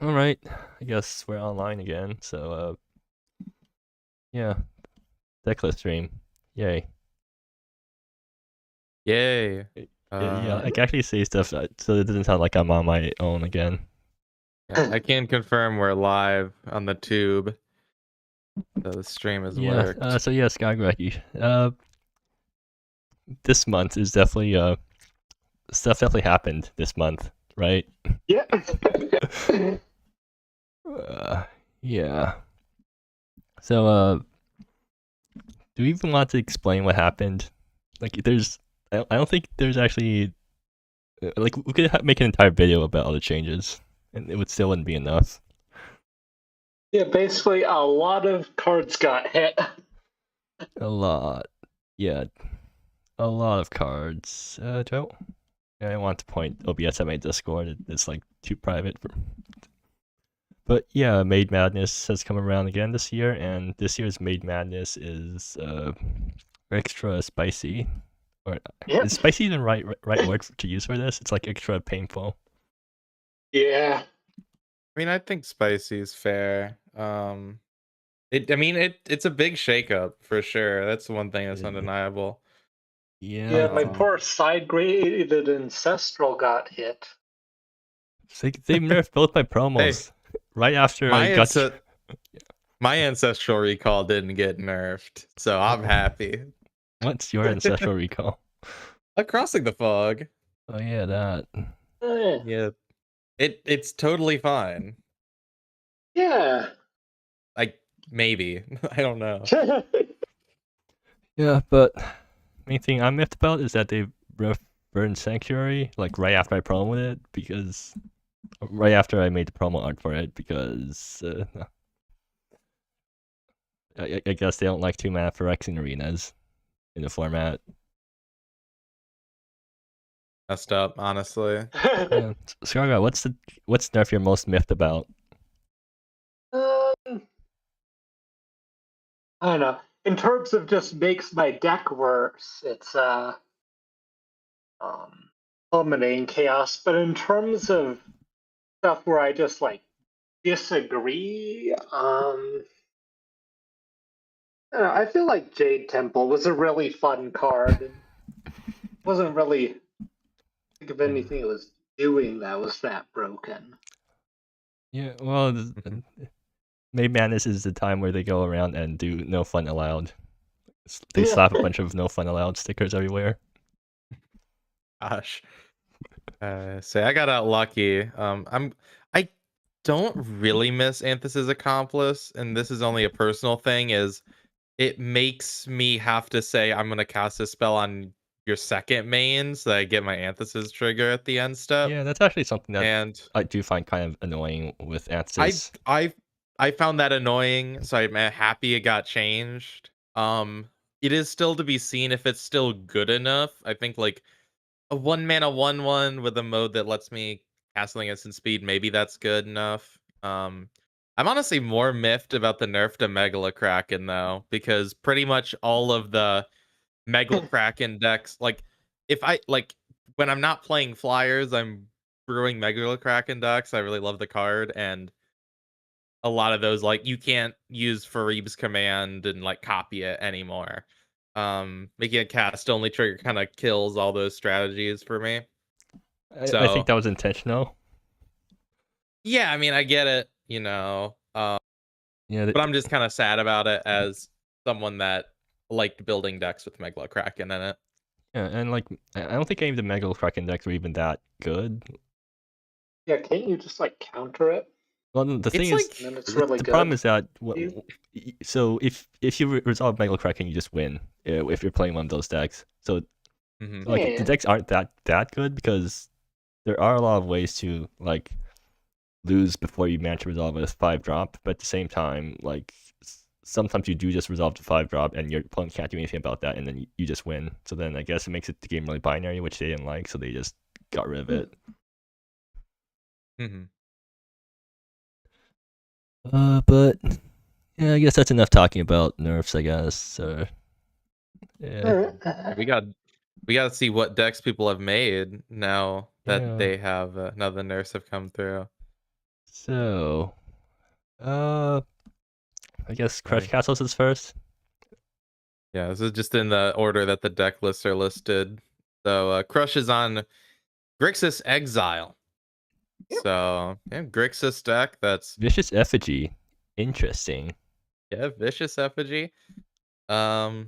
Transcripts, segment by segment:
All right, I guess we're online again. So, yeah, Decklist stream. Yay. Yay. Yeah, I can actually say stuff so it doesn't sound like I'm on my own again. Yeah, I can confirm we're live on the tube. So the stream has Yeah, worked. so yeah, Skygrecky. This month is definitely, stuff definitely happened this month, right? Yeah. Yeah. So, do we even want to explain what happened? Like, I don't think there's actually, like, we could make an entire video about all the changes, and it would still wouldn't be enough. Yeah, basically a lot of cards got hit. A lot. Yeah. A lot of cards. Joe? Yeah, I want to point OBS at my Discord. It's like too private. But yeah, Maid Madness has come around again this year, and this year's Maid Madness is extra spicy. Or Yep. is spicy the right word to use for this? It's like extra painful. Yeah. I mean, I think spicy is fair. It's a big shakeup for sure. That's the one thing that's undeniable. Yeah, my poor side-graded Ancestral got hit. They nerfed both my promos right after my Ancestral Recall didn't get nerfed, so I'm happy. What's your Ancestral Recall? Crossing the Fog. Oh yeah, that. Yeah. It's totally fine. Yeah. Like, maybe. I don't know. Yeah, but main thing I'm miffed about is that they burned Sanctuary like right after I promoted it, because right after I made the promo art for it, because I guess they don't like 2-mana Phyrexian arenas in the format. Messed up, honestly. Yeah. Skarga, what's nerf you're most miffed about? I don't know. In terms of just makes my deck worse, it's Culminating Chaos. But in terms of stuff where I just like disagree, I don't know, I feel like Jade Temple was a really fun card. Wasn't really think of anything it was doing that was that broken. Yeah, well, Maid Madness is the time where they go around and do no fun allowed. They slap a bunch of no fun allowed stickers everywhere. Gosh. So I got out lucky. I don't really miss Anthus's Accomplice, and this is only a personal thing, is it makes me have to say I'm gonna cast a spell on your second main so that I get my Anthus's trigger at the end step. Yeah, that's actually something that and I do find kind of annoying with Anthus. I found that annoying, so I'm happy it got changed. It is still to be seen if it's still good enough. I think like a 1-mana 1/1 with a mode that lets me cast something instant speed, maybe that's good enough. I'm honestly more miffed about the nerf to Megalokraken though, because pretty much all of the Megalokraken decks, like when I'm not playing flyers, I'm brewing Megalokraken decks. I really love the card, and a lot of those, like, you can't use Fareeb's command and like copy it anymore. Making a cast only trigger kind of kills all those strategies for me. I think that was intentional. Yeah, I mean, I get it, Yeah, but I'm just kind of sad about it as someone that liked building decks with Megalokraken in it. Yeah, and like I don't think any of the Megalokraken decks were even that good. Yeah, can't you just like counter it? Well, the thing is, it's really the good. problem is that so if you resolve Megalokraken, you just win if you're playing one of those decks. So like the decks aren't that good, because there are a lot of ways to like lose before you manage to resolve a 5-drop, but at the same time, like sometimes you do just resolve the 5-drop and your opponent can't do anything about that, and then you just win. So then I guess it makes the game really binary, which they didn't like, so they just got rid of it. But yeah, I guess that's enough talking about nerfs, I guess. So yeah, we got to see what decks people have made now that they have now the nerfs have come through. So, I guess Crush Castles is first. Yeah, this is just in the order that the deck lists are listed. So Crush is on Grixis Exile. So yeah, Grixis deck. That's Vicious Effigy. Interesting. yeah, Vicious Effigy. I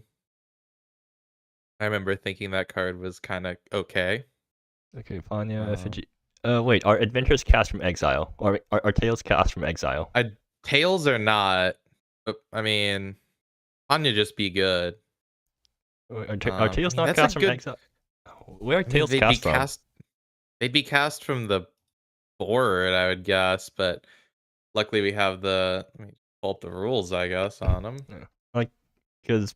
remember thinking that card was kind of okay. Okay, Vanya, Effigy. Wait, are Adventures cast from Exile? Or are Tales cast from Exile? Tails are not. I mean, Anya just be good. Are Tales not that's a cast from good. Exile? Where are I mean, Tales cast from? They'd be cast from the board, I would guess. But luckily, we have the. Let me pull up the rules, I guess, on them. Yeah. Like, because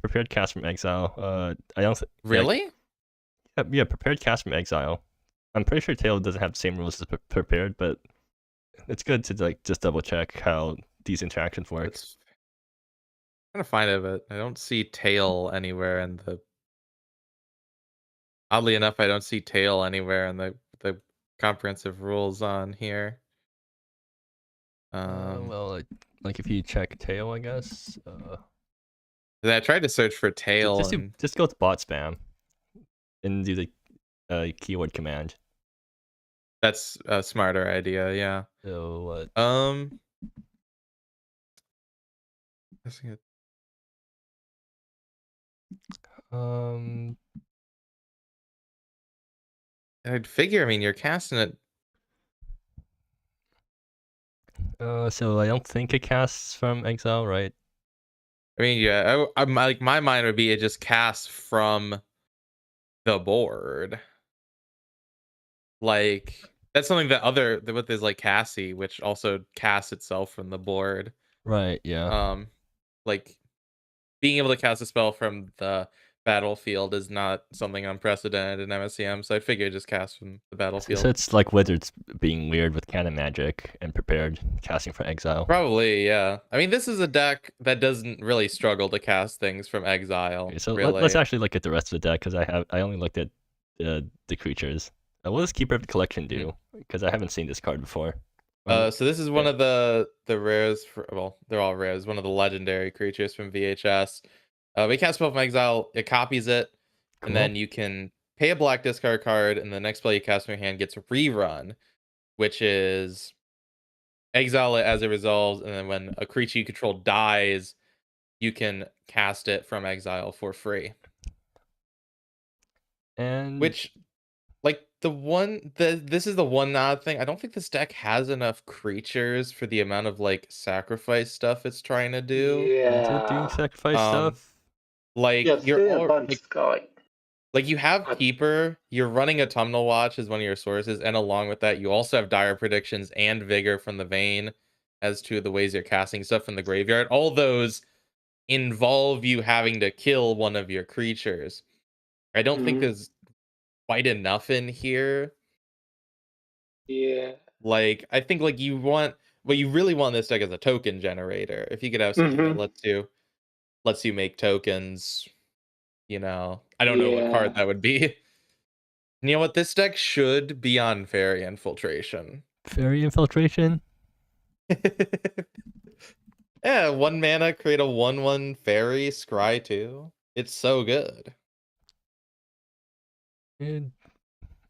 prepared cast from Exile. I don't. Really? Yeah, prepared cast from Exile. I'm pretty sure Tail doesn't have the same rules as prepared, but it's good to like just double check how these interactions work. I'm trying to find it, but I don't see Tail anywhere in the. Oddly enough, I don't see Tail anywhere in the comprehensive rules on here. Well, like if you check Tail, I guess. I tried to search for Tail. Just go to bot spam, and do the keyword command. That's a smarter idea, yeah. So what? That's good. I'd figure. I mean, you're casting it. So I don't think it casts from Exile, right? I mean, yeah. I'm like, my mind would be it just casts from the board. Like that's something that with is like Cassie, which also casts itself from the board. Right. Yeah. Like being able to cast a spell from the battlefield is not something unprecedented in MSEM, so I figure just cast from the battlefield. So it's like Wizards being weird with Cannon Magic and prepared casting from Exile. Probably, yeah. I mean, this is a deck that doesn't really struggle to cast things from Exile. Okay, so really. let's actually look at the rest of the deck because I only looked at the creatures. What does Keeper of the Collection do? Because I haven't seen this card before. So this is one of the rares. Well, they're all rares. One of the legendary creatures from VHS. We cast spell from Exile. It copies it, and then you can pay a black discard card, and the next play you cast from your hand gets rerun, which is exile it as it resolves, and then when a creature you control dies, you can cast it from exile for free. And which, like this is the one odd thing. I don't think this deck has enough creatures for the amount of like sacrifice stuff it's trying to do. Yeah. Is it doing sacrifice stuff? Like like you have Keeper, you're running Autumnal Watch as one of your sources, and along with that, you also have Dire Predictions and Vigor from the Vein as two of the ways you're casting stuff from the graveyard. All those involve you having to kill one of your creatures. I don't think there's quite enough in here. Yeah. Like, I think like you really want this deck as a token generator. If you could have something that lets you make tokens, you know. I don't know what card that would be. You know what? This deck should be on Fairy Infiltration. Fairy Infiltration? Yeah, 1 mana, create a 1/1 Fairy, scry 2. It's so good.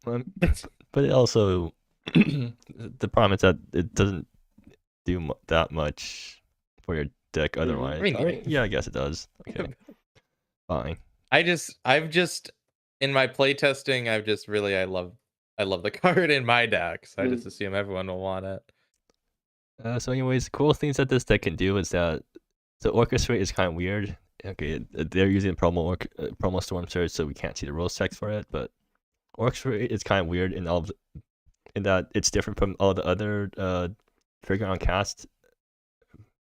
But it also, the problem is that it doesn't do that much for your deck otherwise. I mean, yeah, I guess it does. Okay. Fine. I've just in my playtesting, I love the card in my deck, so I just assume everyone will want it. So anyways, the cool things that this deck can do is that the Orchestrate is kind of weird. Okay, they're using promo Storm Surge, so we can't see the rules text for it, but Orchestrate is kind of weird in that it's different from all the other trigger on cast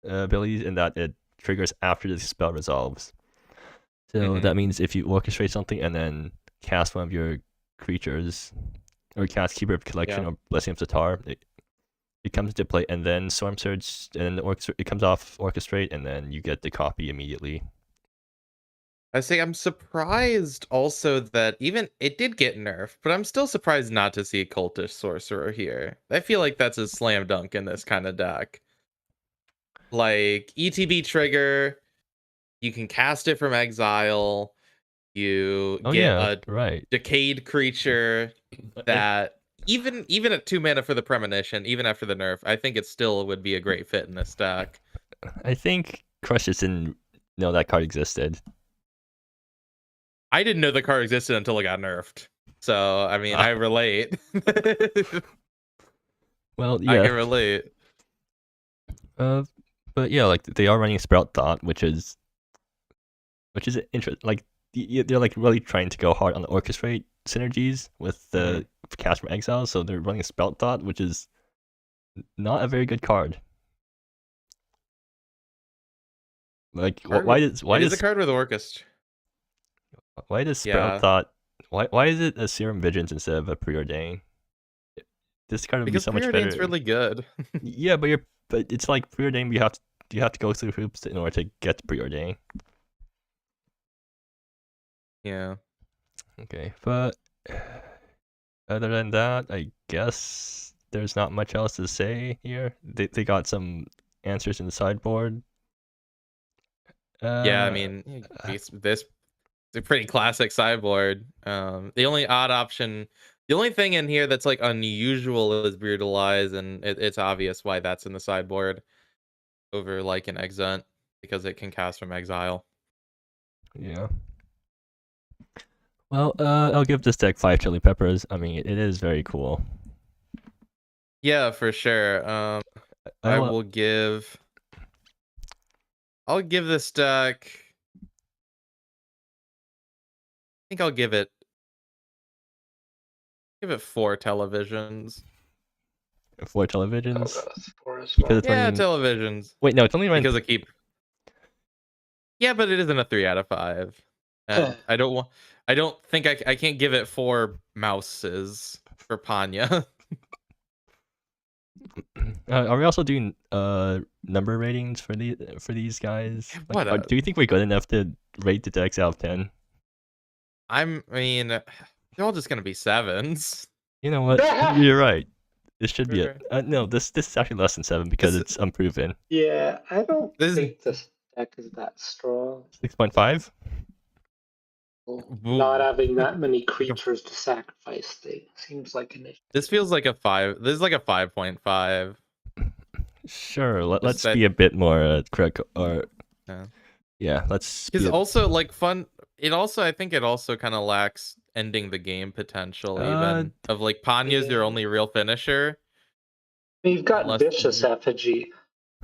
abilities in that it triggers after the spell resolves. So that means if you orchestrate something and then cast one of your creatures, or cast Keeper of Collection or Blessing of Zatar, it comes into play, and then Storm Surge, and then it comes off Orchestrate, and then you get the copy immediately. I say I'm surprised also that even it did get nerfed, but I'm still surprised not to see Cultish Sorcerer here. I feel like that's a slam dunk in this kind of deck. Like ETB trigger, you can cast it from exile. You get a right. decayed creature that even at 2 mana for the premonition, even after the nerf, I think it still would be a great fit in this deck. I think Crush just didn't know that card existed. I didn't know the card existed until it got nerfed. So, I mean, I relate. Well, yeah. I can relate. But yeah, like they are running Sprout Thought, which is interesting. Like they're like really trying to go hard on the orchestrate synergies with the cast from exile. So they're running Sprout Thought, which is not a very good card. Like why does a card with Orchestra? Why does Sprout Thought? Why is it a Serum Vigilance instead of a Preordain? This card would be so much better. Preordain's really good. Yeah, but it's like Preordain. You have to go through hoops in order to get to Preordain. Yeah. Okay, but other than that, I guess there's not much else to say here. They got some answers in the sideboard. Yeah, I mean, this is a pretty classic sideboard. The only odd option, the only thing in here that's like unusual is Brutalize, and it's obvious why that's in the sideboard over like an Exunt, because it can cast from exile. Yeah. Well, I'll give this deck 5 chili peppers. I mean, it is very cool. Yeah, for sure. I'll give this deck. I think I'll give it 4 televisions. 4 televisions? Televisions. Wait, no, it's only because I keep. Yeah, but it isn't a 3 out of 5. I don't think I can't give it 4 mouses for Panya. Are we also doing number ratings for these guys? Like, do you think we're good enough to rate the decks out of 10? I mean, they're all just gonna be 7s. You know what? You're right. This should be it. No, this is actually less than 7 because it's unproven. Yeah, I don't think this deck is that strong. 6.5? Not having that many creatures to sacrifice things seems like an issue. This feels like a 5. This is like a 5.5. Sure, let's be a bit more critical. Or yeah, let's. Because also like fun. I think it also kind of lacks ending the game potential. Even of like Panya's their only real finisher. You've got Vicious Effigy.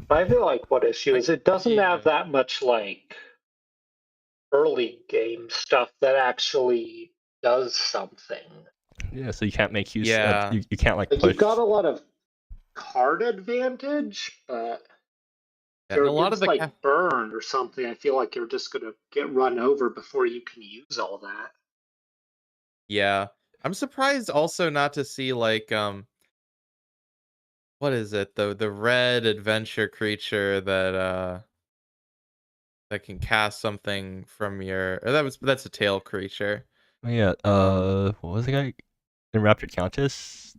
But I feel like what issue is it doesn't have that much like early game stuff that actually does something. Yeah, so you can't make use of, you can't like push. You've got a lot of card advantage, but a lot of the like burn or something, I feel like you're just gonna get run over before you can use all that. Yeah. I'm surprised also not to see like what is it? The red adventure creature that can cast something from your that's a tail creature. Oh, yeah. What was the guy? Enraptured Countess?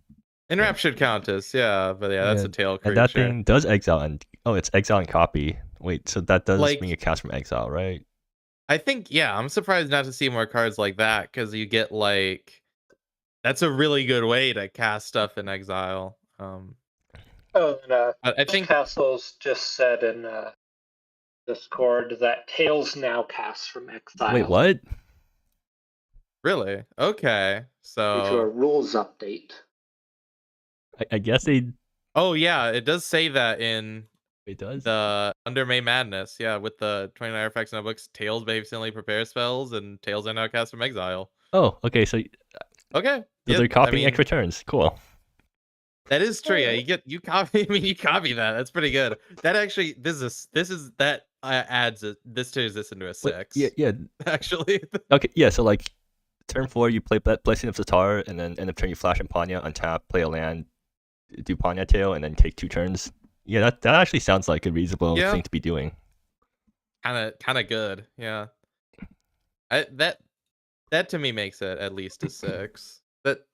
Enraptured Countess, yeah, but yeah, that's a tail creature. And that thing does exile and it's exile and copy. Wait, so that does mean you cast from exile, right? I think I'm surprised not to see more cards like that, because you get like that's a really good way to cast stuff in exile. I think Castles just said in Discord that Tails now casts from exile. Wait, what? Really? Okay, so due to a rules update. I guess they. Oh yeah, it does say that in. It does. The under May Madness, yeah, with the 29 artifacts and books, Tails may instantly prepare spells, and Tails are now cast from exile. Oh, okay, so. Okay. So they're copying extra turns. Cool. That is true. Yeah, you copy. I mean, you copy that. That's pretty good. That actually, this adds this turns this into a 6. Yeah. Actually. Okay. Yeah. So like, turn 4, you play Blessing of Zatar, and then end of turn you flash and Panya, untap, play a land, do Panya Tail, and then take 2 turns. Yeah, that actually sounds like a reasonable thing to be doing. Kind of good. Yeah. That to me makes it at least a 6. That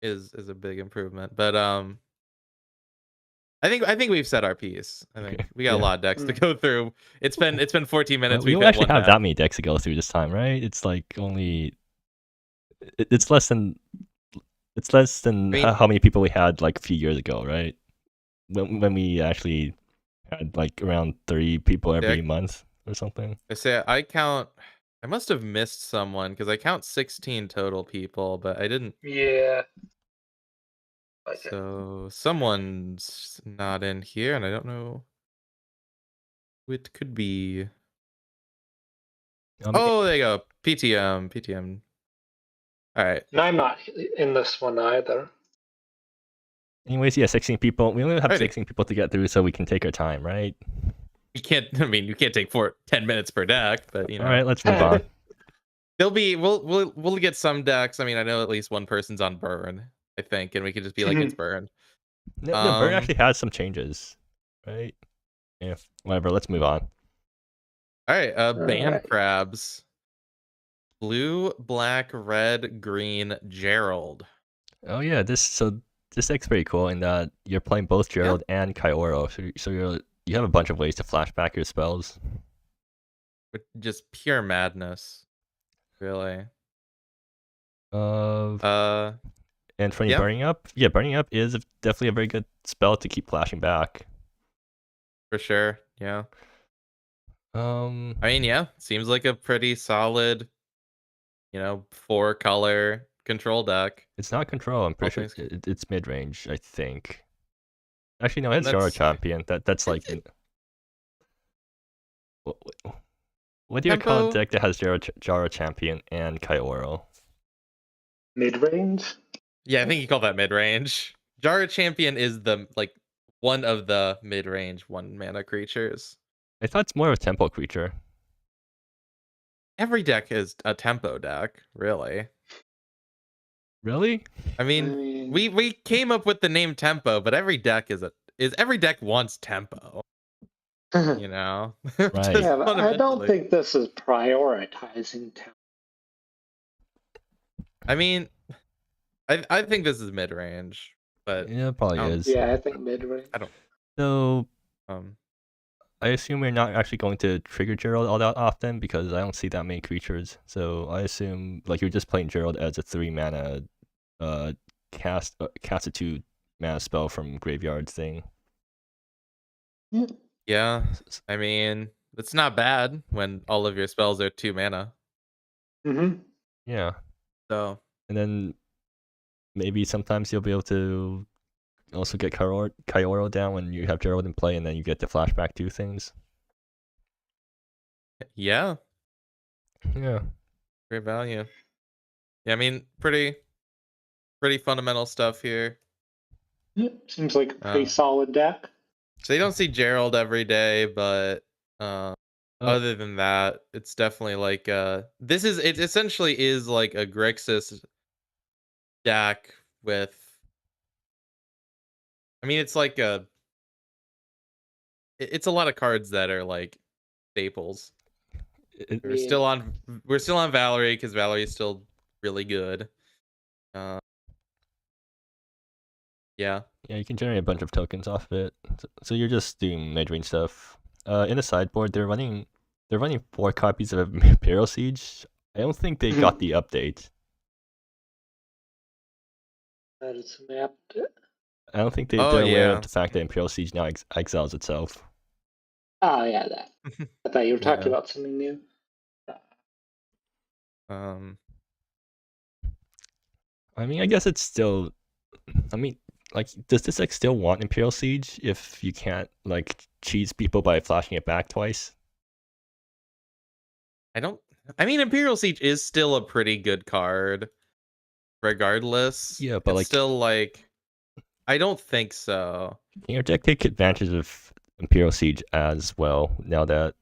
is a big improvement. But I think we've said our piece. I think we got a lot of decks to go through. It's been 14 minutes. We don't actually have that many decks to go through this time, right? It's like only it's less than how many people we had like a few years ago, right? When we actually had like around 30 people every month or something. I say I must have missed someone because I count 16 total people, but I didn't. Yeah. So someone's not in here, and I don't know who it could be. Oh, there you go. PTM. All right. No, I'm not in this one either. Anyways, yeah, 16 people. We only have 16 people to get through, so we can take our time, right? You can't. I mean, you can't take 10 minutes per deck, but you know. All right, let's move on. We'll get some decks. I mean, I know at least one person's on burn, I think, and we could just be like, it's burned. No, burn actually has some changes, right? Yeah, whatever. Let's move on. All right, band crabs. Blue, black, red, green, Gerald. Oh yeah, this deck's pretty cool in that you're playing both Gerald and Kyoro, so you have a bunch of ways to flash back your spells. Just pure madness, really. And for burning up, burning up is definitely a very good spell to keep flashing back. For sure, yeah. I mean, yeah, seems like a pretty solid, 4-color control deck. It's not control. I'm pretty sure it's mid range. I think. Actually, no, it's Jaro Champion. That's like. What do you call a deck that has Jaro Champion and Kyoro? Mid range. Yeah, I think you call that mid range. Jaro Champion is one of the mid range 1-mana creatures. I thought it's more of a tempo creature. Every deck is a tempo deck, really. Really? I mean, we came up with the name tempo, but every deck every deck wants tempo. You know? Right. Yeah, but I don't think this is prioritizing tempo. I mean, I think this is mid range, but yeah, it probably is. Yeah, I think mid range. I don't. So, I assume we're not actually going to trigger Gerald all that often because I don't see that many creatures. So I assume you're just playing Gerald as a 3-mana cast a 2-mana spell from graveyard thing. Yeah, I mean, it's not bad when all of your spells are 2 mana. Yeah. So. And then maybe sometimes you'll be able to also get Kyoro down when you have Gerald in play, and then you get the flashback 2 things. Yeah. Yeah. Great value. Yeah, I mean, pretty fundamental stuff here. Seems like a pretty solid deck. So you don't see Gerald every day, but other than that, it's definitely like it essentially is like a Grixis deck with. I mean, it's like it's a lot of cards that are like staples. We're still on Valerie because Valerie is still really good. Yeah. Yeah, you can generate a bunch of tokens off of it. So you're just doing mid-range stuff. In the sideboard, they're running 4 copies of Imperial Siege. I don't think they got the update. That is mapped. I don't think they're aware of the fact that Imperial Siege now exiles itself. Oh yeah, that. I thought you were talking about something new. I mean, I guess it's still. I mean, does this deck still want Imperial Siege if you can't cheese people by flashing it back twice? I mean, Imperial Siege is still a pretty good card, regardless. Yeah, but it's still I don't think so. Can your deck take advantage of Imperial Siege as well now that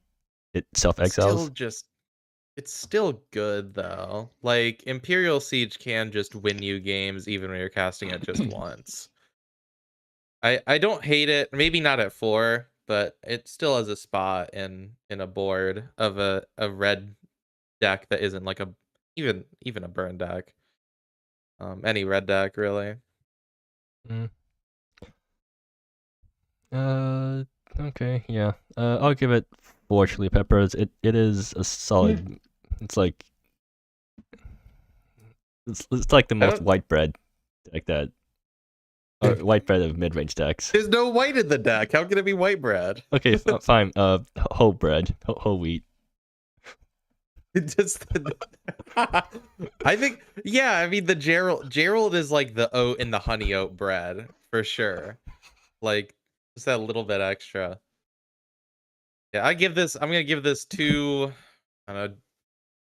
it self-exiles? It's still good though. Like Imperial Siege can just win you games even when you're casting it just once. I don't hate it. Maybe not at 4, but it still has a spot in a board of a red deck that isn't like a even a burn deck. Any red deck really. Mm. Okay, yeah. I'll give it 4 chili peppers. It is a solid. It's like it's like the most white bread deck that, or white bread of mid range decks. There's no white in the deck. How can it be white bread? Okay, fine. Whole bread, whole wheat. Just I think, yeah, I mean the Gerald is like the oat and the honey oat bread for sure. Like just that little bit extra. Yeah, I'm gonna give this 2. I don't know.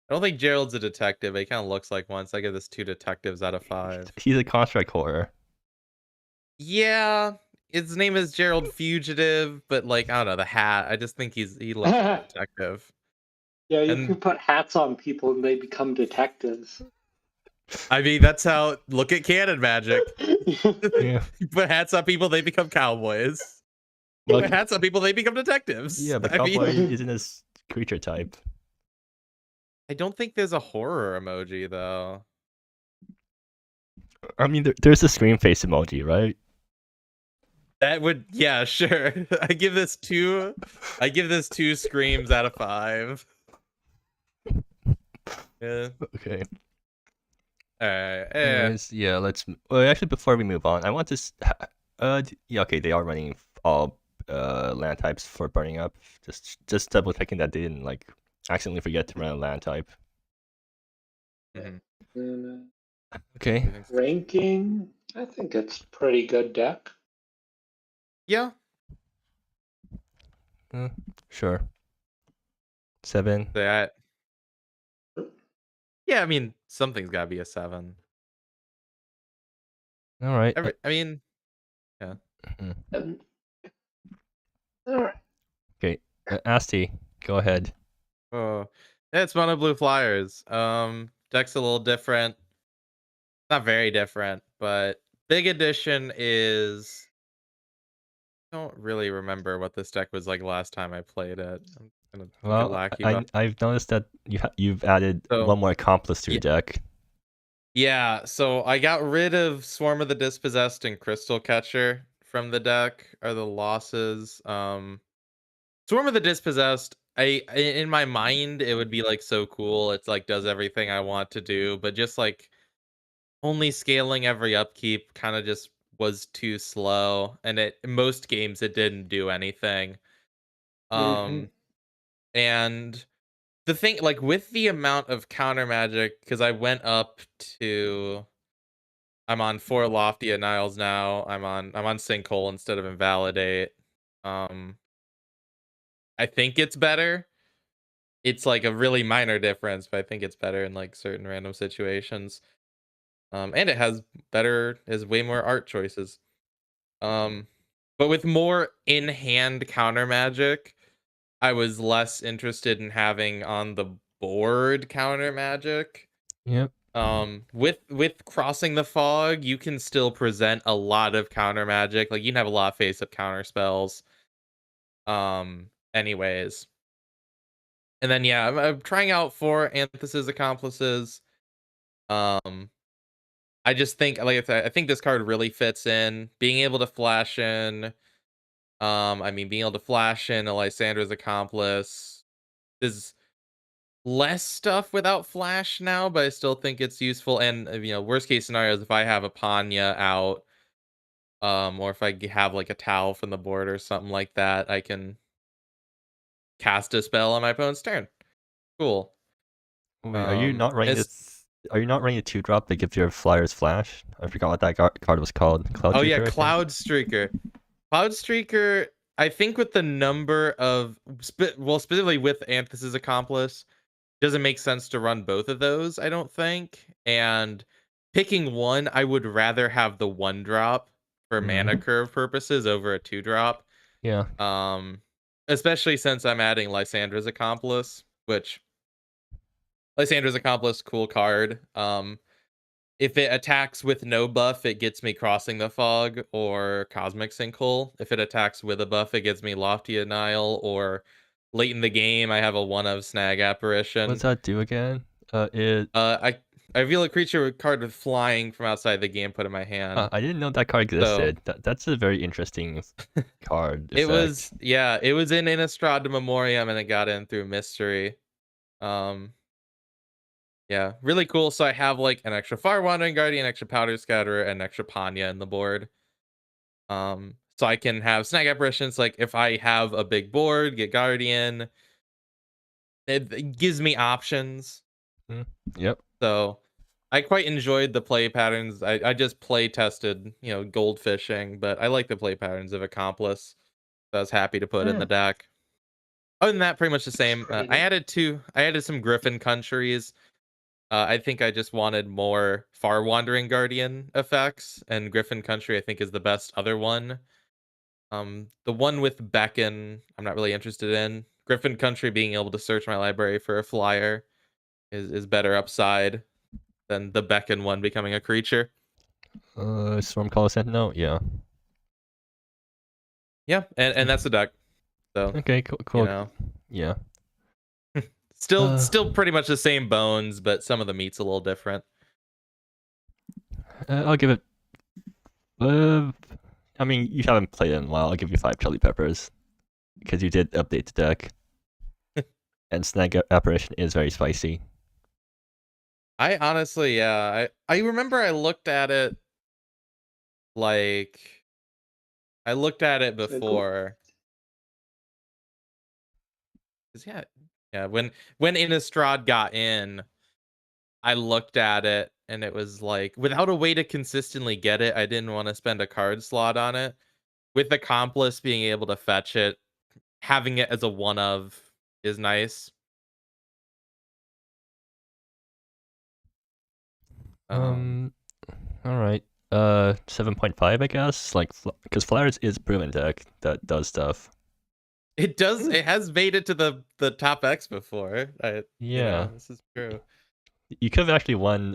I don't think Gerald's a detective. He kind of looks like one, so I give this 2 detectives out of 5. He's a construct horror. Yeah, his name is Gerald Fugitive, but like I don't know, the hat. I just think he looks like a detective. Yeah, you can put hats on people and they become detectives. I mean, that's how. Look at canon magic. Yeah. You put hats on people, they become cowboys. You put hats on people, they become detectives. Yeah, but cowboy isn't his creature type. I don't think there's a horror emoji though. I mean, there's a scream face emoji, right? That would, yeah, sure. I give this 2 screams out of 5. Yeah. Okay. Alright. Anyways, yeah, let's. Well, actually, before we move on, I want to. Yeah, okay, they are running all land types for burning up. Just double checking that they didn't like accidentally forget to run a land type. Okay. Ranking, I think it's pretty good deck. Yeah. Sure. 7. Yeah, I mean, something's got to be a 7. All right. I mean, yeah. All right. Okay, Asti, go ahead. Oh, it's mono blue flyers. Deck's a little different. Not very different, but big addition is. I don't really remember what this deck was like last time I played it. I'm gonna take a lackey. I've noticed that you've added one more accomplice to your deck. Yeah, so I got rid of Swarm of the Dispossessed and Crystal Catcher from the deck. Are the losses? Swarm of the Dispossessed. In my mind it would be like so cool. It's like does everything I want to do, but just like only scaling every upkeep kind of just was too slow, and in most games it didn't do anything. And the thing, like with the amount of counter magic, because I went up to, I'm on 4 Loftia Niles now. I'm on Sinkhole instead of Invalidate. I think it's better. It's like a really minor difference, but I think it's better in like certain random situations. And it has way more art choices. But with more in-hand counter magic, I was less interested in having on the board counter magic. Yep. With Crossing the Fog, you can still present a lot of counter magic. Like you can have a lot of face-up counter spells. Anyways. And then yeah, I'm trying out 4 Anthus' Accomplices. I just think, like I said, I think this card really fits in. Being able to flash in, I mean, being able to flash in a Lysandra's Accomplice. There's less stuff without flash now, but I still think it's useful. And you know, worst case scenarios, if I have a Panya out, or if I have like a towel from the board or something like that, I can cast a spell on my opponent's turn. Cool. Wait, are you not running this? Are you not running a 2-drop that gives your flyers flash? I forgot what that card was called. Cloud Streaker, yeah, Cloud Streaker. Cloud Streaker, I think with the number of, specifically with Anthus' Accomplice, doesn't make sense to run both of those, I don't think. And picking one, I would rather have the 1-drop for mana curve purposes over a 2-drop. Yeah. Especially since I'm adding Lysandra's Accomplice, which Lysandra's Accomplice, cool card. If it attacks with no buff, it gets me Crossing the Fog or Cosmic Sinkhole. If it attacks with a buff, it gets me Lofty Denial, or late in the game, I have a 1-of Snag Apparition. What's that do again? I reveal a creature with card with flying from outside the game, put in my hand. I didn't know that card existed. That's a very interesting card. It was in Innistrad Memoriam, and it got in through Mystery. Yeah, really cool. So I have like an extra Far Wandering Guardian, extra Powder Scatterer, and extra Panya in the board. So I can have Snag Apparitions. Like if I have a big board, get Guardian. It gives me options. Yep. So I quite enjoyed the play patterns. I just play tested, goldfishing, but I like the play patterns of Accomplice. So I was happy to put in the deck. Other than that, pretty much the same. I added some Griffin countries. I think I just wanted more Far Wandering Guardian effects, and Griffin Country I think is the best other one. The one with Beckon, I'm not really interested in. Griffin Country being able to search my library for a flyer is better upside than the Beckon one becoming a creature. Stormcaller Sentinel, yeah. Yeah, and that's the deck. So okay, cool. Yeah. Still pretty much the same bones, but some of the meat's a little different. I'll give it. I mean, you haven't played it in a while. I'll give you 5 chili peppers because you did update the deck, and Snag Apparition is very spicy. I honestly, yeah, I remember I looked at it before. Yeah, when Innistrad got in, I looked at it and it was like, without a way to consistently get it, I didn't want to spend a card slot on it. With Accomplice being able to fetch it, having it as a 1-of is nice. All right. 7.5, I guess. Like, because Flyers is proven deck that does stuff. It does. It has made it to the top X before. Yeah, this is true. You could have actually won.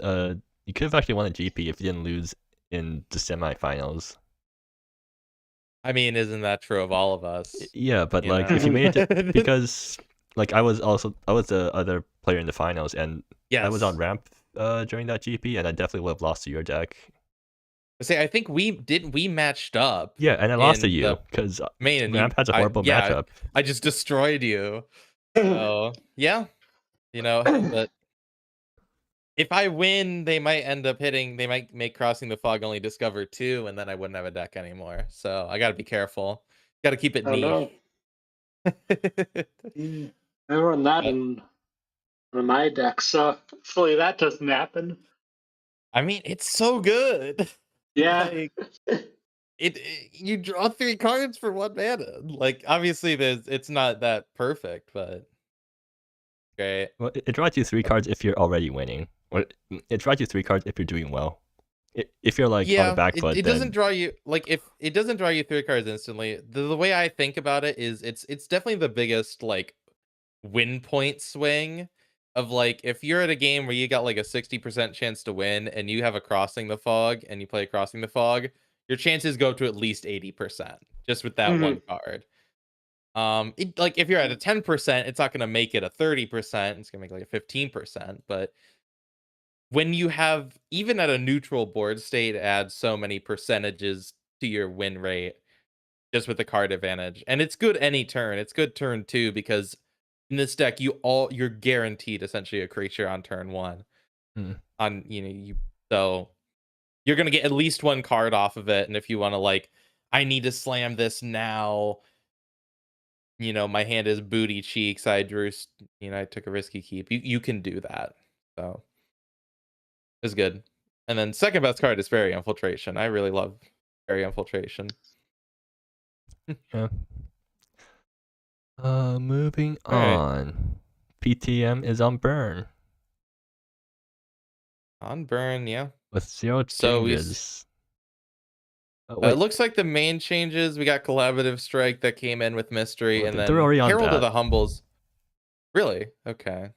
You could have actually won a GP if you didn't lose in the semifinals. I mean, isn't that true of all of us? Yeah, but like if you made it because like I was the other player in the finals, and I was on ramp during that GP, and I definitely would have lost to your deck. See, I think we matched up. Yeah, and I lost to you because ramp has a horrible matchup. I just destroyed you. So yeah, but if I win, they might end up hitting. They might make Crossing the Fog only discover 2, and then I wouldn't have a deck anymore. So I got to be careful. Got to keep it niche. No. I run that in my deck, so hopefully that doesn't happen. I mean, it's so good. Yeah. You draw 3 cards for 1 mana. Like, obviously, it's not that perfect, but great. Well, it draws you 3 cards if you're already winning. Or it draws you 3 cards if you're doing well. If you're like on the back foot, it doesn't draw you if it doesn't draw you 3 cards instantly. The way I think about it is it's definitely the biggest like win point swing of like if you're at a game where you got like a 60% chance to win and you have a Crossing the Fog and you play Crossing the Fog, your chances go to at least 80% just with that one card. Like if you're at a 10%, it's not going to make it a 30%. It's going to make like a 15%, but when you have, even at a neutral board state, adds so many percentages to your win rate just with the card advantage. And it's good any turn. It's good turn 2 because in this deck you're guaranteed essentially a creature on turn 1. So you're going to get at least 1 card off of it, and if you want to like, I need to slam this now, my hand is booty cheeks, I took a risky keep. You can do that. So is good. And then second best card is Fairy Infiltration. I really love Fairy Infiltration. Yeah. Moving on. PTM is on burn. On burn, yeah. With 0 changes. It looks like the main changes, we got Collaborative Strike that came in with Mystery, and then they're already on Herald that. of the Humbles. Really? Okay.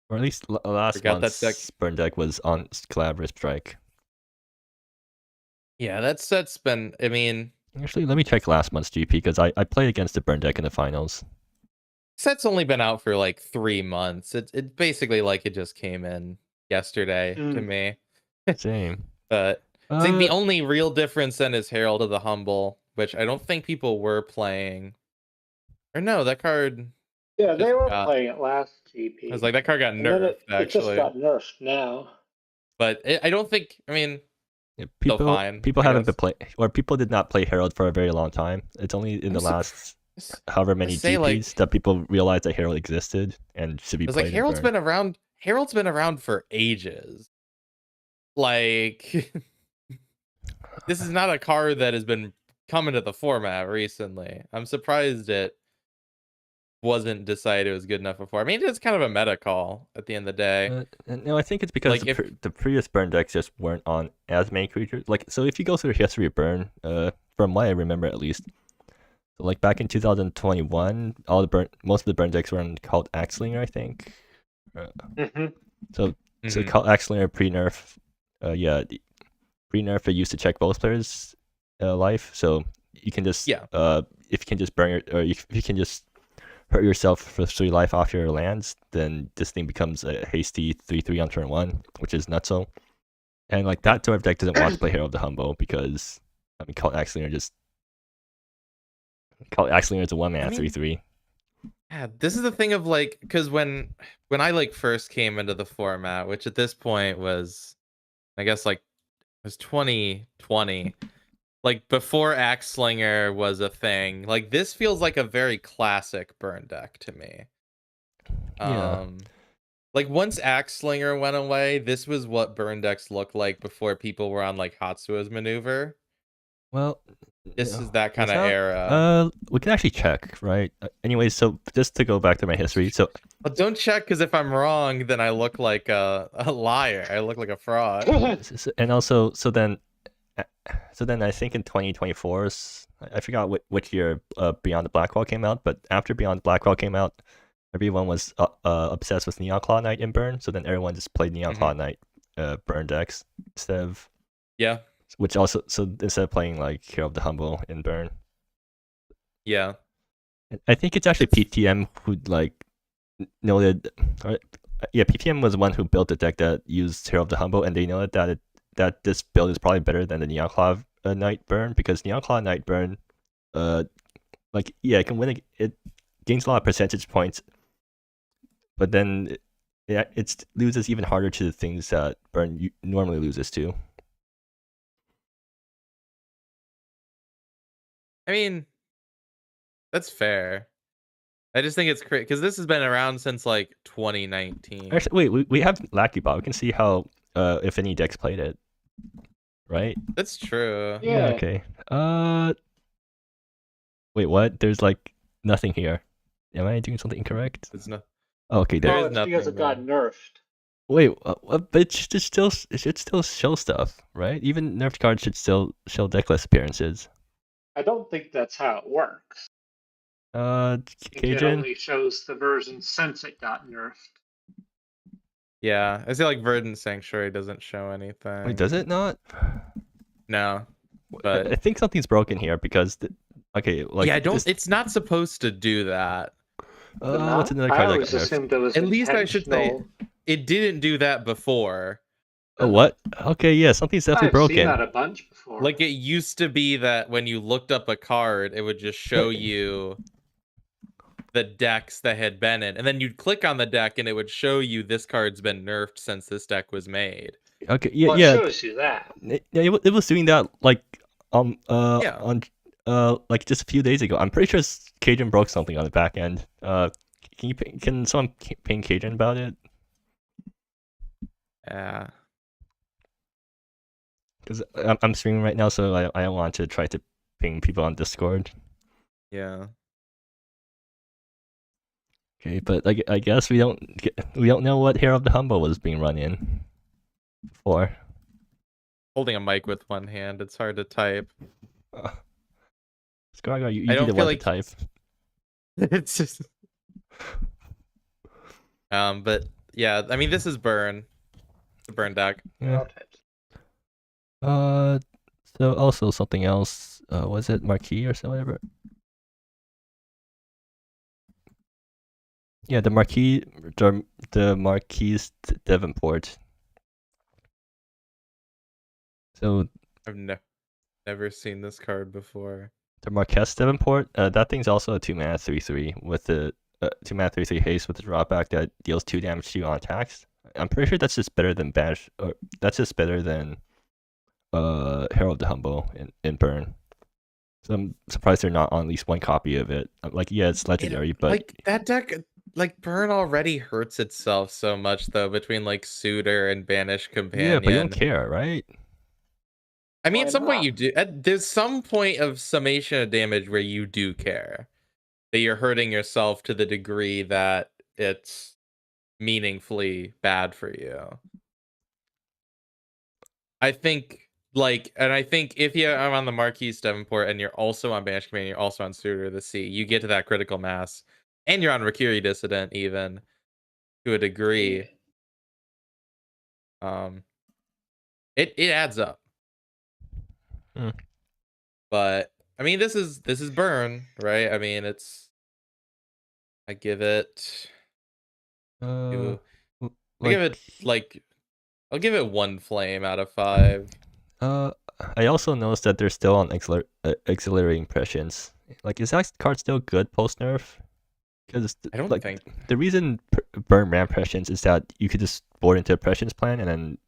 Or at least last Forgot that month's deck. burn deck was on Collaborative Strike. Yeah, that's been. I mean, Actually, let me check last month's GP because I played against the burn deck in the finals. set's only been out for like 3 months. It basically like it just came in yesterday to me. Same. But I think the only real difference then is Herald of the Humble, which I don't think people were playing. Or no, that card. Yeah, they were playing it last GP. I was like, that card got nerfed, actually. It just got nerfed now. But I don't think, I mean, people haven't been playing, or people did not play Herald for a very long time. It's only in the last however many GPs that people realized that Herald existed and should be played. Like, Herald's been around for ages. Like, this is not a card that has been coming to the format recently. I'm surprised it wasn't decided it was good enough before. I mean, it's kind of a meta call at the end of the day. No, I think it's because like the previous burn decks just weren't on as many creatures. Like, so if you go through the history of burn, from what I remember at least, so like back in 2021, most of the burn decks were on called Axlinger, I think. So called Axlinger pre-nerf, pre-nerf it used to check both players' life. So you can just if you can just burn if you can just hurt yourself for 3 life off your lands, then this thing becomes a hasty 3/3 on turn 1, which is nutso. And like that sort of deck doesn't want to play Hero of the Humble because I mean Cult Axlinger is a 1-mana 3/3. Yeah, this is the thing of like, because when I like first came into the format, which at this point was, I guess like, it was 2020. Like before Axlinger was a thing, like this feels like a very classic burn deck to me. Like once Axlinger went away, this was what burn decks looked like before people were on like Hatsua's maneuver. Well, this is that kind of era. We can actually check, right? Anyways, so just to go back to my history, so don't check, because if I'm wrong, then I look like a liar. I look like a fraud. And also, so then I think in 2024, I forgot which year Beyond the Blackwall came out, but after Beyond the Blackwall came out, everyone was obsessed with Neon Claw Knight in Burn, so then everyone just played Neon Claw Knight Burn decks instead of which also, so instead of playing like Hero of the Humble in Burn. Yeah, I think it's actually PTM who like noted, PTM was the one who built the deck that used Hero of the Humble, and they noted that this build is probably better than the Neon Claw Knight Burn, because Neon Claw Knight Burn, it can win. It gains a lot of percentage points, but then it loses even harder to the things that Burn normally loses to. I mean, that's fair. I just think it's crazy because this has been around since like 2019. Actually, wait, we have Lackey Bot. We can see how if any decks played it, right? That's true. Yeah. Okay. Wait, what? There's like nothing here. Am I doing something incorrect? It's not. Oh, okay, there is nothing. Because it got nerfed. Wait, but it should still show stuff, right? Even nerfed cards should still show decklist appearances. I don't think that's how it works. Cajun? It only shows the version since it got nerfed. Yeah, I feel like Verdant Sanctuary doesn't show anything. Wait, does it not? No, but I think something's broken here because it's not supposed to do that. What's another card that got nerfed? At least I should say it didn't do that before. Oh, what? Okay, yeah, something's definitely broken. I've seen that a bunch before. Like, it used to be that when you looked up a card, it would just show you the decks that had been in, and then you'd click on the deck and it would show you this card's been nerfed since this deck was made. Okay, It shows you that. It was doing that like on like just a few days ago. I'm pretty sure Cajun broke something on the back end. Can someone ping Cajun about it? Yeah. Because I'm streaming right now, so I don't want to try to ping people on Discord. Yeah. Okay, but I guess we don't know what Hero of the Humble was being run in before. Holding a mic with one hand, it's hard to type. Scargo, you didn't want to type. It's just. But Yeah, I mean, this is burn. The burn deck. Yeah. So also something else. Was it Marquis or so whatever? Yeah, the Marquis Devonport. So I've never seen this card before. The Marquess Devonport, that thing's also a 2-mana 3/3 with the 2-mana 3/3 haste with the drawback that deals 2 damage to you on attacks. I'm pretty sure that's just better than Banish, or that's just better than Herald the Humble in Burn. So I'm surprised they're not on at least one copy of it. Like, yeah, it's legendary, but like that deck, like Burn already hurts itself so much though between like Suitor and Banish Companion. Yeah, but you don't care, right? I mean, at some point you do. There's some point of summation of damage where you do care that you're hurting yourself to the degree that it's meaningfully bad for you. I think, like, and I think if I'm on the Marquis Devonport and you're also on Banish Companion, you're also on Suitor of the Sea, you get to that critical mass, and you're on Rakiri Dissident even to a degree. It adds up. But I mean, this is burn, right? I mean, I give it I'll give it 1 flame out of 5. I also noticed that they're still on exhilarating prescience. Like, is that card still good post nerf? Because I don't think the reason Burn ran prescience is that you could just board into a prescience plan and then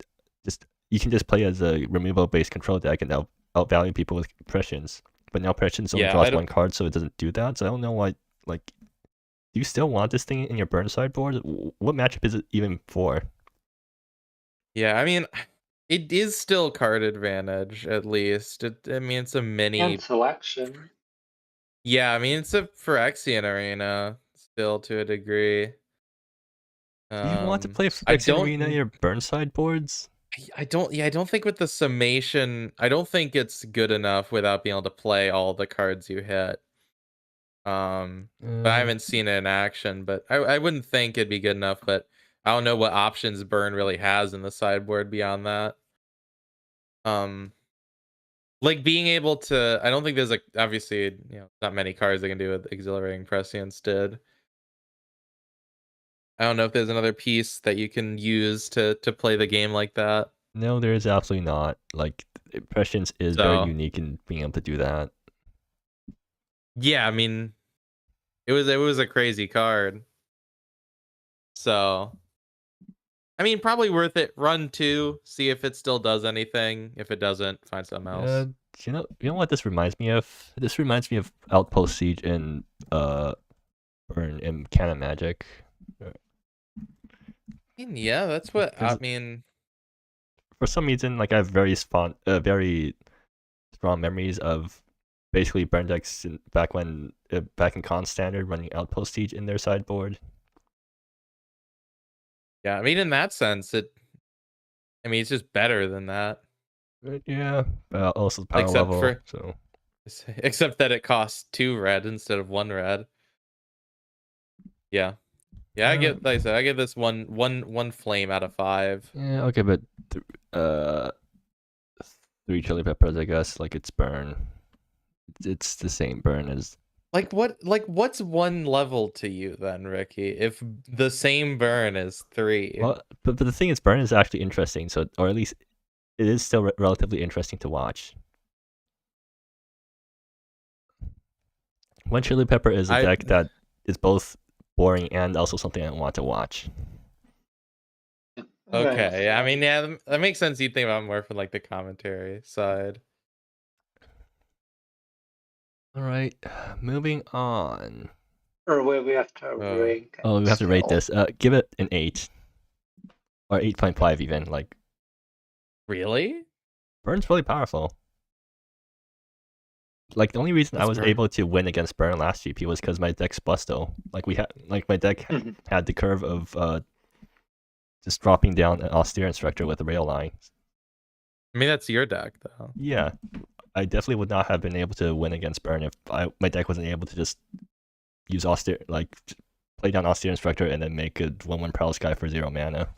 you can just play as a removal based control deck and outvalue people with prescience. But now prescience only draws 1 card, so it doesn't do that. So I don't know why. Like, do you still want this thing in your Burn sideboard? What matchup is it even for? Yeah, I mean, it is still card advantage, at least. I mean, it's a mini... And selection. Yeah, I mean, it's a Phyrexian Arena, still, to a degree. Do you want to play Phyrexian Arena in your Burn sideboards? I don't think with the summation, I don't think it's good enough without being able to play all the cards you hit. But I haven't seen it in action, but I wouldn't think it'd be good enough, but I don't know what options Burn really has in the sideboard beyond that. Like being able to, I don't think there's obviously, not many cards they can do with Exhilarating Prescience did. I don't know if there's another piece that you can use to play the game like that. No, there is absolutely not. Like, Prescience is very unique in being able to do that. Yeah, I mean, it was a crazy card. So, I mean, probably worth it. Run 2, see if it still does anything. If it doesn't, find something else. You know what this reminds me of? This reminds me of Outpost Siege in Burn in Canon Magic. Yeah, that's what I mean. For some reason, like, I have very strong memories of basically Burn decks back in Con Standard running Outpost Siege in their sideboard. Yeah, I mean, in that sense, it's just better than that. Yeah, also power level. Except that it costs 2 red instead of 1 red. Yeah. Yeah, like I said, I give this one flame out of 5. Yeah, okay, but 3 chili peppers, I guess. Like, it's Burn. It's the same Burn as. What's 1 level to you then, Ricky? If the same Burn is 3. Well, but the thing is, Burn is actually interesting. So, or at least it is still relatively interesting to watch. 1 chili pepper is a deck that is both boring and also something I want to watch. Okay, I mean, yeah, that makes sense. You'd think about more from like the commentary side. All right, moving on. Or wait, we have to rate. Oh, we have to rate this. Give it an 8 or 8.5 even. Like, really? Burn's really powerful. Like, the only reason I was able to win against Burn last GP was because my deck's Busto. Like, my deck had the curve of just dropping down an austere instructor with a rail line. I mean, that's your deck, though. Yeah, I definitely would not have been able to win against Burn if my deck wasn't able to just use austere, like play down Austere Instructor and then make a 1/1 Paralysis guy for 0 mana.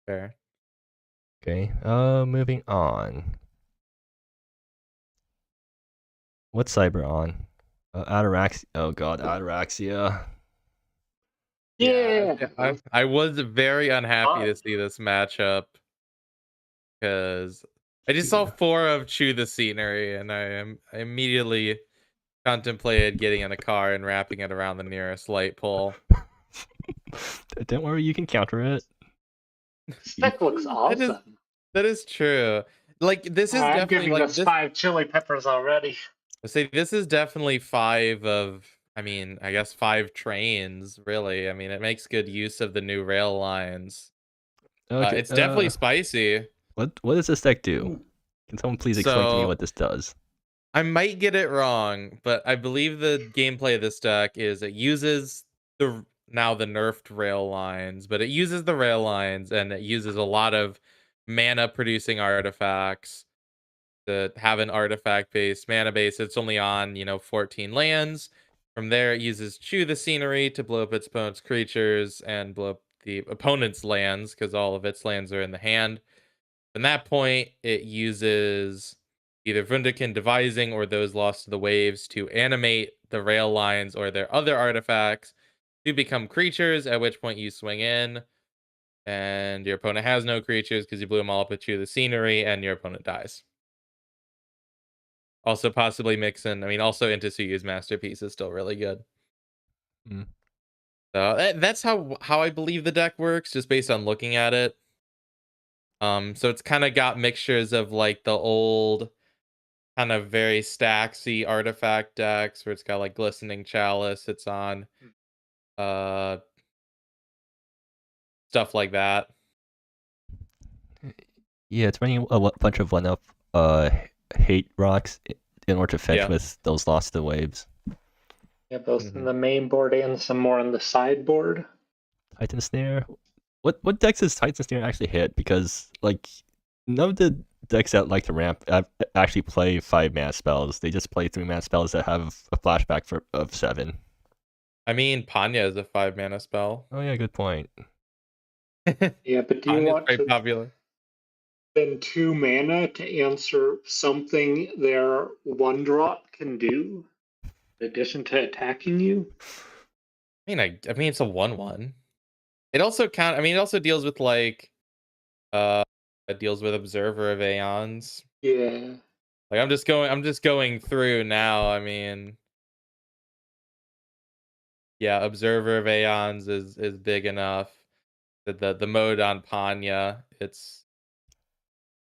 Fair. Okay, moving on. What's Cyber on? Ataraxia. Oh god, Ataraxia. Yeah. I was very unhappy to see this matchup because I just saw 4 of Chew the Scenery, and I immediately contemplated getting in a car and wrapping it around the nearest light pole. Don't worry, you can counter it. This deck looks awesome. That is true. Like, this is I'm definitely giving like this 5 chili peppers already. I say this is definitely 5 of, I mean, I guess 5 trains, really. I mean, it makes good use of the new rail lines. Okay, it's definitely spicy. What does this deck do? Can someone please explain to me what this does? I might get it wrong, but I believe the gameplay of this deck is it uses the nerfed rail lines, but it uses the rail lines and it uses a lot of mana producing artifacts that have an artifact based mana base. It's only on, 14 lands. From there, it uses Chew the Scenery to blow up its opponent's creatures and blow up the opponent's lands because all of its lands are in the hand. From that point, it uses either Vundikin Devising or those lost to the waves to animate the rail lines or their other artifacts to become creatures, at which point you swing in and your opponent has no creatures because you blew them all up with Chew the Scenery and your opponent dies. Also possibly mix in, also into Suyu's Masterpiece is still really good. So that's how I believe the deck works, just based on looking at it. So it's kind of got mixtures of like the old kind of very stacksy artifact decks where it's got like Glistening Chalice, it's on stuff like that. Yeah, it's running a bunch of 1-up hate rocks in order to fetch with those Lost to the Waves. Yeah, both in the main board and some more on the sideboard. Titan Snare. What decks does Titan Snare actually hit? Because like none of the decks that like to ramp actually play 5-mana spells. They just play 3-mana spells that have a flashback of 7. I mean, Panya is a 5-mana spell. Oh yeah, good point. Yeah, but do you want to popular. spend 2 mana to answer something their 1-drop can do, in addition to attacking you? I mean, it's a 1/1. It also it also deals with like it deals with Observer of Aeons. Yeah. Like I'm just going through now. I mean, yeah, Observer of Aeons is big enough. The mode on Panya, it's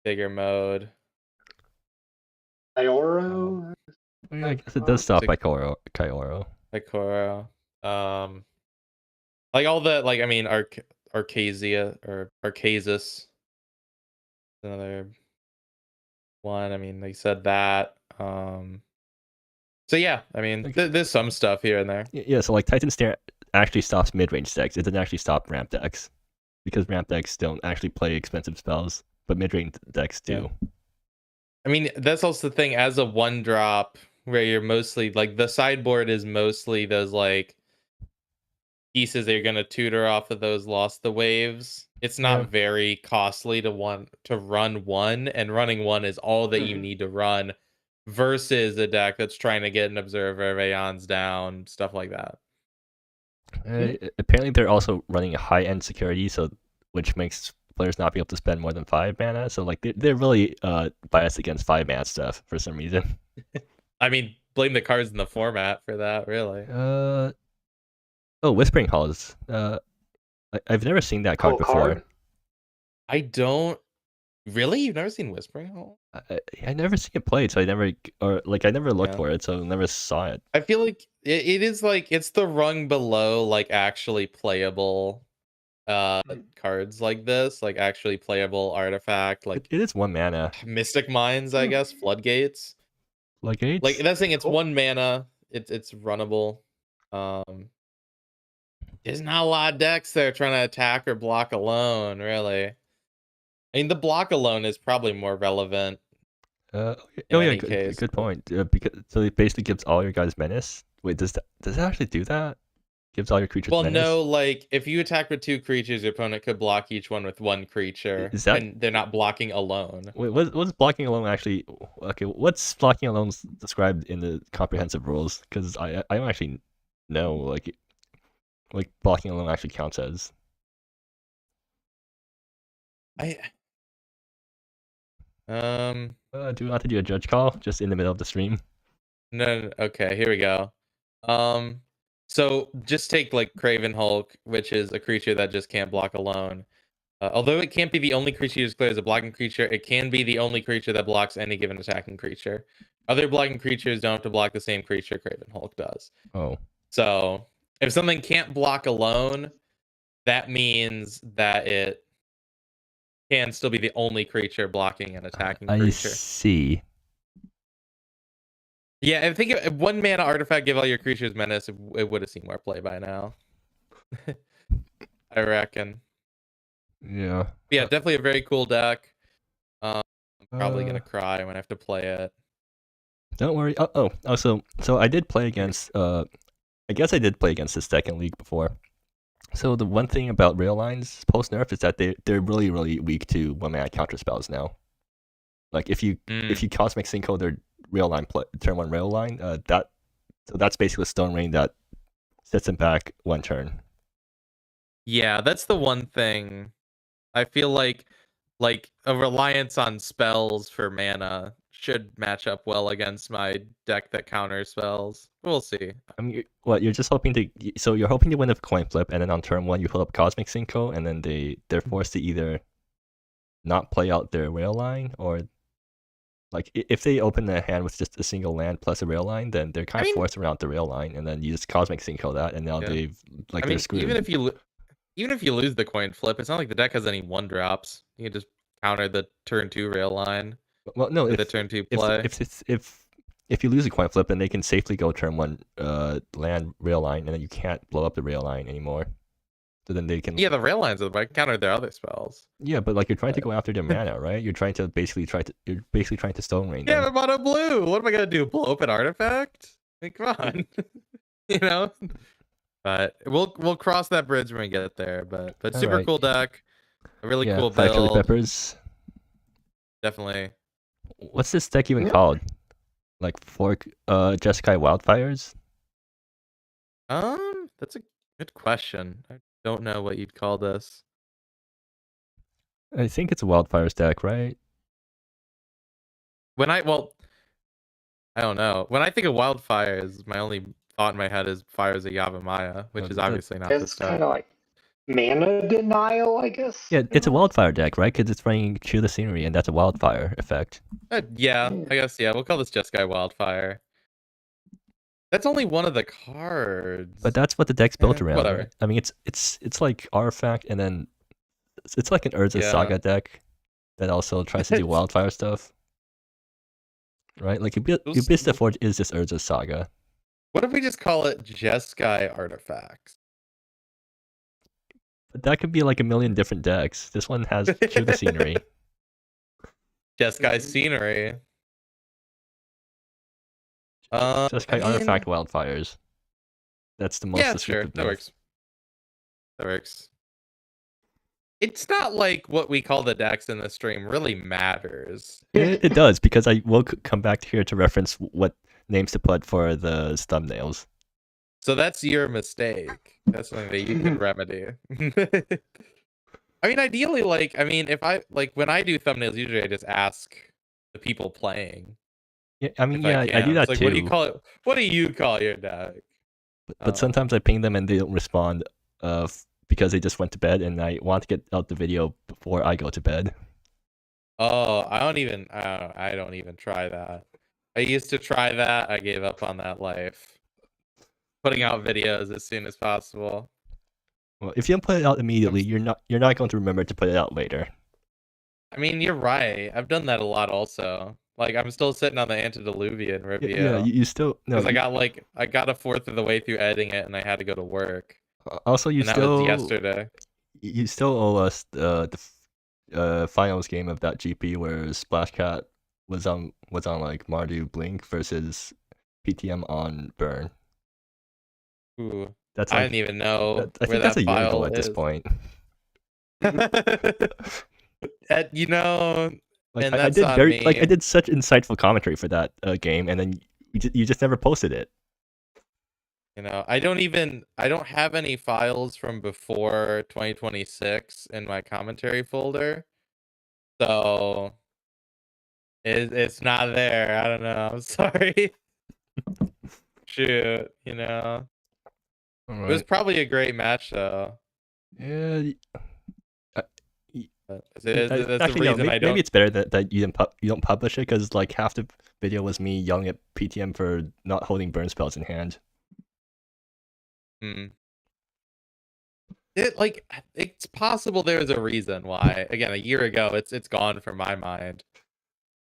bigger mode. Ioro? I guess it does stop by Kaoro. Like all the Arcasia or Arcasis. Another one. I mean, they said that. So yeah, I mean, there's some stuff here and there. Yeah, so like Titan Snare actually stops mid-range decks. It doesn't actually stop ramp decks, because ramp decks don't actually play expensive spells, but mid-range decks do. Yeah. I mean, that's also the thing. As a 1-drop, where you're mostly like the sideboard is mostly those like pieces that you're gonna tutor off of those Lost the Waves. It's not very costly to run one, and running one is all that you need to run, versus a deck that's trying to get an Observer of Aeons down, stuff like that. Apparently, they're also running a high-end security, which makes players not be able to spend more than 5 mana. So like they're really biased against 5-mana stuff for some reason. I mean, blame the cards in the format for that, really. Whispering Halls. I've never seen that card before. I don't. Really? You've never seen Whispering Hall? I never seen it played, so I never looked for it, so I never saw it. I feel like it is like it's the rung below like actually playable cards like this, like actually playable artifact. Like it is 1 mana. Mystic Minds, I guess. Floodgates. Floodgates? Like that's thing, it's 1 mana. It's runnable. There's not a lot of decks there trying to attack or block alone, really. I mean, the block alone is probably more relevant. Oh in yeah, any case. good point. Because so it basically gives all your guys menace. Wait, does it actually do that? Gives all your creatures Well, menace? no, like if you attack with 2 creatures, your opponent could block each one with 1 creature, Is that... and they're not blocking alone. Wait, what's blocking alone actually? Okay, what's blocking alone described in the comprehensive rules? Because I don't actually know like blocking alone actually counts as. Do you want to do a judge call just in the middle of the stream? No, okay, here we go. So just take like Craven Hulk, which is a creature that just can't block alone. Although it can't be the only creature you declare as a blocking creature, it can be the only creature that blocks any given attacking creature. Other blocking creatures don't have to block the same creature Craven Hulk does. Oh. So if something can't block alone, that means that it can still be the only creature blocking an attacking creature. I see. Yeah, I think if 1 mana artifact give all your creatures menace, it would have seen more play by now. I reckon. Yeah. Yeah, definitely a very cool deck. I'm probably gonna cry when I have to play it. Don't worry. So I did play against. I guess I did play against this deck in League before. So the one thing about rail lines post nerf is that they're really weak to 1 mana counter spells now. Like if you Cosmic Synchro their rail line turn 1 rail line, that's basically a Stone Rain that sets them back 1 turn. Yeah, that's the one thing. I feel like a reliance on spells for mana should match up well against my deck that counters spells. We'll see. I mean, you're just hoping to... So you're hoping to win a coin flip, and then on turn 1 you pull up Cosmic Synchro, and then they're forced to either not play out their rail line, or... Like, if they open their hand with just a single land plus a rail line, then they're kind of forced around the rail line, and then you just Cosmic Synchro that, and now they're screwed. Even if you lose the coin flip, it's not like the deck has any 1-drops. You can just counter the turn 2 rail line. Well, no, if the turn 2 play. If you lose a coin flip, then they can safely go turn 1 land rail line, and then you can't blow up the rail line anymore. So then they can... Yeah, the rail lines counter their other spells. Yeah, but like you're trying to go after their mana, right? You're basically trying to Stone Rain them. Yeah, I'm on a blue. What am I gonna do? Blow up an artifact? Like, come on. You know? But we'll cross that bridge when we get there. But super cool deck. A really cool build. Chili Peppers. Definitely. What's this deck even called? Like Fork Jeskai Wildfires? That's a good question. I don't know what you'd call this. I think it's a Wildfires deck, right? I don't know. When I think of Wildfires, my only thought in my head is Fires of Yavimaya, which is obviously not this deck. It's kind of like mana denial, I guess. Yeah, it's a wildfire deck, right? Because it's running Chew the Scenery, and that's a wildfire effect. Yeah, I guess, yeah. We'll call this Jeskai Wildfire. That's only one of the cards. But that's what the deck's built around. Whatever. Right? I mean, it's like Artifact, and then it's like an Urza Saga deck that also tries to do wildfire stuff. Right? Like Ubista Forge is just Urza Saga. What if we just call it Jeskai Artifacts? But that could be like a million different decks. This one has Chew the Scenery. Jeskai Scenery. Jeskai Artifact Wildfires. That's the most descriptive. That works. That works. It's not like what we call the decks in the stream really matters. It does, because I will come back here to reference what names to put for the thumbnails. So that's your mistake. That's something that you can remedy. I mean, ideally, if when I do thumbnails, usually I just ask the people playing. Yeah, I mean, I do that too. What do you call it? What do you call your deck? But sometimes I ping them and they don't respond because they just went to bed, and I want to get out the video before I go to bed. Oh, I don't even try that. I used to try that. I gave up on that life. Putting out videos as soon as possible. Well, if you don't put it out immediately, you're not going to remember to put it out later. I mean, you're right. I've done that a lot also. Like, I'm still sitting on the Antediluvian review. Yeah, you still... No, because I got a fourth of the way through editing it, and I had to go to work. Also, that was yesterday. You still owe us the finals game of that GP where Splash Cat was on like Mardu Blink versus PTM on Burn. Ooh, That's I like, didn't even know I where think that's that a year ago file at this is. point. You know, Like and I that's did on like I me. did such insightful commentary for that game, and then you just never posted it. You know, I don't have any files from before 2026 in my commentary folder, so it's not there. I don't know. I'm sorry. Shoot, you know. All It was right. probably a great match though. Yeah. But that's the Actually, no. reason I Maybe don't. it's better that you don't publish it, because like half the video was me yelling at PTM for not holding burn spells in hand. It's possible there's a reason why. Again, a year ago, it's gone from my mind.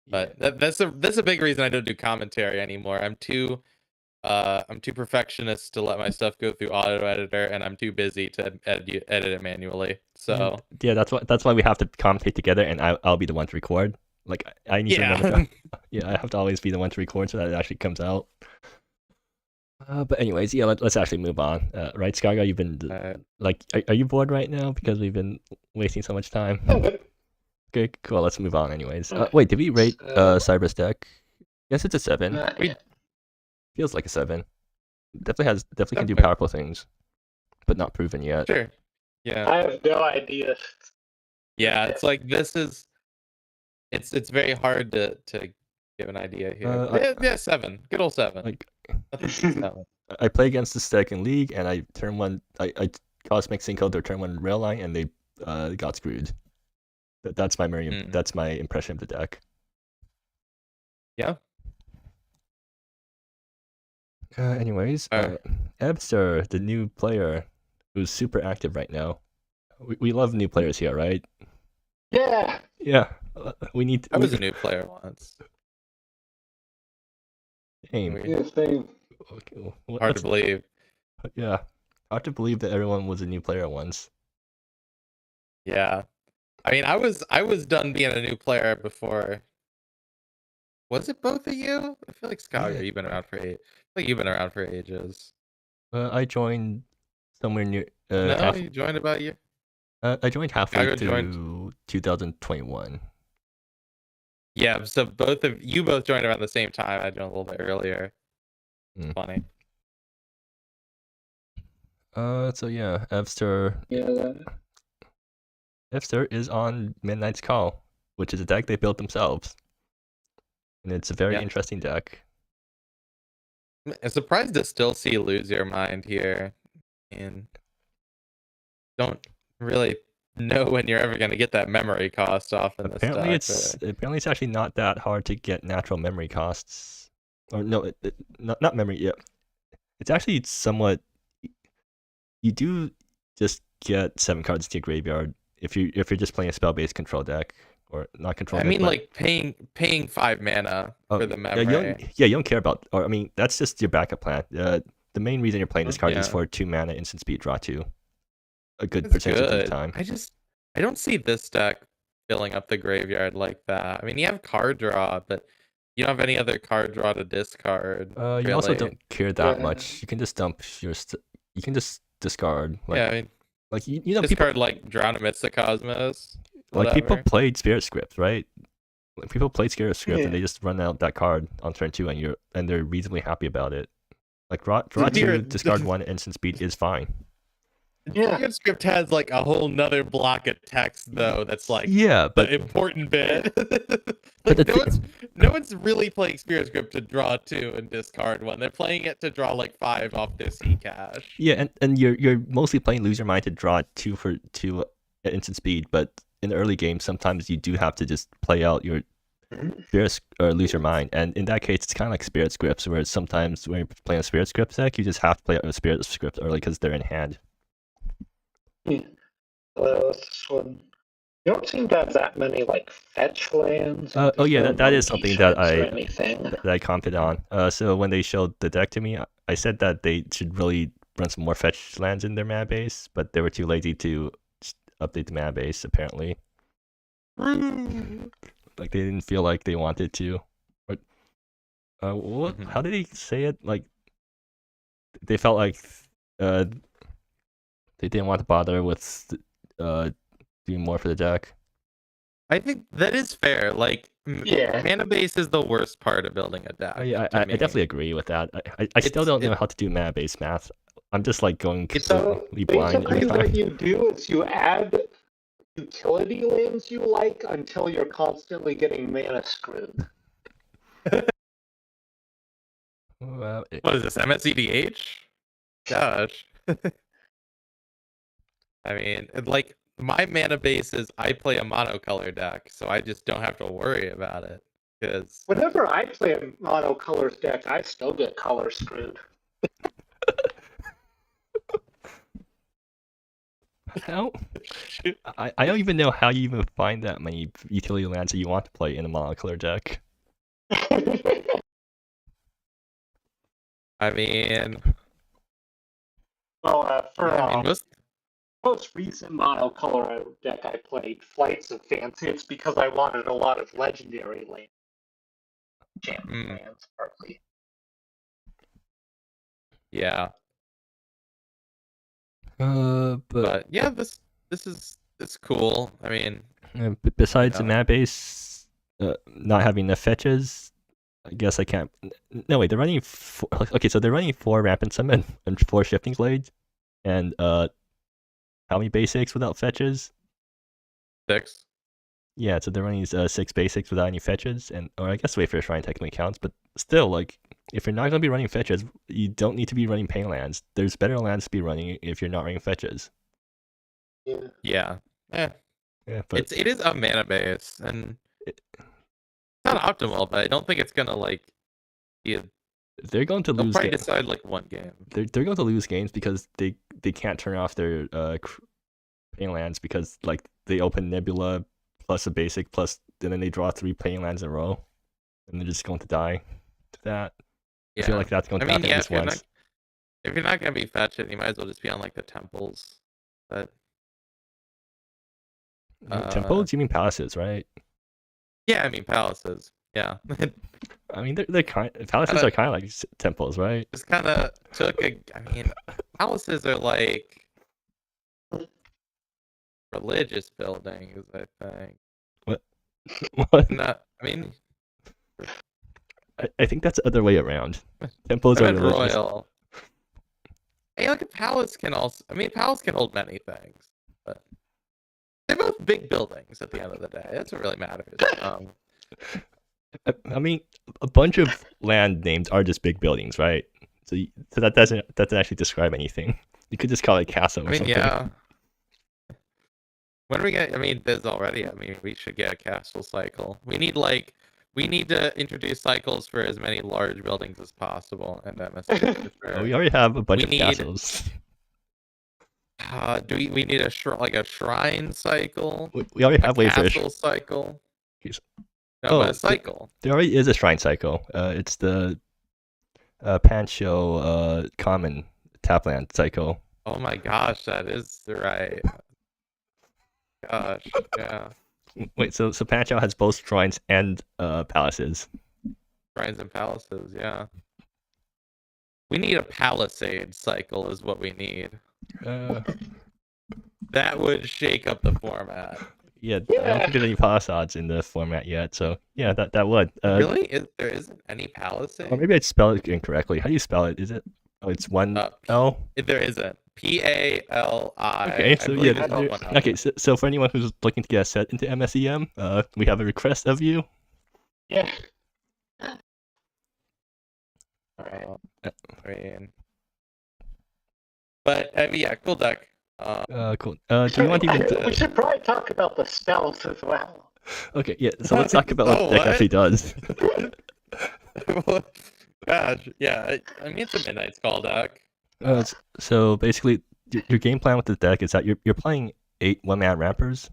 But that's a big reason I don't do commentary anymore. I'm too perfectionist to let my stuff go through auto editor, and I'm too busy to edit it manually. So yeah, that's why we have to commentate together, and I'll be the one to record. Like I need to remember. Yeah, I have to always be the one to record so that it actually comes out. But anyways, yeah, let's actually move on. Right, Skyga, you've been like, are you bored right now because we've been wasting so much time? Okay, cool. Let's move on. Anyways, wait, did we rate Cyber's deck? Yes, it's a 7. Feels like a 7. Definitely can do powerful things, but not proven yet. Sure. Yeah. I have no idea. Yeah, it's like it's very hard to give an idea here. Yeah, 7. Good old 7. Like, 7. I play against this deck in League, and I turn one. I Cosmic Sync their turn 1 rail line, and they got screwed. That's my that's my impression of the deck. Yeah. Anyways, Ebster, the new player, who's super active right now. We love new players here, right? Yeah. Yeah. We need. I was a new player once. Same. Same. Okay, Hard to believe. Yeah. Hard to believe that everyone was a new player once. Yeah. I mean, I was done being a new player before. Was it both of you? I feel like Skyler, you've been around for you've been around for ages. I joined somewhere near. No, you joined about you. I joined halfway through 2021. Yeah, so you both joined around the same time. I joined a little bit earlier. It's funny. So yeah, Evster. Yeah. Evster is on Midnight's Call, which is a deck they built themselves, and it's a very interesting deck. I'm surprised to still see Lose Your Mind here, and don't really know when you're ever going to get that memory cost off in this deck. Apparently it's actually not that hard to get natural memory costs, or no, not memory. Yeah, it's actually somewhat. You do just get 7 cards to your graveyard if you're just playing a spell-based control deck, or not control. I mean, like paying 5 mana for the memory. You don't care about. Or I mean, that's just your backup plan. The main reason you're playing this card is for 2 mana instant speed draw 2. A good percentage of the time. I don't see this deck filling up the graveyard like that. I mean, you have card draw, but you don't have any other card draw to discard. You also don't care that much. You can just dump your. You can just discard. Like, I mean, like you know, discard like Drown Amidst the Cosmos. Like people played Spirit Script, right? Like, people played Spirit Script and they just run out that card on turn 2, and they're reasonably happy about it. Like draw 2, discard 1 instant speed is fine. Spirit Script has like a whole nother block of text though. That's like but the important bit. Like, no one's really playing Spirit Script to draw 2 and discard 1. They're playing it to draw like 5 off their C cash. Yeah, and you're mostly playing Lose Your Mind to draw 2 for 2 at instant speed, but in the early game, sometimes you do have to just play out your Spirit or Lose Your Mind, and in that case, it's kind of like Spirit Scripts, where sometimes when you're playing a Spirit Script deck, you just have to play out a Spirit Script early because they're in hand. This one. You don't seem to have that many like fetch lands. Oh yeah, that is something that I commented on. So when they showed the deck to me, I said that they should really run some more fetch lands in their mana base, but they were too lazy to update the mana base apparently. like they didn't feel like they wanted to. But what? How did he say it? Like they felt like they didn't want to bother with doing more for the deck. I think that is fair. Like, mana base is the worst part of building a deck. I definitely agree with that. I still don't know how to do mana based math. I'm just like going completely blind every time. What you do is you add utility lands you like until you're constantly getting mana screwed. What is this, MSEDH? Gosh. I mean, like, my mana base is I play a monocolor deck, so I just don't have to worry about it. Because whenever I play a monocolor deck, I still get color screwed. How? I don't even know how you even find that many utility lands that you want to play in a monocolor deck. I mean, well, for most recent monocolor deck I played, Flights of Fancy, it's because I wanted a lot of legendary lands. Champion lands, partly. Yeah. But yeah, this is cool. I mean, besides the mana base not having the fetches, I guess I can't. No wait, they're running okay, so they're running 4 Rampant Summon and 4 Shifting Blades, and how many basics without fetches? 6. Yeah, so they're running 6 basics without any fetches, or I guess Wayfarer Shrine technically counts, but still, like, if you're not going to be running fetches, you don't need to be running pain lands. There's better lands to be running if you're not running fetches. Yeah. Yeah, but it is a mana base, and it's not optimal, but I don't think it's gonna like. They're going to lose. They'll probably decide like one game. They're going to lose games because they can't turn off their pain lands because like they open Nebula plus a basic plus, and then they draw 3 pain lands in a row, and they're just going to die to that. Yeah. I feel like that's going to happen at least once. If you're not going to be fetching, you might as well just be on like the temples. But temples? You mean palaces, right? Yeah, I mean palaces. Yeah. I mean they're palaces are kind of like temples, right? Just kind of took a. I mean, palaces are like religious buildings, I think. What? Not. I mean. I think that's the other way around. Temples are religious. Royal. Hey, like a palace can also. I mean, palace can hold many things, but they're both big buildings at the end of the day. That's what really matters. I mean, a bunch of land names are just big buildings, right? So that doesn't actually describe anything. You could just call it castle or something. Yeah. When are we get? I mean, there's already. I mean, we should get a castle cycle. We need to introduce cycles for as many large buildings as possible, and MSEM. Sure. We already have a bunch of castles. Do we need a shrine cycle? We already have a castle cycle. A cycle. There already is a shrine cycle. It's the Pancho common tapland cycle. Oh my gosh, that is right. Gosh, yeah. Wait, so Pancho has both shrines and palaces. Shrines and palaces, yeah. We need a palisade cycle is what we need. That would shake up the format. Yeah, I don't think there's any palisades in the format yet, so yeah, that would. Really? There isn't any palisade? Or maybe I'd spell it incorrectly. How do you spell it? Is it? Oh, it's one L? There isn't. PALI. Okay, so yeah. Okay, so for anyone who's looking to get a set into MSEM, we have a request of you. Yeah. Alright. I mean, but yeah, cool deck. Cool. Do you want to even? We should probably talk about the spells as well. Okay, yeah. So let's talk about what the deck actually does. Gosh, yeah. I mean, it's a Midnight Skull deck. So basically, your game plan with the deck is that you're playing 8 1-man rampers,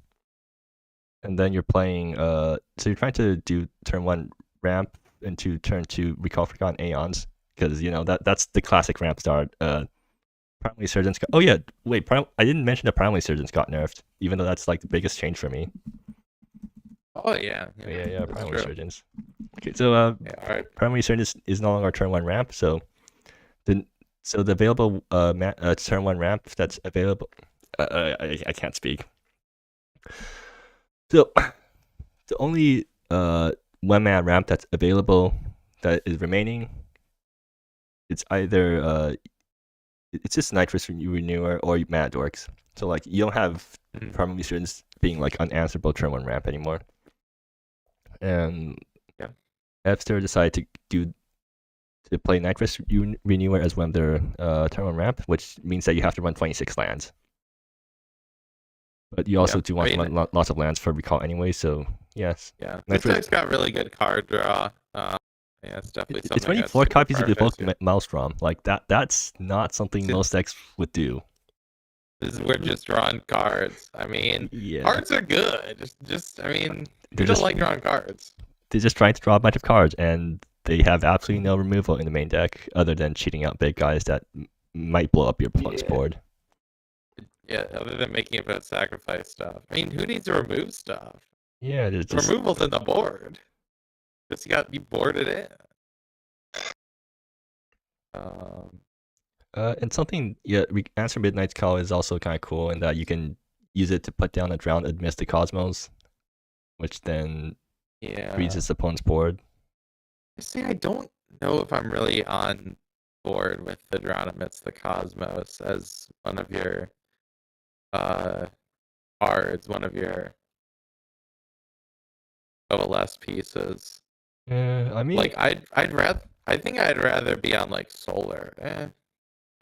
and then you're playing so you're trying to do turn 1 ramp into turn 2 recall forgotten aeons, because you know that's the classic ramp start. Primal Surgeons got. Oh yeah, wait. I didn't mention that Primal Surgeons got nerfed, even though that's like the biggest change for me. Oh yeah. Yeah. Primal true. Resurgence. Okay, so Yeah, all right. Primal Resurgence is no longer a turn 1 ramp, so the available turn 1 ramp that's available. I can't speak. So the only 1-mana ramp that's available that is remaining, it's either it's just Nitrous Renewer or Mana Dorks. So like you don't have Primal Resurgence being like unanswerable turn 1 ramp anymore. And yeah, Epster decided to play Nitrous Renewer as one of their turn 1 ramp, which means that you have to run 26 lands. But you also do want to run lots of lands for recall anyway, so yes. Yeah, this deck's got really good card draw. Yeah, it's definitely something. It's running 4 copies of Evoke Maelstrom. Like that's not something most decks would do. We're just drawing cards. I mean, cards are good. I mean, they don't like drawing cards. They're just trying to draw a bunch of cards, and they have absolutely no removal in the main deck other than cheating out big guys that might blow up your opponent's board. Yeah, other than making it sacrifice stuff. I mean, who needs to remove stuff? Yeah, there's just removal's in the board. Just got to be boarded in. And something, Answer Midnight's Call is also kind of cool in that you can use it to put down a Drown amidst the Cosmos, which then frees its opponent's board. See, I don't know if I'm really on board with the Drown amidst the Cosmos as one of your cards, one of your OLS pieces. I mean, like I think I'd rather be on like Solar.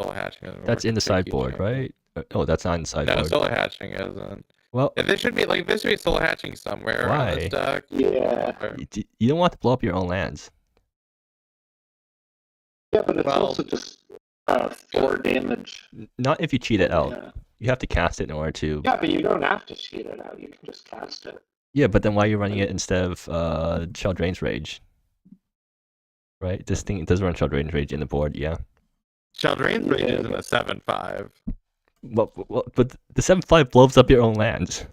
Solar Hatching. That's in the sideboard, right? Oh, that's not in the sideboard. No, Solar Hatching isn't. Well, there should be Solar Hatching somewhere around this deck. Yeah. You don't want to blow up your own lands. Yeah, but it's also just 4 damage. Not if you cheat it out. Yeah. You have to cast it in order to. Yeah, but you don't have to cheat it out. You can just cast it. Yeah, but then why are you running it instead of Chaldrain's Rage? Right? This thing does run Chaldrain's Rage in the board, yeah. Chaldrain's Rage isn't a 7/5. Well, but the 7/5 blows up your own lands.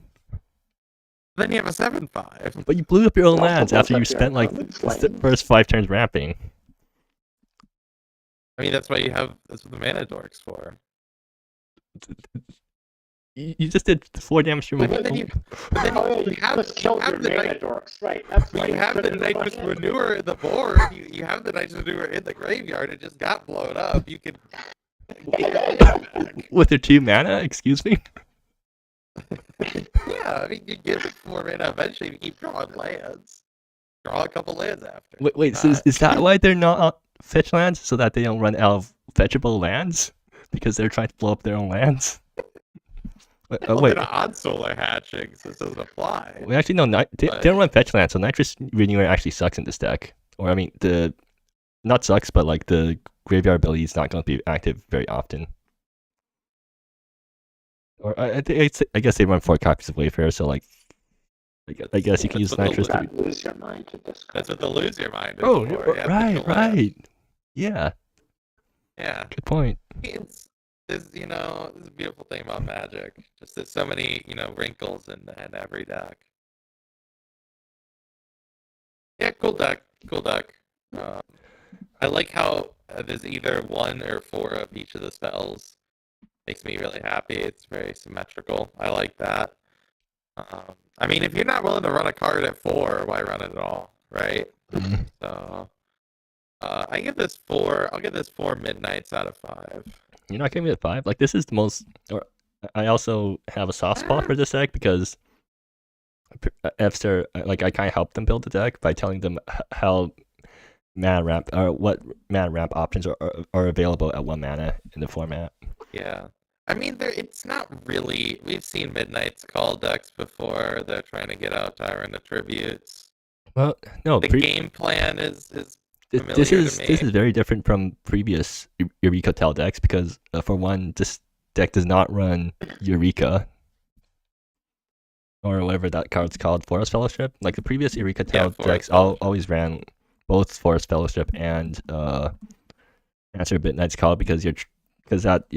Then you have a 7/5. But you blew up your own lands after you spent like the first 5 turns ramping. I mean, that's what the Mana Dorks for. You just did 4 damage to but then you have the Mana Dorks, right? That's why you have the Nitrous Renewer in the board. You have the Nitrous Renewer in the graveyard. It just got blown up. You could with your 2 mana, excuse me. Yeah, I mean, you get 4 mana eventually. You keep drawing lands. Draw a couple lands after. Wait. So is that why they're not fetch lands, so that they don't run out of fetchable lands because they're trying to blow up their own lands? Wait, they're on Solar Hatching, so this doesn't apply. We actually no, they don't run fetch lands, so Nitrous Renewer actually sucks in this deck. Or I mean, not sucks, but like the graveyard ability is not going to be active very often. Or I guess they run 4 copies of Wayfarer, so like I guess you can use Nitrous to lose your mind to this. That's what the lose your mind is for. Right. Yeah. Yeah. Good point. There's a beautiful thing about Magic. Just there's so many, wrinkles in every deck. Yeah, cool deck. I like how there's either 1 or 4 of each of the spells. Makes me really happy. It's very symmetrical. I like that. I mean, if you're not willing to run a card at 4, why run it at all, right? Mm-hmm. So, I give this 4. I'll give this 4 midnights out of 5. You're not giving it 5? Like, this is the most. Or I also have a soft spot for this deck because Epster, like, I kind of helped them build the deck by telling them how mana ramp or what mana ramp options are available at 1 mana in the format. Yeah. I mean, it's not really. We've seen Midnight's Call decks before. They're trying to get out Tyrant Attributes. Well, no. The game plan is familiar this to me. This is very different from previous Eureka Tell decks because, for one, this deck does not run Eureka or whatever that card's called, Forest Fellowship. Like the previous Eureka Tell decks always ran both Forest Fellowship and Answer Midnight's Call because you're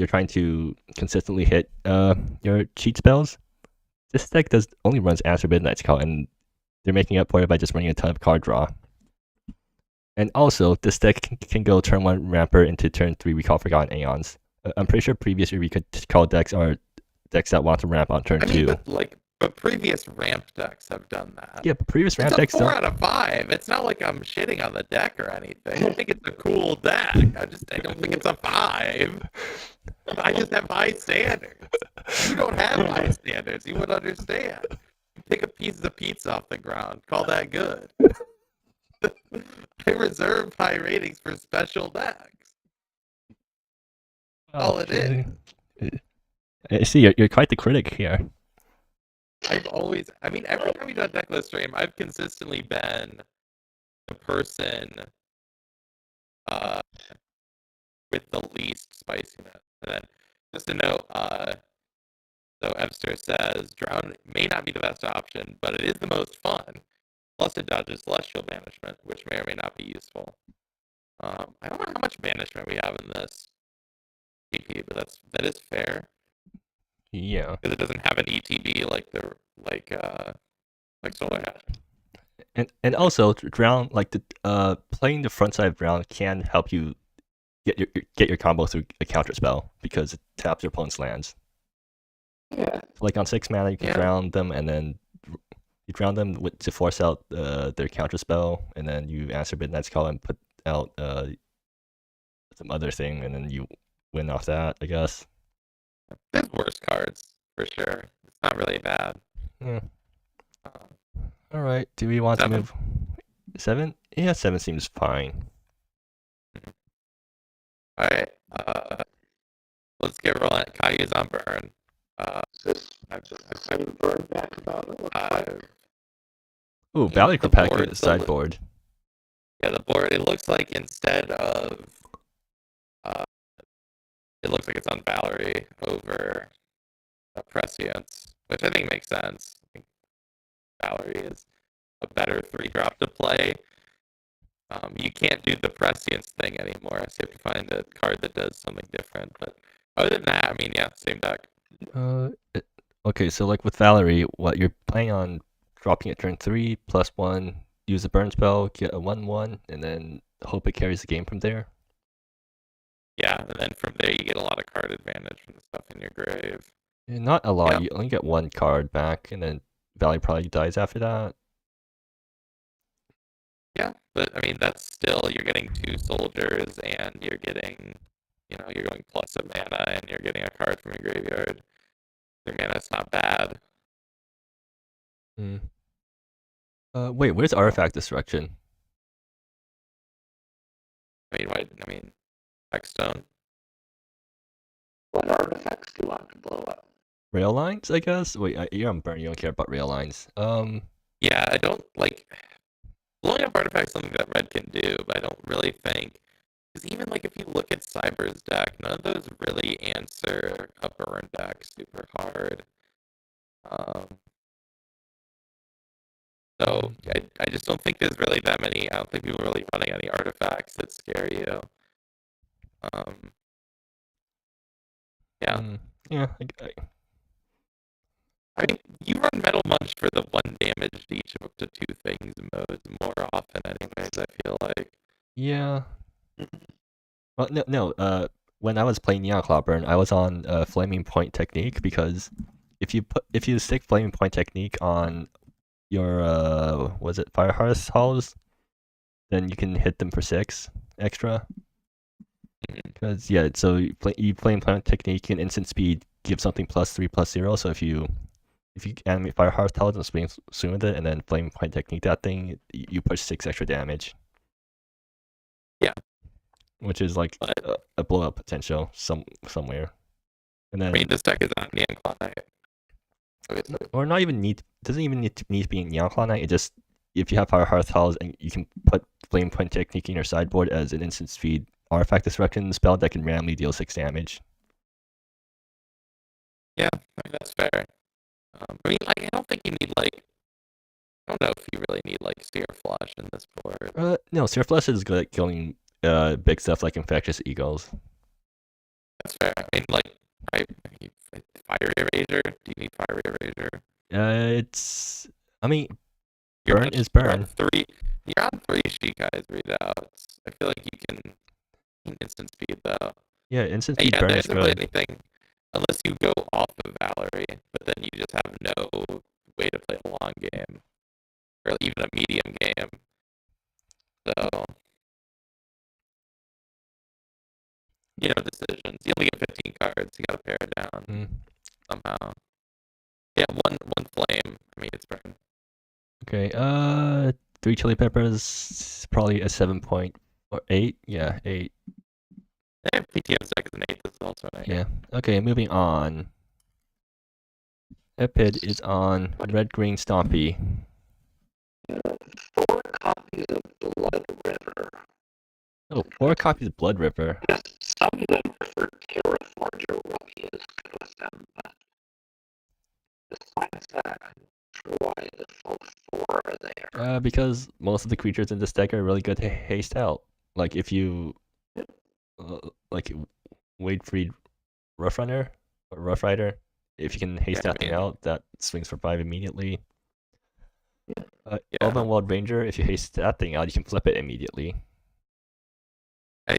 trying to consistently hit your cheat spells. This deck only runs Answer Midnight's Call, and they're making up for it by just running a ton of card draw. And also, this deck can go turn 1 Ramper into turn 3 Recall Forgotten Aeons. I'm pretty sure previous Recall decks are decks that want to ramp on turn 2. But previous ramp decks have done that. Yeah, but previous ramp decks don't... 4 out of 5. It's not like I'm shitting on the deck or anything. I think it's a cool deck. I don't think it's a 5. I just have high standards. You don't have high standards. You would understand. Pick a piece of pizza off the ground. Call that good. I reserve high ratings for special decks. All it is. I see, you're quite the critic here. Every time we do a Decklist stream, I've consistently been the person with the least spiciness. And then, just a note, so Epster says, Drown may not be the best option, but it is the most fun. Plus it dodges Celestial Banishment, which may or may not be useful. I don't know how much banishment we have in this GP, but that is fair. Yeah. Because it doesn't have an ETB like Solar Hash. And also Drown, playing the front side of Drown can help you get your combo through a counter spell because it taps your opponent's lands. Yeah. Like on 6 mana, you can drown them, and then you drown them to force out their counter spell, and then you answer Midnight's Call and put out some other thing, and then you win off that, I guess. There's worse cards, for sure. It's not really bad. Yeah. Alright, do we want 7? To move 7? Yeah, 7 seems fine. Alright, let's get rolling. Kayu's on burn. I'm just the same burn back about it. Ooh, Valley Pack with the sideboard. Yeah, the board, it looks like instead of it looks like it's on Valerie over Prescience, which I think makes sense. I think Valerie is a better 3-drop to play. You can't do the Prescience thing anymore, so you have to find a card that does something different. But other than that, I mean, yeah, same deck. Okay, so like with Valerie, what you're planning on dropping at turn 3, +1, use a burn spell, get a 1/1, and then hope it carries the game from there? Yeah, and then from there you get a lot of card advantage from the stuff in your grave. Not a lot, you only get 1 card back, and then Valley probably dies after that. Yeah, but I mean, that's still, you're getting 2 soldiers, and you're getting, you're going plus a mana, and you're getting a card from your graveyard. Your mana's not bad. Wait, where's Artifact Destruction? I mean, Hexstone. What artifacts do you want to blow up? Rail lines, I guess? Wait, you're on burn, you don't care about rail lines. Yeah, I don't, blowing up artifacts is something that Red can do, but I don't really think, because even, if you look at Cyber's deck, none of those really answer a burn deck super hard. So, I just don't think there's really that many, I don't think people are really running any artifacts that scare you. Yeah. Yeah, I mean, you run Metal Munch for the 1 damage to each of up to 2 things modes more often anyways, I feel like. Yeah. Well, no, when I was playing Neon Clobburn, I was on Flaming Point Technique, because if you stick Flaming Point Technique on your, was it Firehearth Halls, then you can hit them for 6 extra. Because, yeah, so you Flame Point Technique, and instant speed give something +3/+0, so if you animate Firehearth Halls and swing with it, and then Flame Point Technique that thing, you push 6 extra damage. Yeah. Which is like a blow up potential somewhere. And then, I mean, this deck is on Neon Claw Knight. Or not even doesn't even need to be Neon Claw Knight. It just, if you have Firehearth Halls, and you can put Flame Point Technique in your sideboard as an instant speed Artifact Destruction spell that can randomly deal 6 damage. Yeah, I mean, that's fair. I mean, I don't think you need, I don't know if you really need, Seer Flush in this board. No, Seer Flush is good at killing big stuff like Infectious Eagles. That's fair. I mean, Fire Eraser? Do you need Fire Eraser? I mean, Burn is burn. You're on 3 Shikai readouts. I feel like you can instant speed though. Yeah, instant speed burn is good. Really anything unless you go off of Valerie, but then you just have no way to play a long game. Or even a medium game. So decisions. You only get 15 cards, you gotta pare it down somehow. Yeah, one flame. I mean it's burn. Okay, 3 chili peppers, probably a 7.8. Yeah, 8. Yeah, PTM second and 8 is also an 8. Yeah. Okay, moving on. Epid is on red green Stompy. 4 copies of Blood River. Oh, 4 copies of Blood River. Yes, some of them prefer Terraforger really is good with them, but besides that, I'm not sure why the full 4 are there. Because most of the creatures in this deck are really good to haste out. Like if you like Wade-Freed Rough Runner or Rough Rider, if you can haste that thing out, that swings for 5 immediately. Elven Wild Ranger, if you haste that thing out, you can flip it immediately.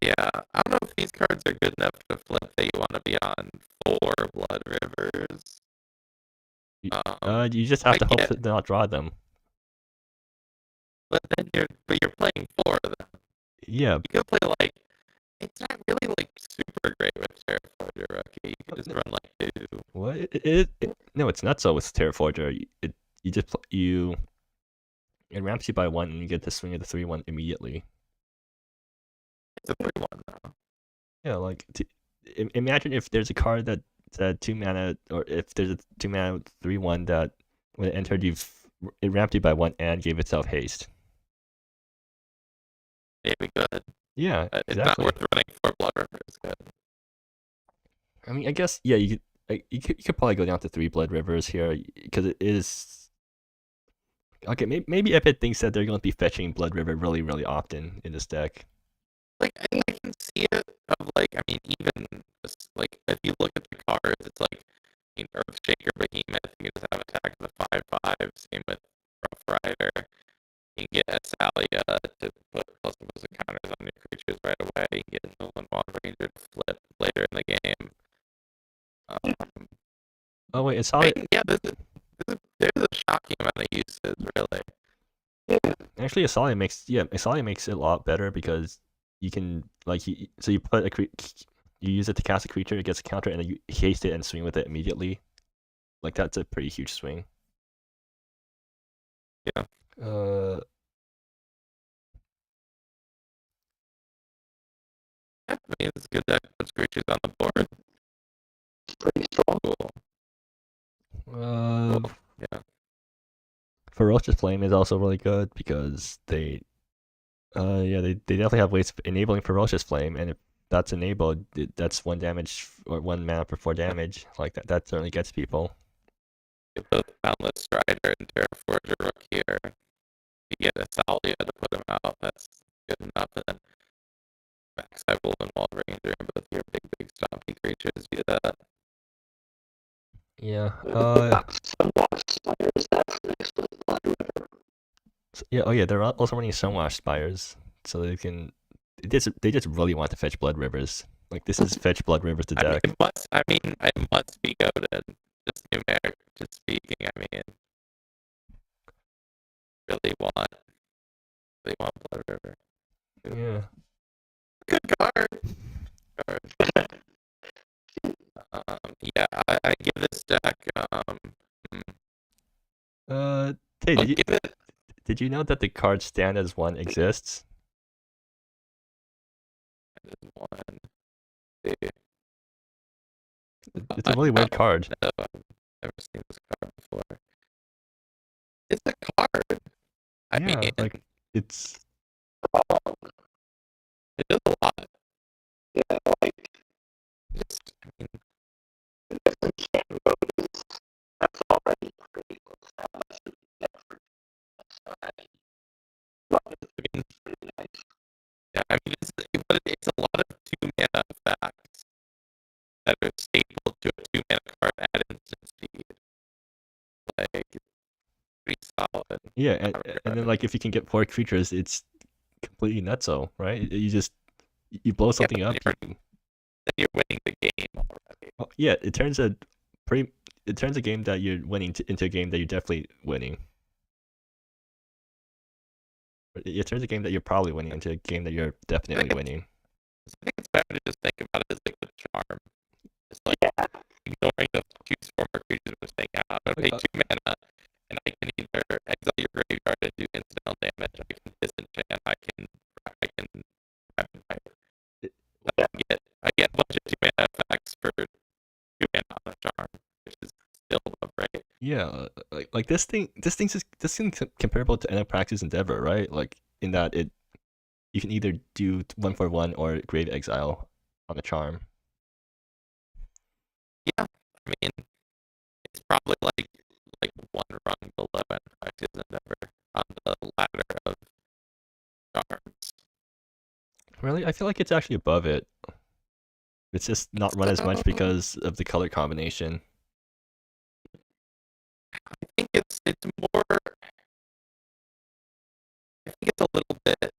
Yeah, I don't know if these cards are good enough to flip that you want to be on 4 Blood Rivers. You just have to hope to not draw them. But then you're playing 4 of them. Yeah. You could play like, it's not really like super great with Terraforger Rookie. You can just run like 2. What? No, it's not so with Terraforger. It ramps you by 1 and you get to swing at the 3/1 immediately. It's a 3/1 though. Yeah, like imagine if there's a card that 2 mana, or if there's a 2 mana 3/1 that when it entered it ramped you by 1 and gave itself haste. It'd be good. Yeah, It's exactly. not worth running 4 Blood Rivers. Good. I mean, I guess you could probably go down to 3 Blood Rivers here because it is. Okay, maybe Epid thinks that they're going to be fetching Blood River really, really often in this deck. Like, I can see it of like, I mean, even just, like, if you look at the cards, it's like, I mean, Earthshaker, Behemoth, you can just have attack of the 5/5, same with Rough Rider. You can get Asalia to put plus counters on your creatures right away. You can get Elven Wild Ranger to flip later in the game. Oh wait, Asalia. Yeah, there's a shocking amount of uses, really. Yeah. Actually, Asalia makes it a lot better because you can you put you use it to cast a creature, it gets a counter, and then you haste it and swing with it immediately. Like that's a pretty huge swing. Yeah. I mean, it's good that puts creatures on the board. It's pretty strong. Cool. Yeah. Ferocious Flame is also really good because they definitely have ways of enabling Ferocious Flame, and if that's enabled, that's 1 damage or 1 mana for 4 damage. Like that certainly gets people. You put Boundless Strider and Terraforger Rook here. You get Asalia to put him out. That's good enough. And then backside Wolven Wild Ranger and both your big stompy creatures do that. Yeah. They're also running Sunwash Spires, so they just really want to fetch Blood Rivers. Like this is fetch Blood Rivers to deck. It must be goated. Just numeric, just speaking. I mean, really want Blood River. Yeah. Good card. Yeah, I give this deck. Hey, did you know that the card Stand as One exists? It's a really weird card. No, I've never seen this card before. It's a card. I mean, like it's. It does a lot. Yeah, like just. I mean, that's already pretty close. Yeah, I mean, it's a lot of 2 mana effects that are staple to a 2 mana card at instant speed. Like, pretty solid. Yeah, and then like if you can get 4 creatures, it's completely nutso, right? You blow something up. Then you're winning the game already. Well, yeah, it turns a game that you're winning into a game that you're definitely winning. It turns a game that you're probably winning into a game that you're definitely winning. I think it's better to just think about it as like the charm. It's like ignoring the choose 4 more creatures and saying, I'm going to pay 2 mana, and I can either exile your graveyard and do incidental damage, I can disenchant, I can I get a bunch of 2 mana effects for 2 mana on a charm, which is still above, right? Yeah, like this thing's comparable to Enopraxis Endeavor, right? Like in that you can either do 1 for 1 or Grave Exile on a charm. Yeah, I mean, it's probably like 1 rung below Enopraxis Endeavor on the ladder of charms. Really, I feel like it's actually above it. It's just not run as much because of the color combination. I think it's more. I think it's a little bit.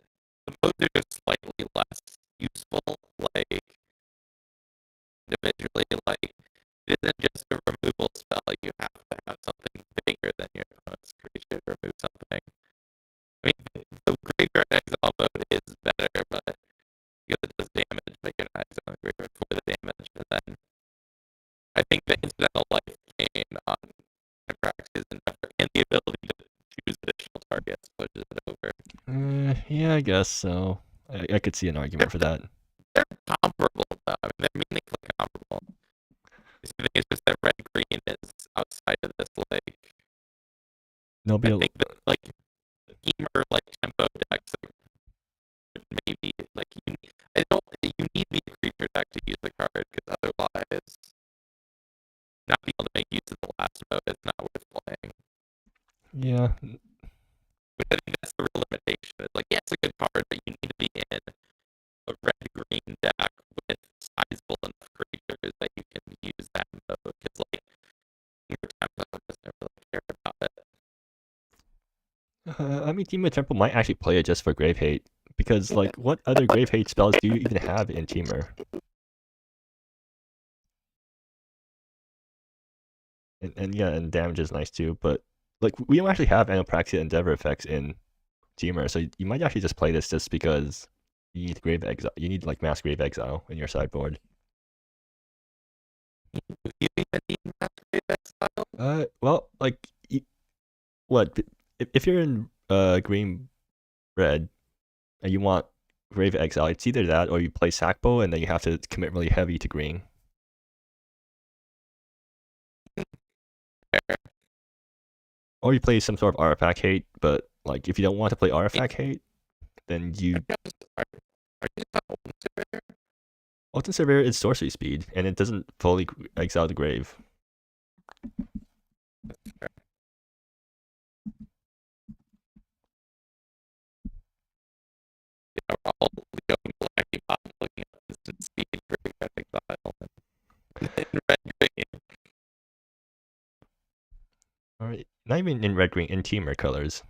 The modes are just slightly less useful, like individually. Like it isn't just a removal spell. You have to have something bigger than your opponent's creature to remove something. I mean, the graveyard exile mode is better, but because it does damage, but you're not exiling the graveyard for the damage. And then I think the incidental life gain on Praxis and the ability to choose additional targets pushes it over. Yeah, I guess so. I could see an argument for that. They're comparable, though. I mean, they're meaningfully comparable. The thing is just that red-green is outside of this, like... I think that, like, Gamer, like, tempo decks, maybe, like, you need the creature deck to use the card, because otherwise, not being able to make use of the last mode is not worth playing. Yeah. But I think that's the real limitation. It's like, yeah, it's a good card, but you need to be in a red-green deck with sizable enough creatures that you can use that mode, because, like, your tempo doesn't really care about it. I mean, Team of Temple might actually play it just for Grave Hate, because, like, what other Grave Hate spells do you even have in Teamer? And yeah, and damage is nice too, but, like, we don't actually have Enopraxia Endeavor effects in Teamer, so you might actually just play this just because you need Grave Exile. You need, like, Mass Grave Exile in your sideboard. You even need Mass Grave Exile? Well, like, what? If you're in green red and you want Grave Exile, it's either that or you play Sackbow and then you have to commit really heavy to green. Or you play some sort of Artifact Hate, but like if you don't want to play Artifact Hate, then you... Ultimate Surveyor is sorcery speed, and it doesn't fully exile the grave. Looking at instant speed for exile. Red-green. Alright, not even in red-green, in Teamer colors.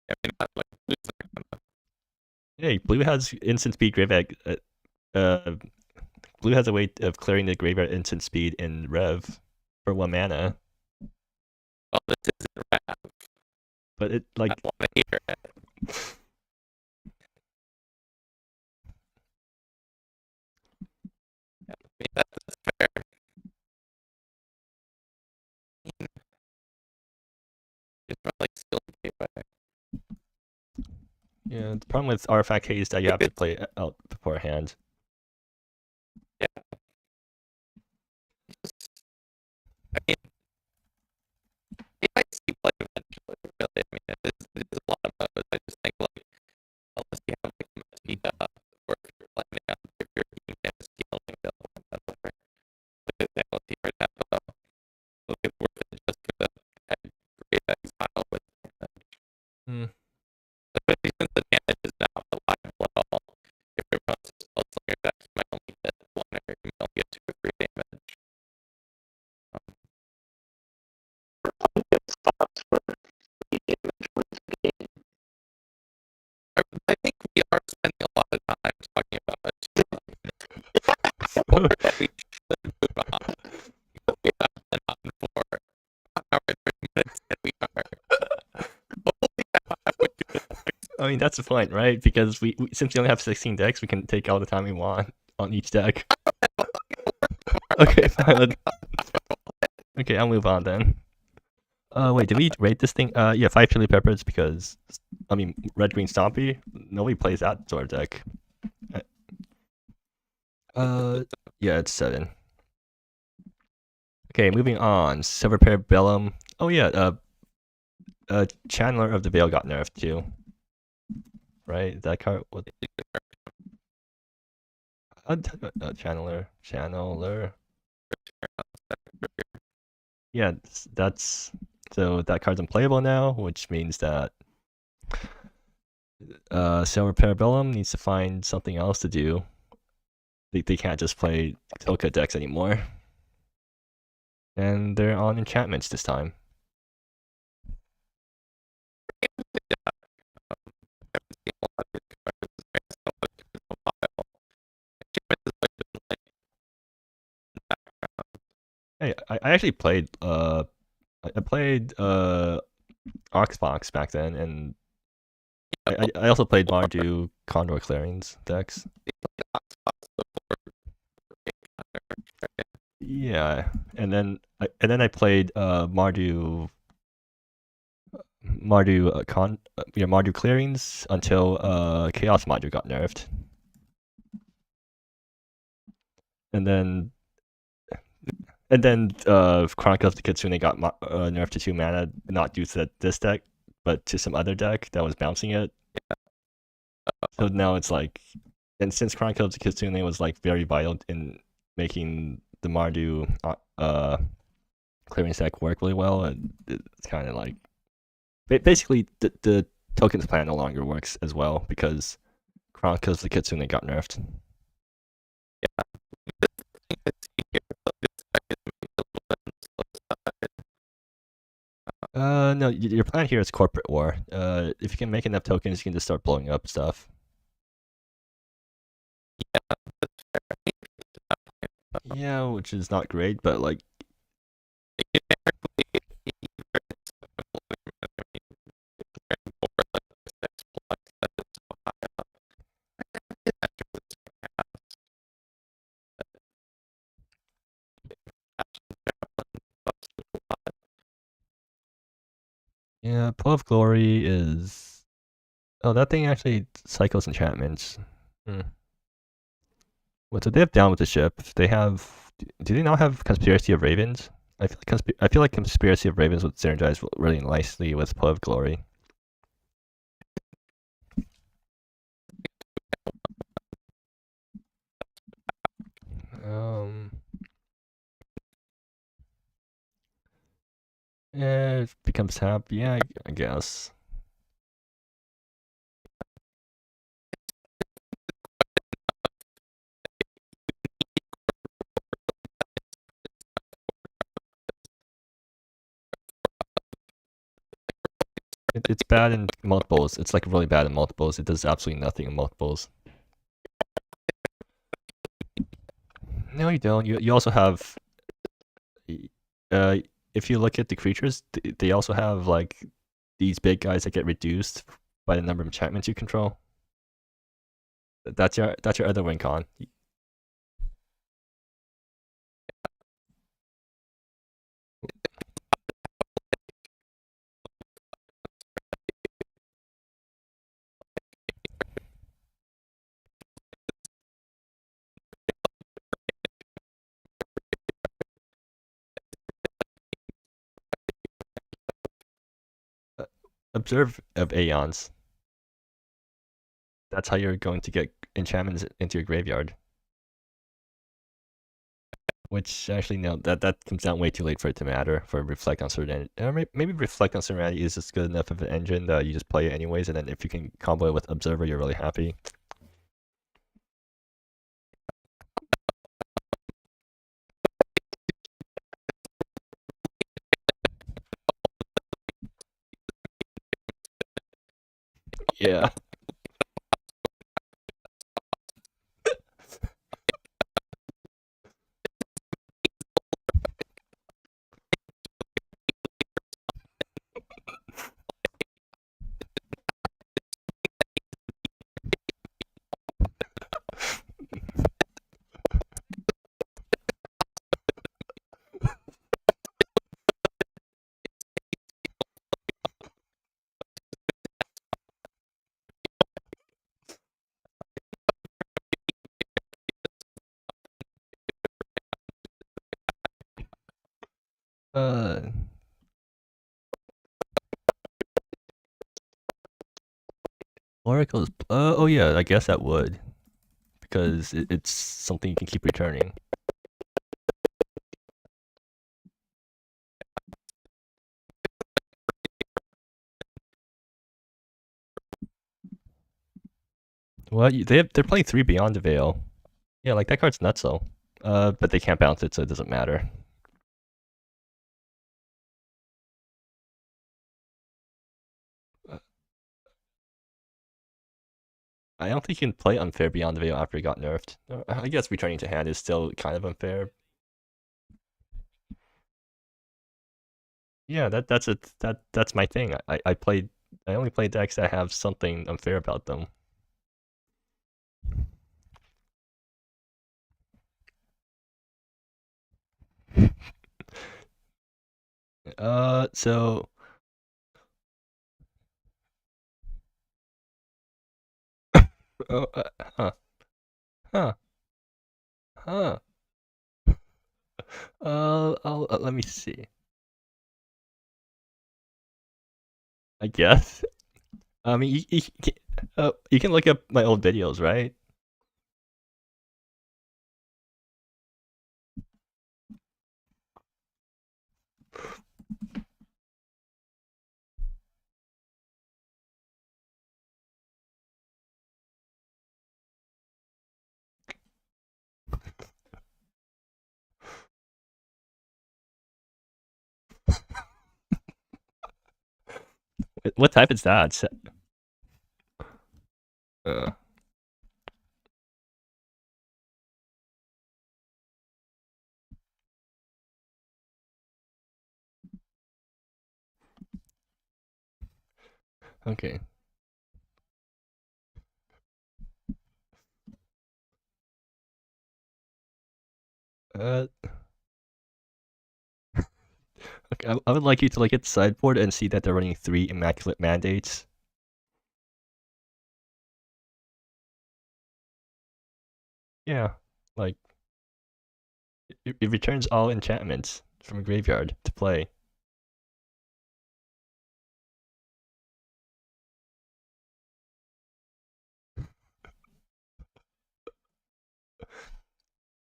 I mean, not like blue. Hey, blue has instant speed graveyard. Blue has a way of clearing the graveyard instant speed in Rev for 1 mana. Well, this isn't Rev. But it, like... I don't want to hear it. Yeah, I mean, that's fair. It's not like skill gateway. Yeah, the problem with Artifact Hate is that you have to play out beforehand. Yeah. I mean, it might see play eventually, really. I mean, there's a lot of modes. I just think, like, unless you have, like, Machida, or if you're playing out, if you're team is scaling, right now, look at worth it just for the great exile with damage. But since the damage is not reliable at all, if your opponent's a spellslinger deck, you might only get 1 or you might only get 2 or 3 damage. It's not I mean, that's the point, right? Because we since we only have 16 decks, we can take all the time we want on each deck. Okay, fine. Okay, I'll move on then. Wait, did we rate this thing? Yeah, 5 chili peppers because, I mean, red green stompy. Nobody plays that sort of deck. Yeah, it's 7. Okay, moving on. Silver Pair Bellum. Oh yeah, Chandler of the Veil got nerfed too. Right, that card. What? Channeler. Yeah, that's so that card's unplayable now, which means that Silver Parabellum needs to find something else to do. They can't just play Toka decks anymore. And they're on enchantments this time. Hey, I actually played I played Oxbox back then, and I also played Mardu Condor Clearings decks. Yeah, and then I played Mardu Mardu Clearings until Chaos Mardu got nerfed. And then Chronicles of the Kitsune got nerfed to 2 mana, not due to this deck, but to some other deck that was bouncing it. So now it's like, and since Chronicles of the Kitsune was like very vital in making the Mardu clearance deck work really well, and it's kind of like basically the tokens plan no longer works as well because Chronicles of the Kitsune got nerfed. No, your plan here is corporate war. If you can make enough tokens, you can just start blowing up stuff. Yeah, which is not great, but like. Yeah, Pool of Glory is. Oh, that thing actually cycles enchantments. What, so they have Down with the Ship. They have. Do they not have Conspiracy of Ravens? I feel like Conspiracy of Ravens would synergize really nicely with Pool of Glory. Yeah, it becomes happy. Yeah, I guess. It's bad in multiples. It's like really bad in multiples. It does absolutely nothing in multiples. No, you don't. You also have. If you look at the creatures, they also have like these big guys that get reduced by the number of enchantments you control. That's your other win con. Observe of Aeons. That's how you're going to get enchantments into your graveyard. Which actually no, that comes down way too late for it to matter. For Reflect on Serenity, maybe Reflect on Serenity is just good enough of an engine that you just play it anyways, and then if you can combo it with Observer, you're really happy. Yeah. Uh, Oracle's. Oh yeah, I guess that would, because it's something you can keep returning. Well, they're playing 3 Beyond the Veil. Yeah, like that card's nutso. But they can't bounce it, so it doesn't matter. I don't think you can play unfair Beyond the Veil after it got nerfed. I guess returning to hand is still kind of unfair. Yeah, that's my thing. I only play decks that have something unfair about them. So oh, huh. Let me see. I guess. I mean, you can look up my old videos, right? What type is that? Okay. Okay, I would like you to look at the sideboard and see that they're running 3 Immaculate Mandates. Yeah, like it returns all enchantments from a graveyard to play.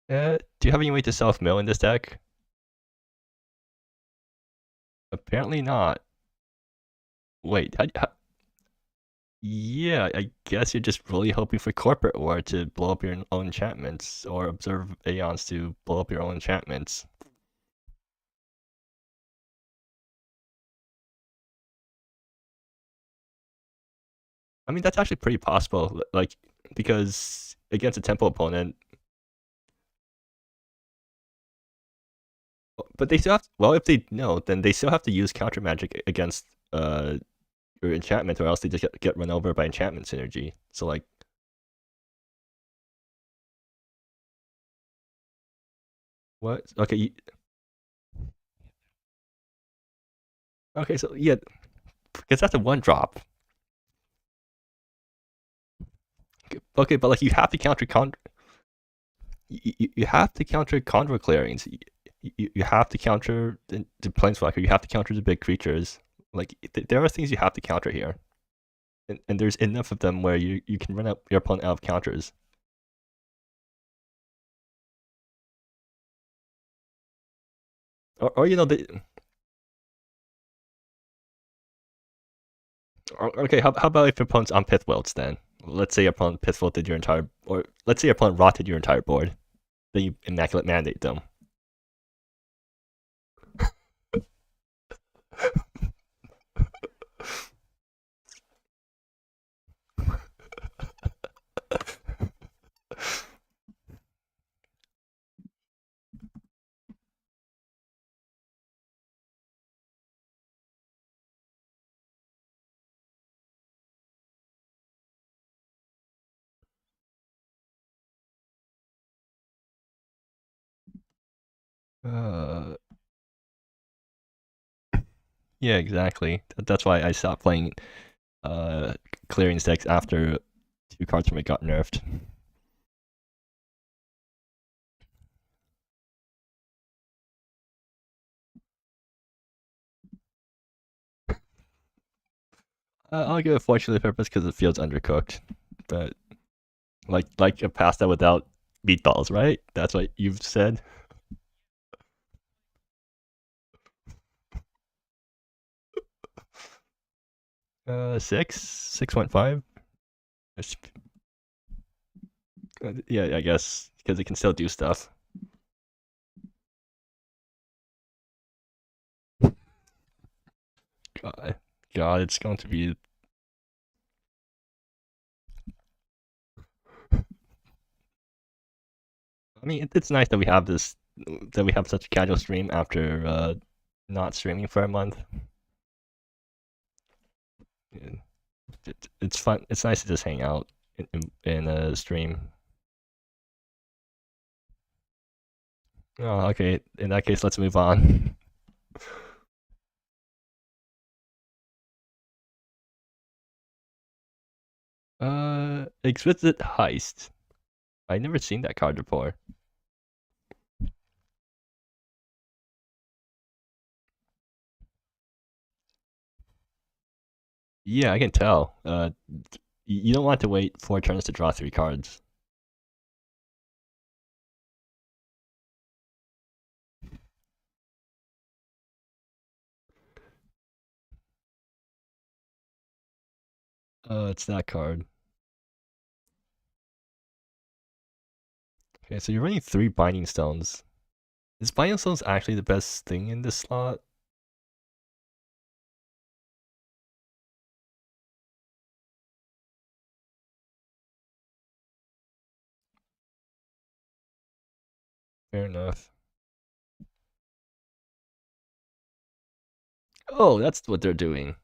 Do you have any way to self-mill in this deck? Apparently not. Wait, yeah, I guess you're just really hoping for Corporate War to blow up your own enchantments, or Observe Aeons to blow up your own enchantments. I mean, that's actually pretty possible, like, because against a Temple opponent, but they still have, well, if they know, then they still have to use counter magic against your enchantment, or else they just get run over by enchantment synergy. So like, what? Okay, okay, so yeah, because that's a 1-drop. Okay, but like you have to counter you have to counter Convoy clearings. You have to counter the Planeswalker. You have to counter the big creatures. Like there are things you have to counter here, and there's enough of them where you can run up your opponent out of counters. Or you know the. Okay, how about if your opponent's on Pith Welts then? Let's say your opponent Pith Welted your entire, or let's say your opponent rotted your entire board. Then you Immaculate Mandate them. Yeah, exactly. That's why I stopped playing clearing decks after 2 cards from it got nerfed. I'll give it 4 chili peppers because it feels undercooked, but like a pasta without meatballs, right? That's what you've said. Uh, 6.5. Yeah, I guess because it can still do stuff. God, it's going to be. I mean, it's nice that we have this, that we have such a casual stream after not streaming for a month. It's fun. It's nice to just hang out in a stream. Oh, okay. In that case, let's move on. Exquisite Heist. I've never seen that card before. Yeah, I can tell. You don't want to wait 4 turns to draw 3 cards. It's that card. Okay, so you're running 3 Binding Stones. Is Binding Stones actually the best thing in this slot? Fair enough. Oh, that's what they're doing.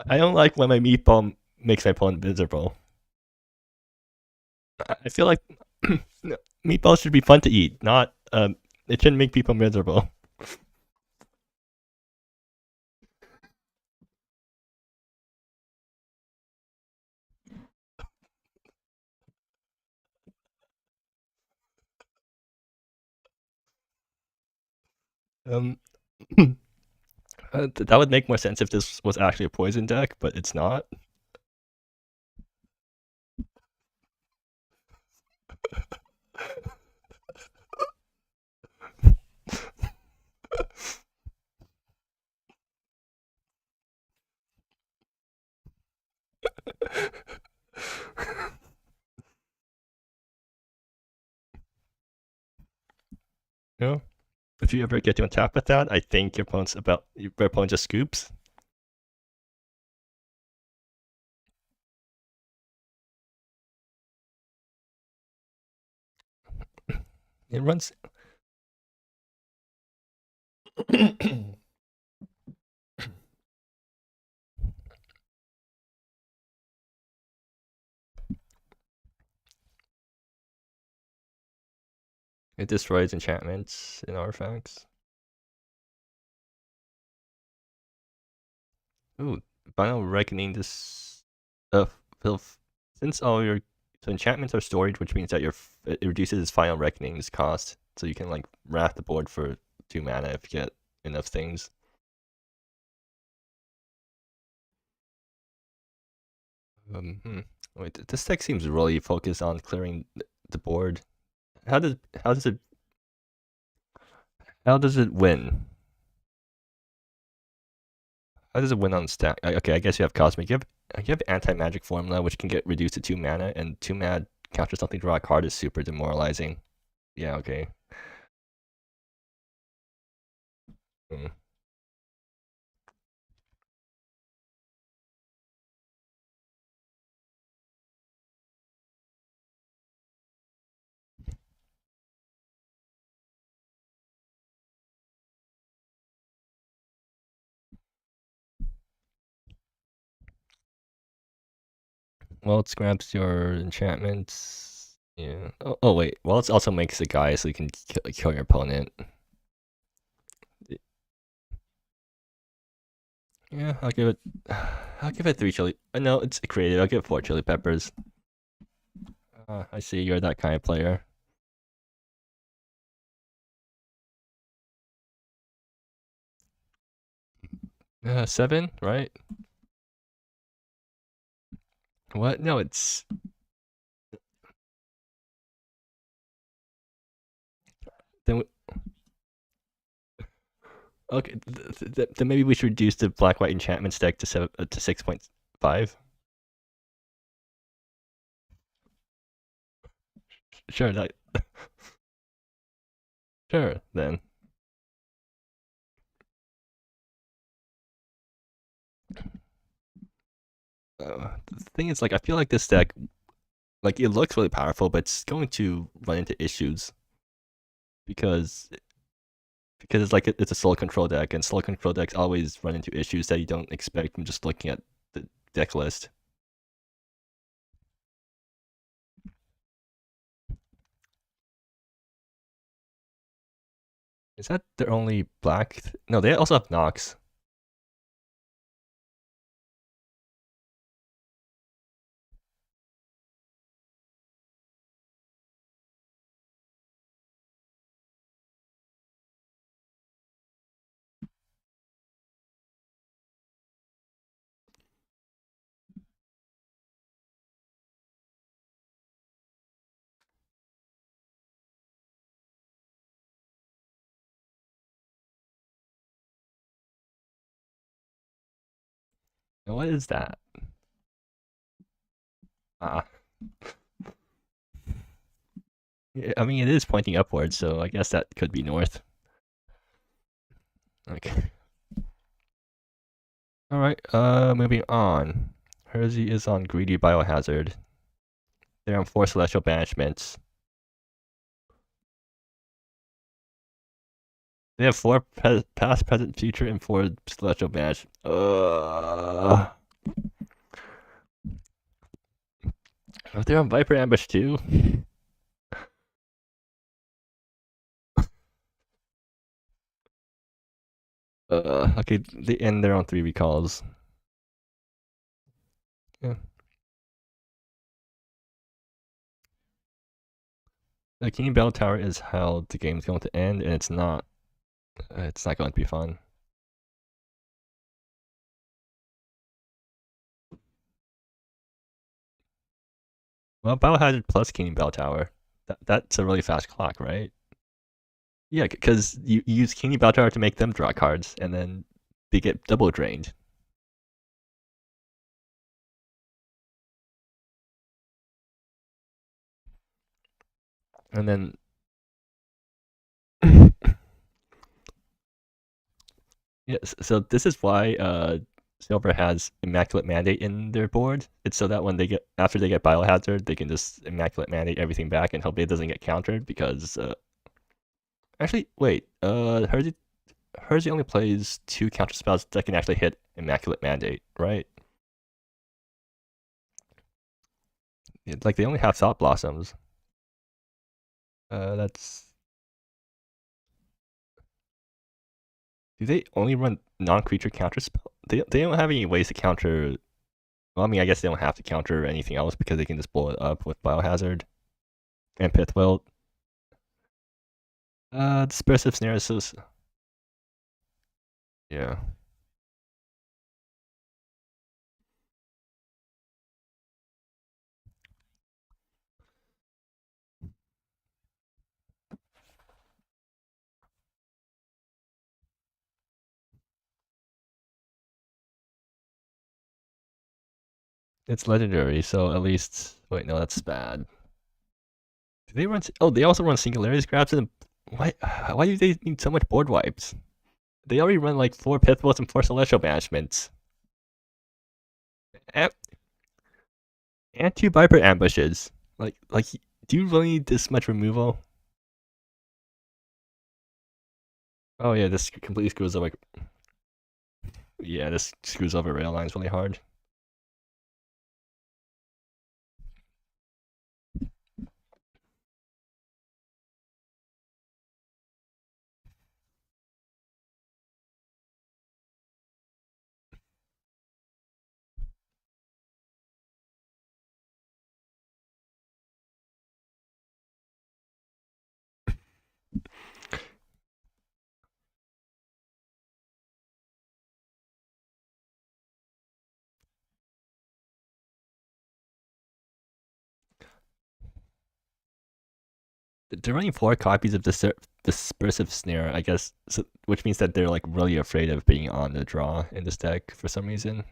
I don't like when my meatball makes my opponent miserable. I feel like meatballs should be fun to eat, not it shouldn't make people miserable. That would make more sense if this was actually a poison deck, but it's not. Yeah. If you ever get to attack with that, I think your opponent just scoops. It runs. It destroys enchantments and artifacts. Ooh, Final Reckoning. This since all your enchantments are storage, which means that it reduces its Final Reckoning's cost, so you can like wrath the board for 2 mana if you get enough things. Wait, this deck seems really focused on clearing the board. How does it win? How does it win on stack? Okay, I guess you have Cosmic. You have Anti-Magic Formula, which can get reduced to 2 mana, and 2 mana counter something, draw a card is super demoralizing. Yeah, okay. Well, it grabs your enchantments. Yeah. Oh wait. Well, it also makes a guy so you can kill your opponent. Yeah, I'll give it 3 chili. No, it's creative. I'll give it 4 chili peppers. I see you're that kind of player. 7, right? What? No, it's... Then okay, then maybe we should reduce the black-white enchantment stack to 6.5. Sure, that... Sure, then. The thing is, like, I feel like this deck, like, it looks really powerful, but it's going to run into issues because it's like it's a solo control deck, and solo control decks always run into issues that you don't expect from just looking at the deck list. Is that their only black? No, they also have Nox. And what is that? Ah. Yeah, I mean, it is pointing upwards, so I guess that could be north. Okay. Alright, moving on. Hersey is on Greedy Biohazard. They're on 4 Celestial Banishments. They have 4 past, present, future, and 4 Celestial Banish. They're on Viper Ambush too? Okay, they end their own 3 recalls. Yeah. The King Bell Tower is how the game's going to end, and it's not going to be fun. Well, Biohazard plus King Bell Tower. That's a really fast clock, right? Yeah, because you use King Bell Tower to make them draw cards, and then they get double drained. And then yes, so this is why Silver has Immaculate Mandate in their board. It's so that when they get after they get Biohazard, they can just Immaculate Mandate everything back and hope it doesn't get countered because actually wait, Hersey only plays 2 counter spells that can actually hit Immaculate Mandate, right? Like they only have Thought Blossoms. That's... Do they only run non-creature counter spell? They don't have any ways to counter... Well, I mean, I guess they don't have to counter anything else because they can just blow it up with Biohazard and Pithwelt. Dispersive Snare is so... Yeah. It's legendary, so at least... Wait, no, that's bad. Do they run... Oh, they also run Singularity's Grabs and... Why do they need so much board wipes? They already run like 4 Pithwelts and 4 Celestial Banishments. And 2 Viper Ambushes. Like, do you really need this much removal? Oh yeah, this completely screws over... Yeah, this screws over rail lines really hard. They're running 4 copies of the dispersive snare, I guess, so, which means that they're like really afraid of being on the draw in this deck for some reason.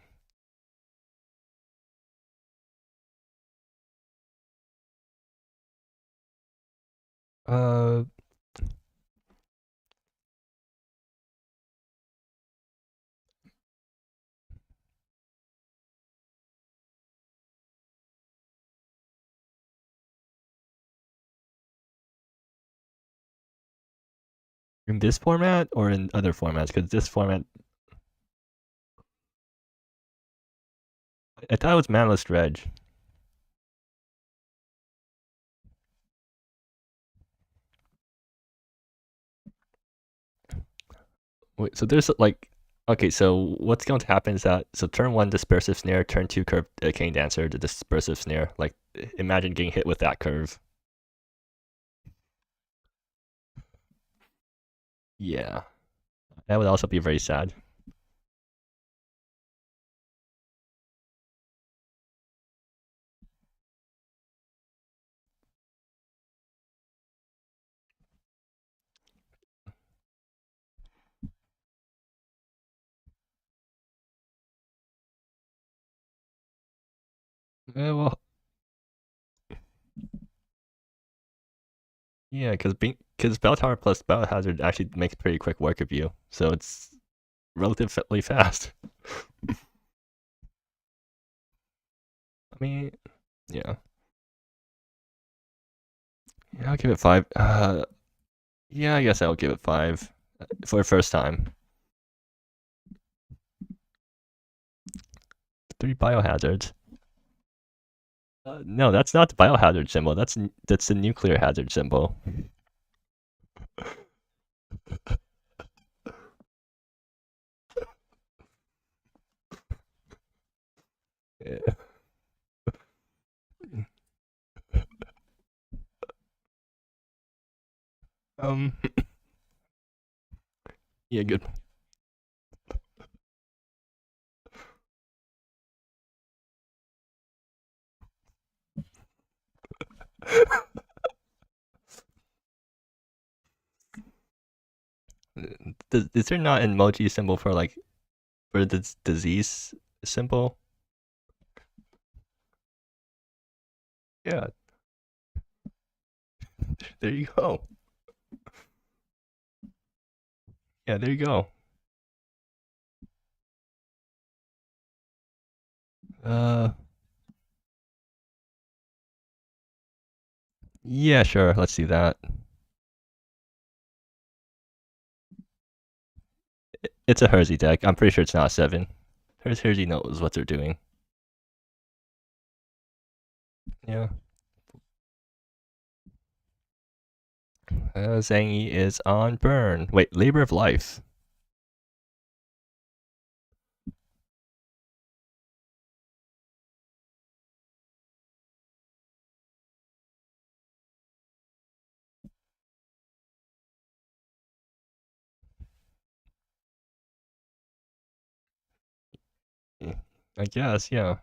In this format or in other formats? Because this format, I thought it was Manaless Dredge. Wait, so there's like, okay, so what's going to happen is that, so turn 1 dispersive snare, turn 2 curve Cane Dancer, the dispersive snare. Like, imagine getting hit with that curve. Yeah, that would also be very sad. Well, yeah, because Bell Tower plus Bell Hazard actually makes pretty quick work of you, so it's relatively fast. I mean, yeah. Yeah, I'll give it 5. Yeah, I guess I'll give it 5 for the first time. 3 biohazards. No, that's not the biohazard symbol. That's the nuclear hazard symbol. Yeah. Yeah, good. Is there not an emoji symbol for like for the disease symbol? Yeah. There you go. Yeah, there you go. Yeah, sure. Let's do that. It's a Hersey deck. I'm pretty sure it's not a 7. Hersey knows what they're doing. Yeah. Zangy is on burn. Wait, Labor of Life. I guess, yeah.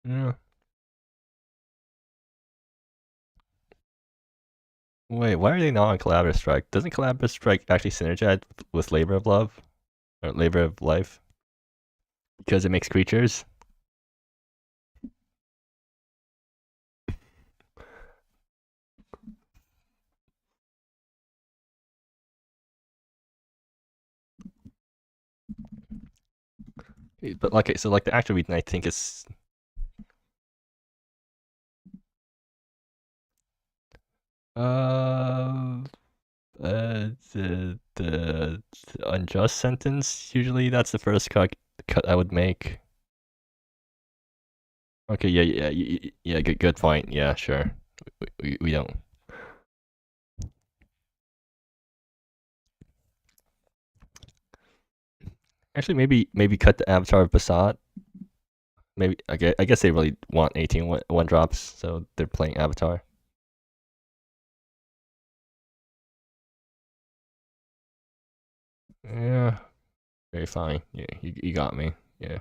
Yeah. Wait, why are they not on Collaborative Strike? Doesn't Collaborative Strike actually synergize with Labor of Love? Or Labor of Life? Because it makes creatures? But okay, so like the actual reason I think is the unjust sentence. Usually that's the first cut I would make. Okay, yeah, good point. Yeah, sure. We don't. Actually, maybe cut the avatar of Basat. Maybe I guess they really want 18 one drops, so they're playing avatar. Yeah, very fine. Yeah, you got me. Yeah.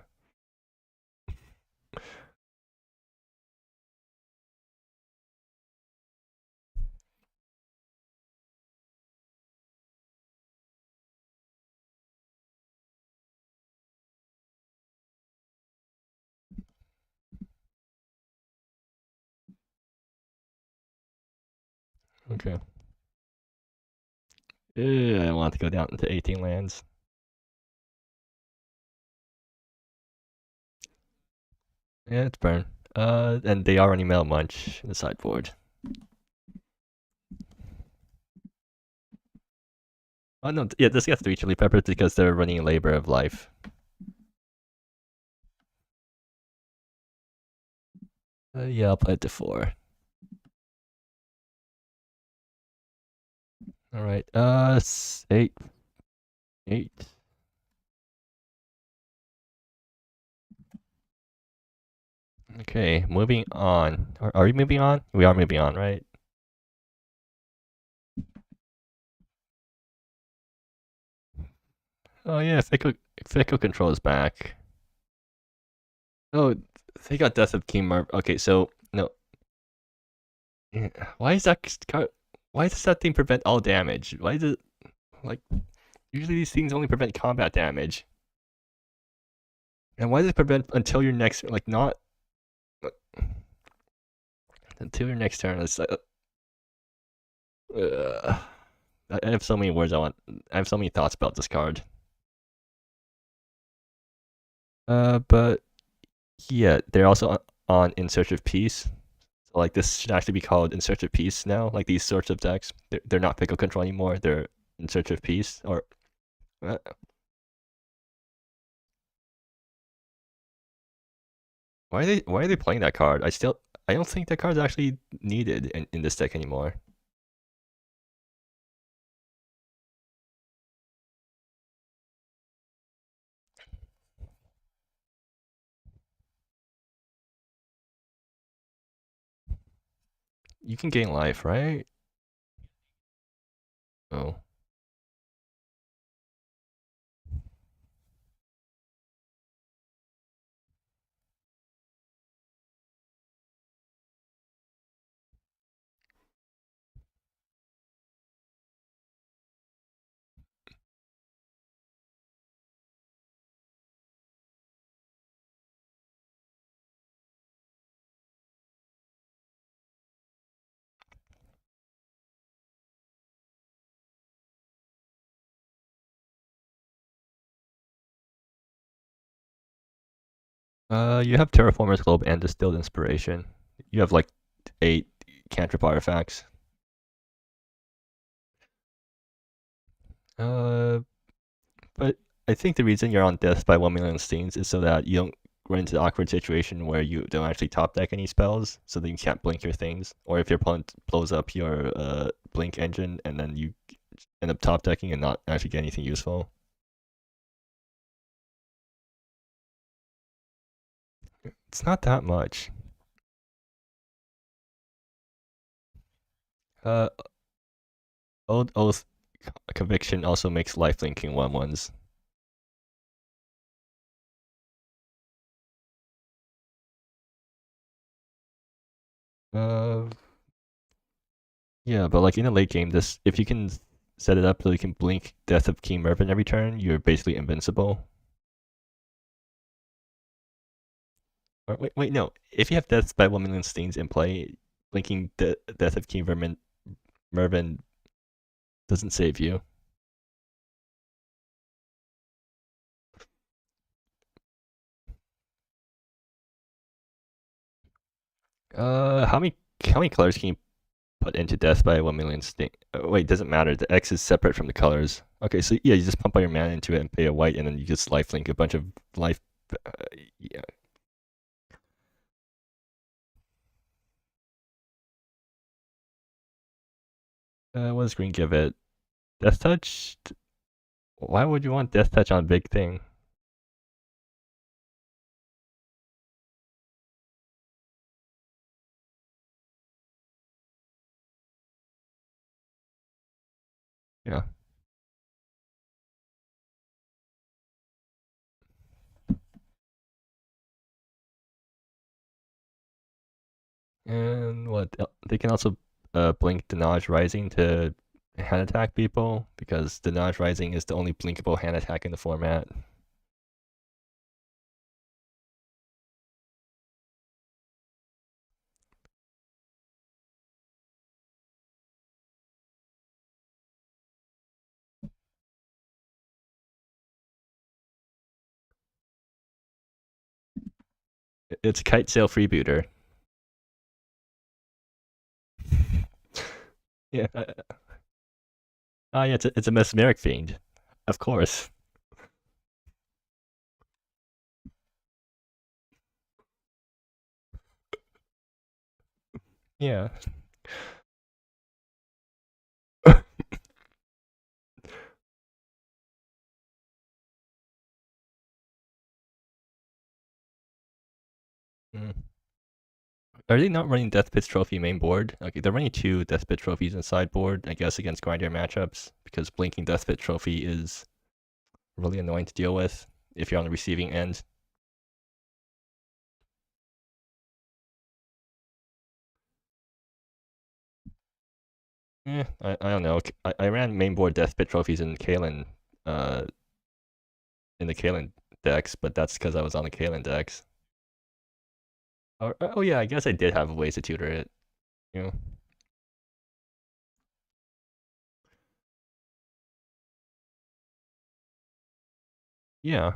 Okay. I want to go down into 18 lands. Yeah, it's burn. And they are running Metal Munch in the sideboard. Oh no, yeah, this gets 3 Chili Peppers because they're running Labor of Life. Yeah, I'll play it to 4. Alright, 8. Okay, moving on. Are we moving on? We are moving on, right? Oh yeah, Fickle Control is back. Oh, they got Death of King Marv. Okay, so no. Why is that card? Why does that thing prevent all damage? Why does it, like, usually these things only prevent combat damage? And why does it prevent until your next, like, not until your next turn? It's like, I have so many words I have so many thoughts about this card. But yeah, they're also on In Search of Peace. So, like, this should actually be called In Search of Peace now. Like, these sorts of decks, they're not Fickle Control anymore. They're In Search of Peace, or why are they playing that card? I don't think that card's actually needed in this deck anymore. You can gain life, right? Oh. You have Terraformer's Globe and Distilled Inspiration. You have like 8 cantrip artifacts. But I think the reason you're on Death by 1 million Steins is so that you don't run into the awkward situation where you don't actually top deck any spells, so that you can't blink your things. Or if your opponent blows up your blink engine and then you end up top decking and not actually get anything useful. It's not that much. Old Oath Conviction also makes lifelinking 1/1s. Yeah, but like in a late game, if you can set it up so you can blink Death of King Mervyn every turn, you're basically invincible. Or wait, no. If you have Death by 1 million Steins in play, blinking Death of King Mervyn doesn't save you. How many colors can you put into Death by 1 million Steins? Wait, doesn't matter. The X is separate from the colors. Okay, so yeah, you just pump all your mana into it and pay a white, and then you just lifelink a bunch of life. Yeah. What does green give it? Death Touch? Why would you want Death Touch on Big Thing? Yeah. And what they can also blink Dodge Rising to hand attack people, because Dodge Rising is the only blinkable hand attack in the format. It's Kite Sail Freebooter. Yeah. Yeah, it's a Mesmeric Fiend. Of course. Yeah. Are they not running Death Pit's Trophy main board? Okay, they're running 2 Death Pit trophies in sideboard, I guess, against grinder matchups, because blinking Death Pit Trophy is really annoying to deal with if you're on the receiving end. I don't know. I ran mainboard Death Pit trophies in Kalen, in the Kalen decks, but that's because I was on the Kalen decks. Oh yeah, I guess I did have ways to tutor it, you know. Yeah.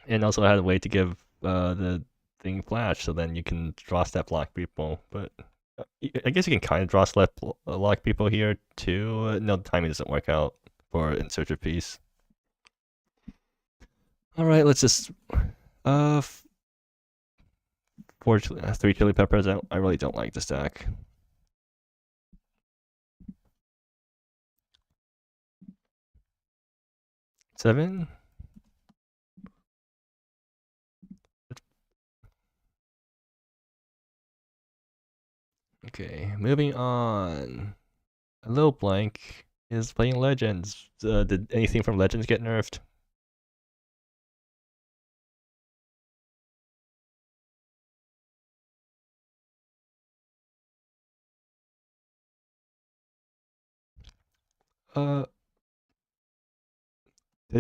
And also I had a way to give the thing flash, so then you can draw step lock people, but I guess you can kind of draw step lock people here too. No, the timing doesn't work out for In Search of Peace. All right, let's just 3 chili peppers. I really don't like this deck. Seven. Okay, moving on. A little blank is playing Legends. Did anything from Legends get nerfed? Did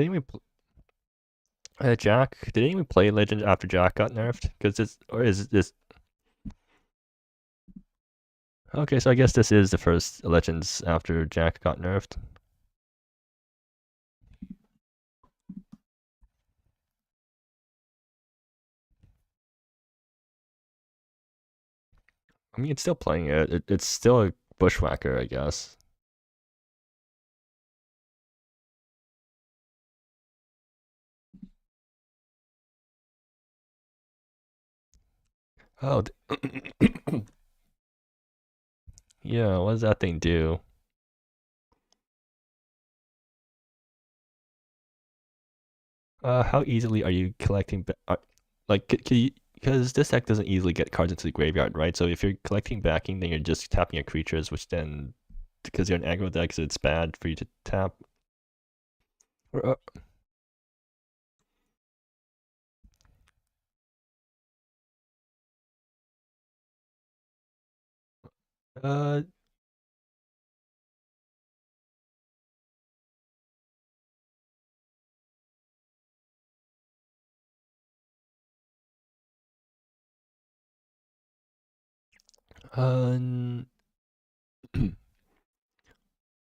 anyone Jack? Did anyone play Legends after Jack got nerfed? Because this, or is this? Okay, so I guess this is the first Legends after Jack got nerfed. I mean, it's still playing it. It's still a bushwhacker, I guess. Oh. Yeah, what does that thing do? How easily are you collecting? Like, because this deck doesn't easily get cards into the graveyard, right? So if you're collecting backing, then you're just tapping your creatures, which then, because you're an aggro deck, so it's bad for you to tap.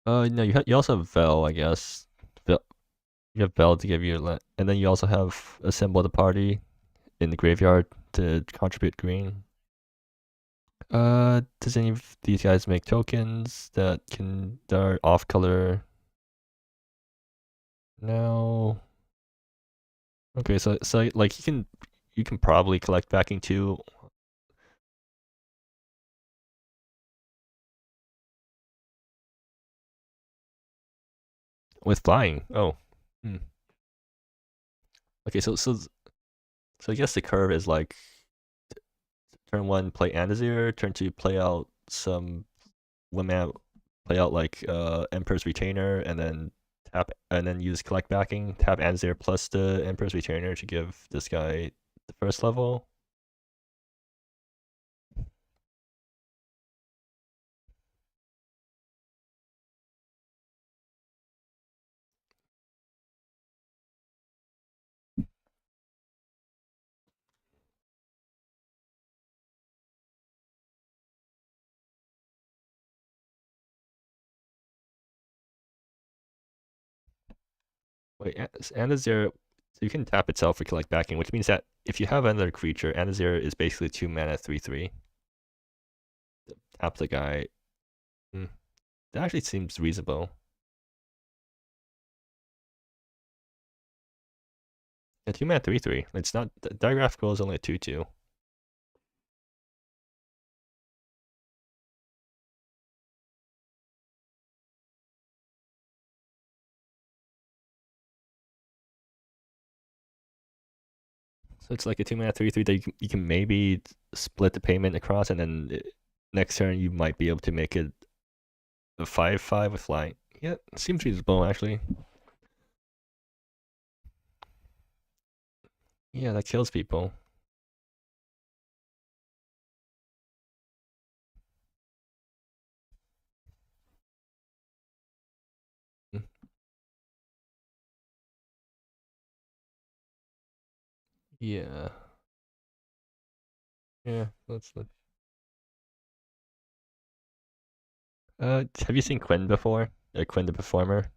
No, you also have Vel, I guess. Vel, you have Vel to give you, and then you also have Assemble the Party in the graveyard to contribute green. Does any of these guys make tokens that are off color? No. Okay, so like you can probably collect backing too. With flying. Oh. Okay, so I guess the curve is like turn 1 play Andazir, turn 2 play out some 1-mana play out like Emperor's Retainer and then tap and then use collect backing, tap Anzir plus the Emperor's Retainer to give this guy the first level. Wait, Anazir, so you can tap itself for collect backing, which means that if you have another creature, Anazir is basically 2 mana 3/3. Tap the guy. That actually seems reasonable. Yeah, 2 mana 3/3. It's not, the digraphical is only a 2/2. So it's like a 2 mana 3/3 that you can maybe split the payment across, and then next turn you might be able to make it a 5/5 with flying. Yeah, it seems reasonable actually. Yeah, that kills people. Yeah. Yeah, let's look. Have you seen Quinn before? Quinn the Performer?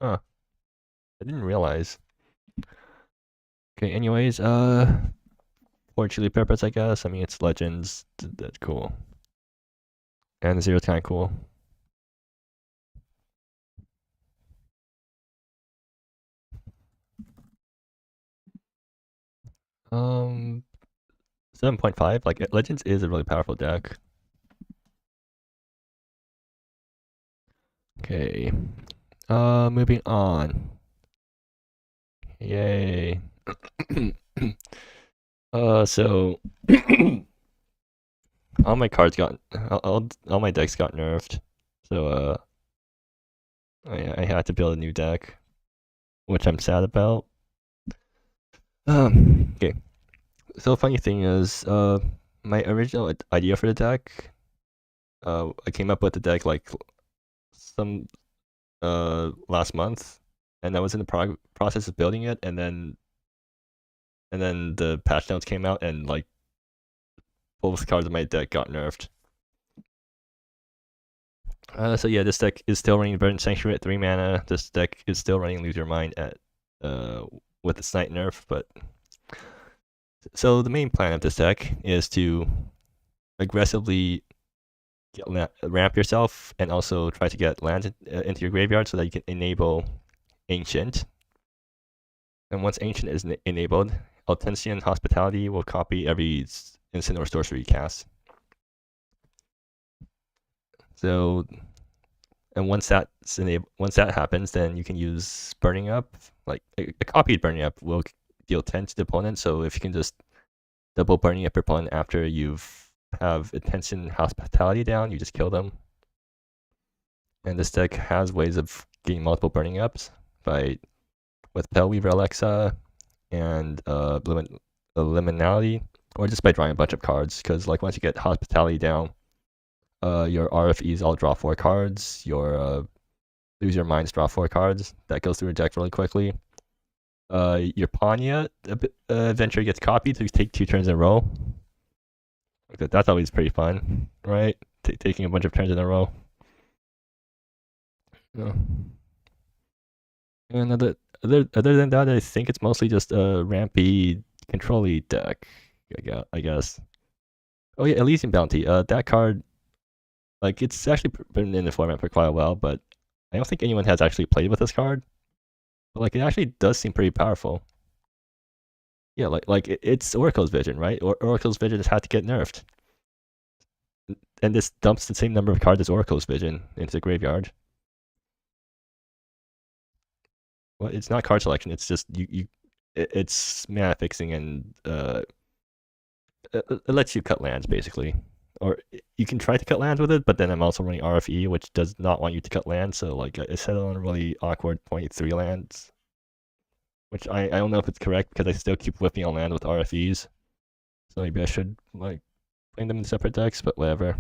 Huh. I didn't realize. Okay, anyways, for Chili Peppers, I guess. I mean, it's Legends. That's cool. And the Zero's kind of cool. Um, 7.5. Like, Legends is a really powerful deck. Okay. Moving on. Yay. So all my cards got, all my decks got nerfed. So I had to build a new deck, which I'm sad about. Okay. So funny thing is, my original idea for the deck, I came up with the deck like some last month, and I was in the process of building it, and then the patch notes came out, and like both cards in my deck got nerfed. So yeah, this deck is still running Verdant Sanctuary at 3 mana. This deck is still running Lose Your Mind at with the Snipe nerf, but so the main plan of this deck is to aggressively ramp yourself and also try to get lands into your graveyard so that you can enable Ancient. And once Ancient is enabled, Altensian Hospitality will copy every instant or sorcery you cast. So, and once that happens, then you can use Burning Up. Like a copied Burning Up will deal 10 to the opponent. So if you can just double Burning Up your opponent after you've have Attention Hospitality down, you just kill them. And this deck has ways of getting multiple Burning Ups with Pellweaver Alexa and Liminality, or just by drawing a bunch of cards. Because like once you get Hospitality down, your RFEs all draw 4 cards. Your Lose Your Minds draw 4 cards. That goes through your deck really quickly. Your Panya Adventure gets copied, so you take 2 turns in a row. That's always pretty fun, right? Taking a bunch of turns in a row. Yeah. And other than that, I think it's mostly just a rampy control-y deck, I guess. Oh yeah, Elysian Bounty. That card, like, it's actually been in the format for quite a while, but I don't think anyone has actually played with this card. But like, it actually does seem pretty powerful. Yeah, like it's Oracle's Vision, right? Oracle's Vision has had to get nerfed, and this dumps the same number of cards as Oracle's Vision into the graveyard. Well, it's not card selection. It's just you it's mana fixing and it lets you cut lands basically. Or you can try to cut lands with it, but then I'm also running RFE, which does not want you to cut lands. So like I settled on really awkward 0.3 lands, which I don't know if it's correct because I still keep whipping on land with RFEs. So maybe I should like playing them in separate decks, but whatever.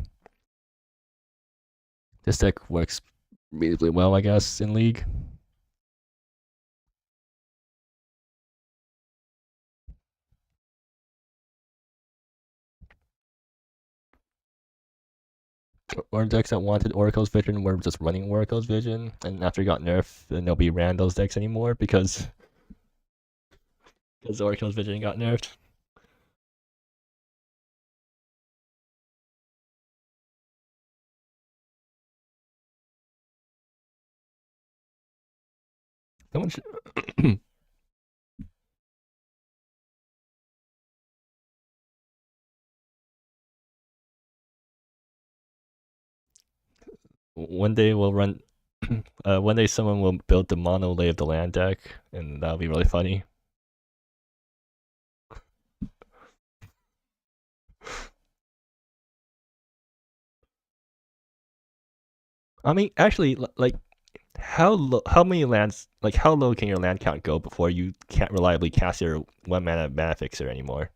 This deck works reasonably well, I guess, in League. Or decks that wanted Oracle's Vision were just running Oracle's Vision, and after it got nerfed, then nobody ran those decks anymore because Oracle's Vision got nerfed. Someone should. One day we'll run. One day someone will build the mono Lay of the Land deck, and that'll be really funny. I mean, actually, like, how many lands, like, how low can your land count go before you can't reliably cast your 1 mana fixer anymore?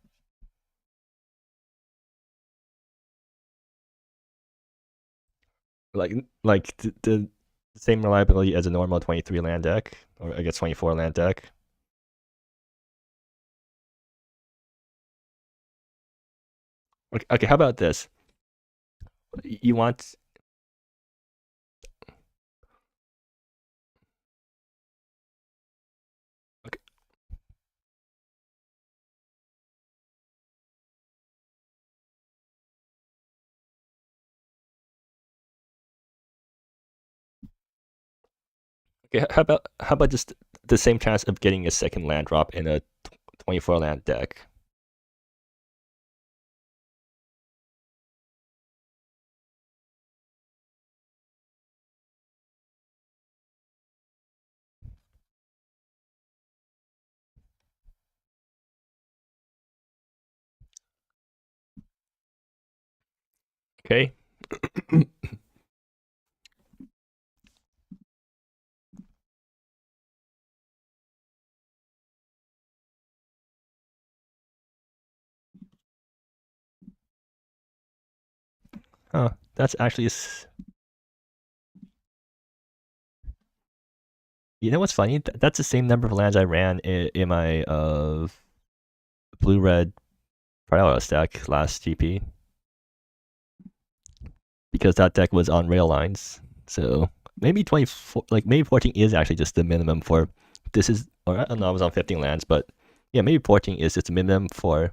Like the same reliability as a normal 23 land deck, or I guess 24 land deck. Okay, how about this? You want... Okay. Okay, how about just the same chance of getting a second land drop in a 24 land deck? Okay. Huh, that's actually... You know what's funny? That's the same number of lands I ran in my blue-red Priority stack last GP. Because that deck was on rail lines. So maybe 24, like maybe 14 is actually just the minimum for this is, or I don't know, I was on 15 lands, but yeah, maybe 14 is just the minimum for.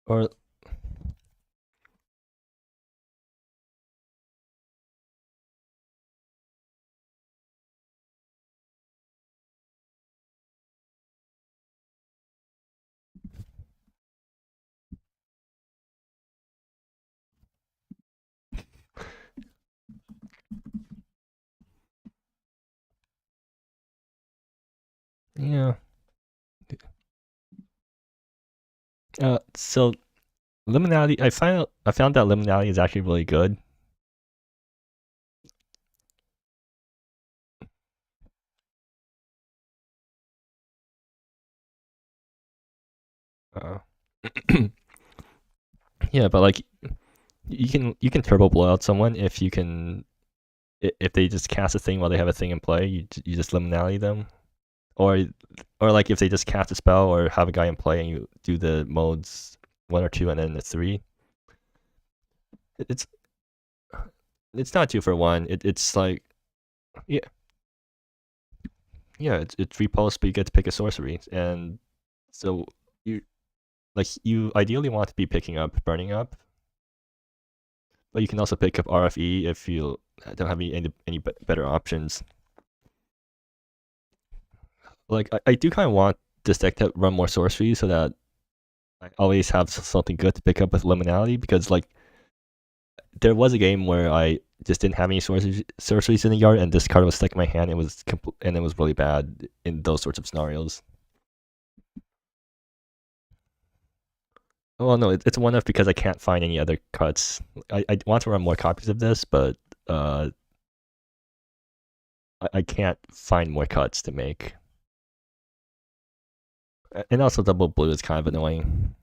Or yeah. So Liminality, I found that Liminality is actually really good. Yeah, but like you can turbo blow out someone if you can, if they just cast a thing while they have a thing in play, you just Liminality them. Or like if they just cast a spell or have a guy in play and you do the modes 1 or 2 and then the 3. It's not 2 for 1. It's like, yeah, it's repulse, but you get to pick a sorcery, and so you ideally want to be picking up Burning Up, but you can also pick up RFE if you don't have any better options. Like I do kind of want this deck to run more sorcery so that I always have something good to pick up with Liminality, because like there was a game where I just didn't have any sorceries in the yard, and this card was stuck in my hand. It was and it was really bad in those sorts of scenarios. Well, no, it's one of because I can't find any other cuts. I want to run more copies of this, but I can't find more cuts to make. And also double blue is kind of annoying.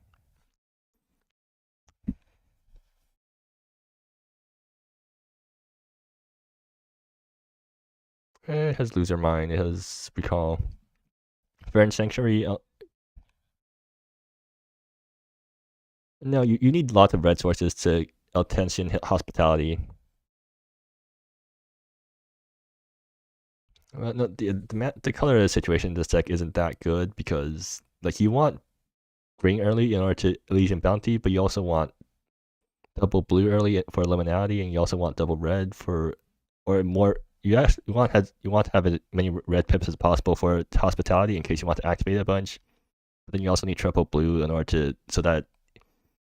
It has Loser Mine, it has Recall. Varen Sanctuary. No, you need lots of red sources to Attention Hospitality. Well, no, the color of the situation in this deck isn't that good because like you want green early in order to Elysian Bounty, but you also want double blue early for Liminality, and you also want double red for, or more. You want to have as many red pips as possible for Hospitality in case you want to activate a bunch. But then you also need triple blue in order to, so that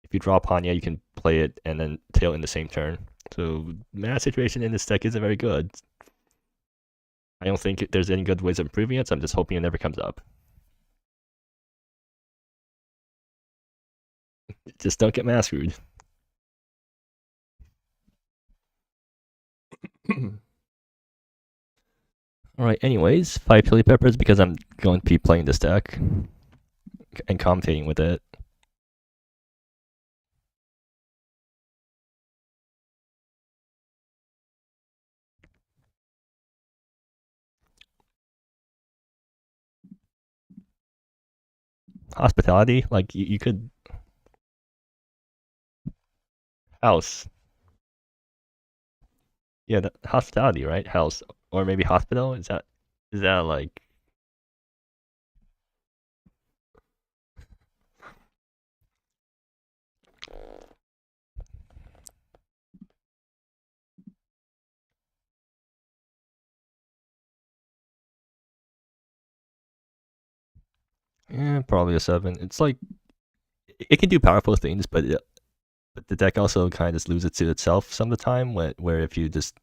if you draw Panya, you can play it and then tail in the same turn. So mana situation in this deck isn't very good. I don't think there's any good ways of improving it, so I'm just hoping it never comes up. Just don't get mana screwed. Alright, anyways, 5 chili peppers because I'm going to be playing this deck and commentating with it. Hospitality, like you could house. Yeah, the hospitality, right? House or maybe hospital. Is that like? Yeah, probably a 7. It's like it can do powerful things, but the deck also kind of loses to itself some of the time. Where if you just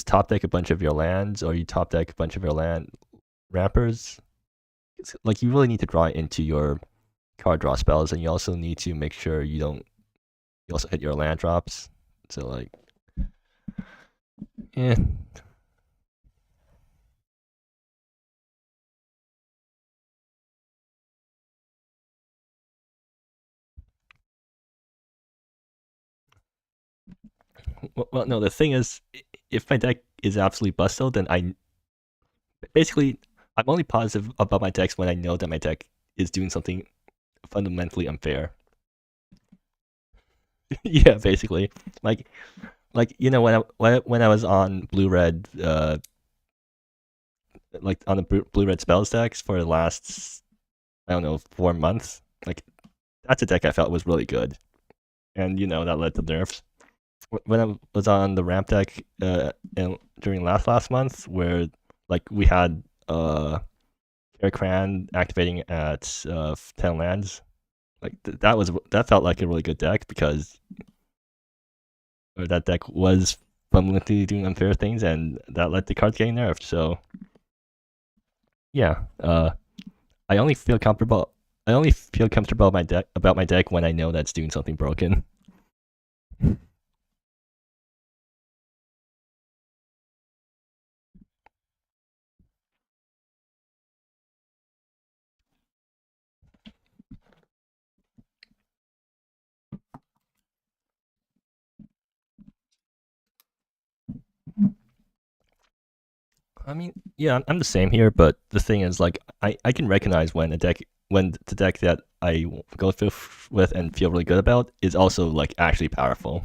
top deck a bunch of your lands or you top deck a bunch of your land rampers, it's like you really need to draw into your card draw spells, and you also need to make sure you also hit your land drops. So like, yeah. Well, no, the thing is, if my deck is absolutely busted, then I'm only positive about my decks when I know that my deck is doing something fundamentally unfair. Yeah, basically, like you know when I was on blue red, like on the blue red spells decks for the last, I don't know, 4 months, like that's a deck I felt was really good, and that led to nerfs. When I was on the ramp deck and during last month, where like we had Cran activating at 10 lands, like that felt like a really good deck because that deck was fundamentally doing unfair things, and that led to cards getting nerfed. So yeah, I only feel comfortable about my deck when I know that's doing something broken. I mean, yeah, I'm the same here, but the thing is, like, I can recognize when the deck that I go through with and feel really good about is also like actually powerful.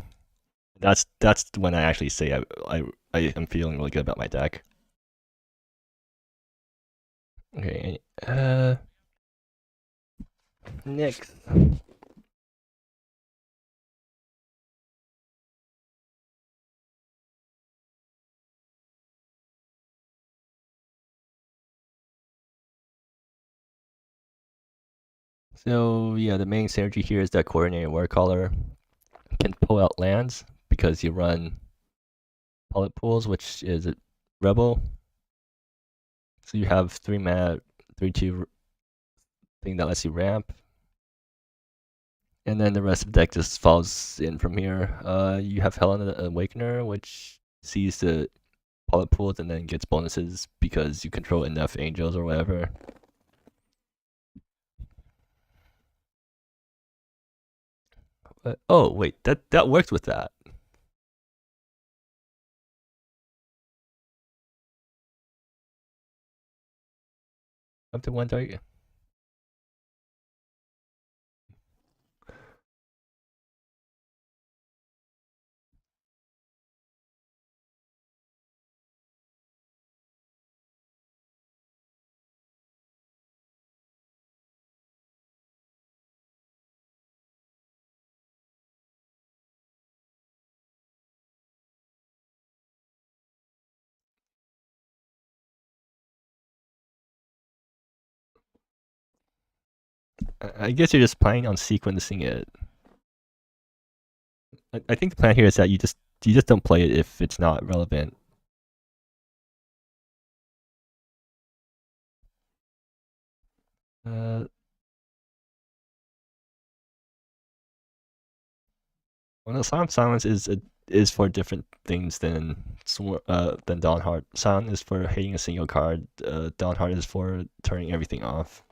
That's when I actually say I am feeling really good about my deck. Okay, next. So yeah, the main synergy here is that Coordinated Warcaller can pull out lands because you run pilot pools, which is a rebel. So you have 3 mana, 3/2 thing that lets you ramp. And then the rest of the deck just falls in from here. You have Helen the Awakener, which sees the pilot pools and then gets bonuses because you control enough angels or whatever. Oh wait, that works with that. Up to 1 target. I guess you're just planning on sequencing it. I think the plan here is that you just don't play it if it's not relevant. Well, the Sound of Silence is for different things than Dawnheart. Sound is for hating a single card. Dawnheart is for turning everything off.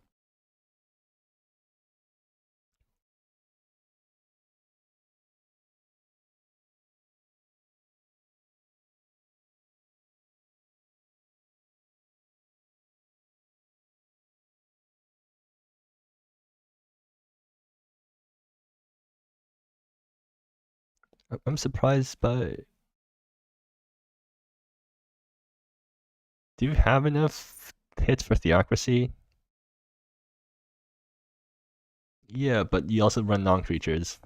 I'm surprised by. Do you have enough hits for Theocracy? Yeah, but you also run non-creatures.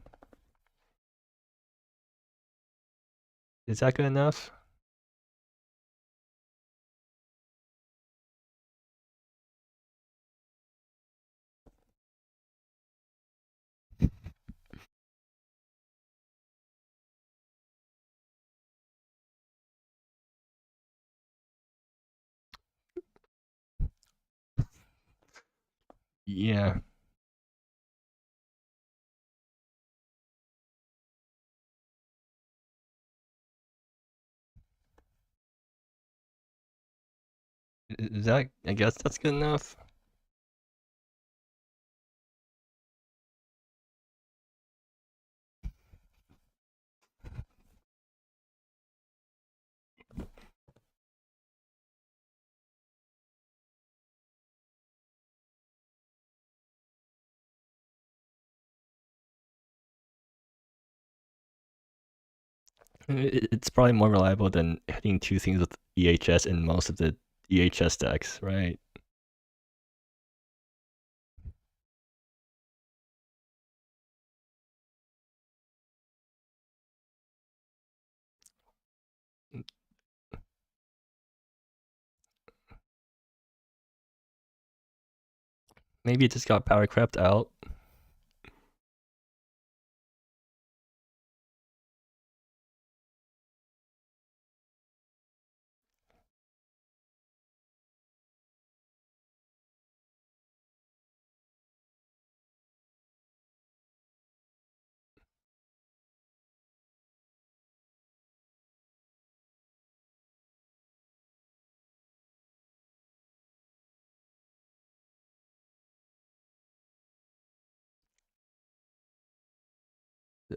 Is that good enough? Yeah. Is that? I guess that's good enough. It's probably more reliable than hitting 2 things with EHS in most of the EHS decks, right? Maybe it just got power crept out.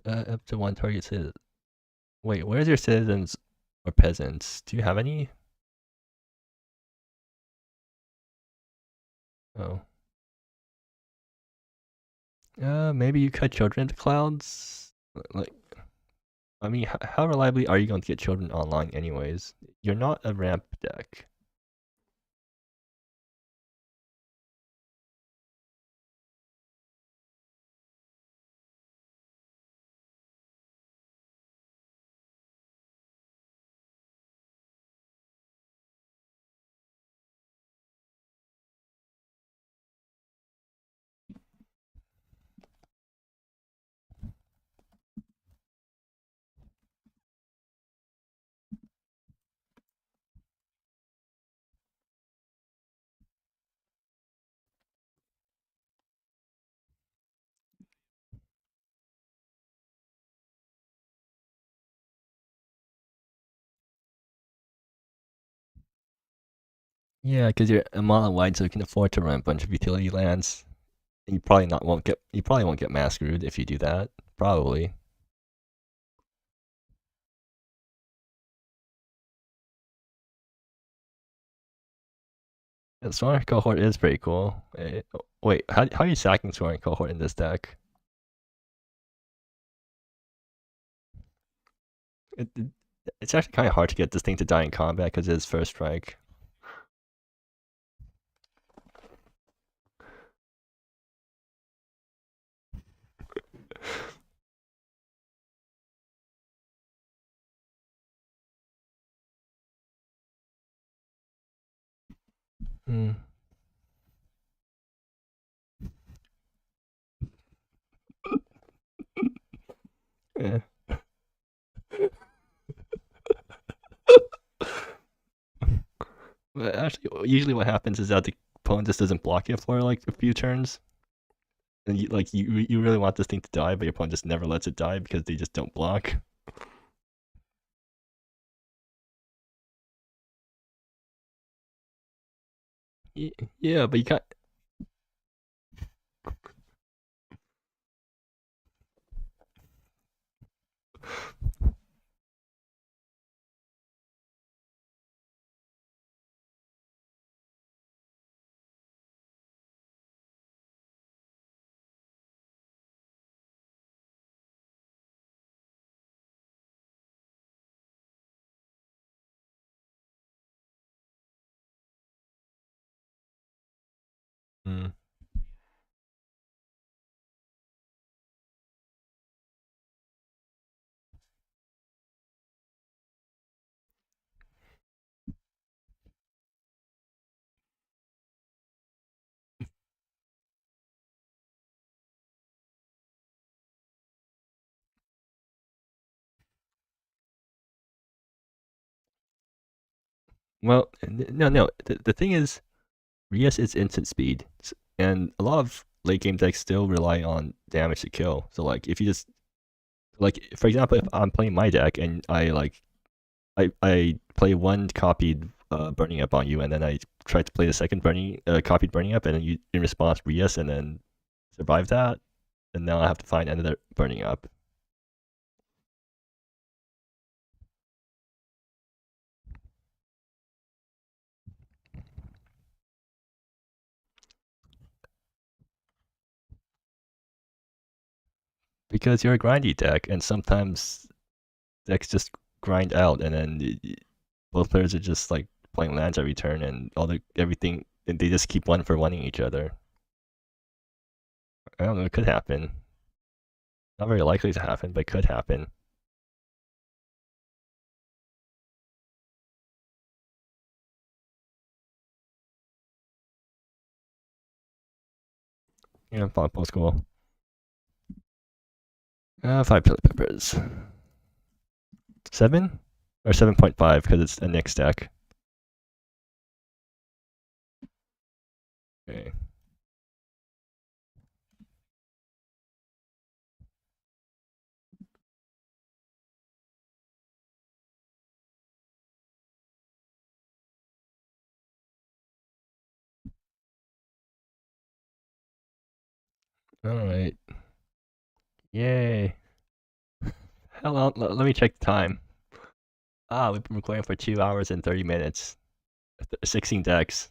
Up to 1 target citizen. Wait, where's your citizens or peasants? Do you have any? Oh. Maybe you cut children into clouds? Like, I mean, how reliably are you going to get children online anyways? You're not a ramp deck. Yeah, because you're a mile wide, so you can afford to run a bunch of utility lands. And you probably won't get mass screwed if you do that. Probably. The Soaring Cohort is pretty cool. Wait, how are you sacking Soaring Cohort in this deck? It's actually kind of hard to get this thing to die in combat because it is first strike. Hmm. Yeah. But actually, usually what happens is that the opponent just doesn't block it for like a few turns, and you really want this thing to die, but your opponent just never lets it die because they just don't block. Yeah, but you can't. Hmm. Well, no. The thing is, Rias is instant speed, and a lot of late game decks still rely on damage to kill. So like, if you just like, for example, if I'm playing my deck and I play one copied burning up on you, and then I try to play the second copied burning up, and then you in response Rias, and then survive that, and now I have to find another burning up. Because you're a grindy deck, and sometimes decks just grind out, and then both players are just like playing lands every turn, and everything, and they just keep one for oneing each other. I don't know, it could happen. Not very likely to happen, but it could happen. Yeah, Pompous cool. 5 chili peppers. 7? Or 7.5 because it's a Nyx deck. Okay. Alright. Yay. How long? Let me check the time. We've been recording for 2 hours and 30 minutes. 16 decks.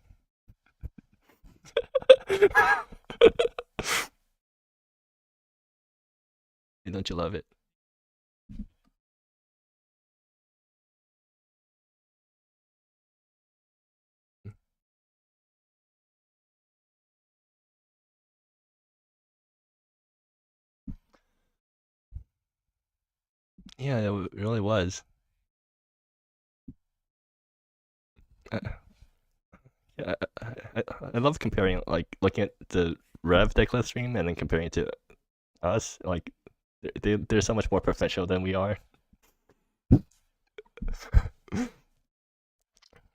Don't you love it? Yeah, it really was. Uh, yeah, I love comparing, like, looking at the Rev Decklist stream and then comparing it to us. Like, they're so much more professional than we are.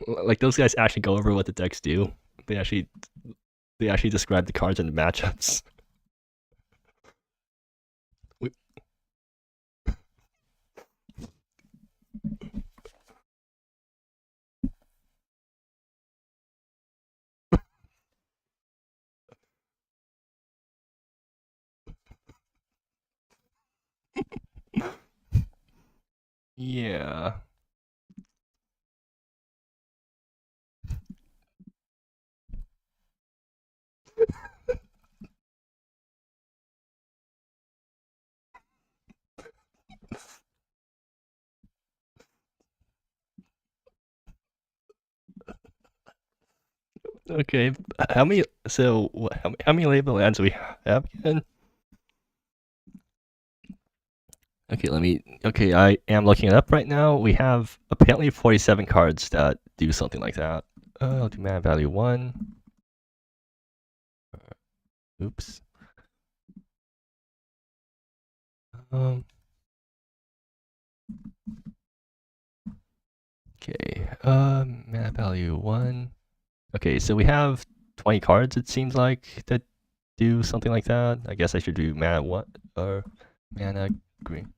Like, those guys actually go over what the decks do. They actually describe the cards and the matchups. Yeah. Okay, how many? So, how many label lands do we have again? Okay, Okay, I am looking it up right now. We have apparently 47 cards that do something like that. I'll do mana value 1. Oops. Okay, mana value 1. Okay, so we have 20 cards, it seems like, that do something like that. I guess I should do mana 1 or mana green.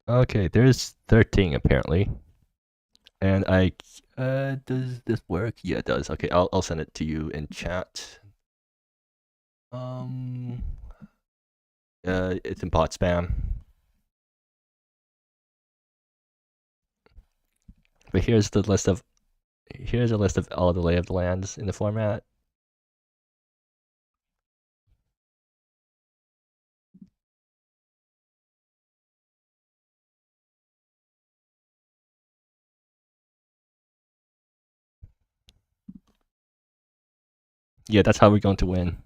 Okay, there's 13 apparently. And does this work? Yeah, it does. Okay, I'll send it to you in chat. It's in bot spam. But here's a list of all the lay of the lands in the format. Yeah, that's how we're going to win.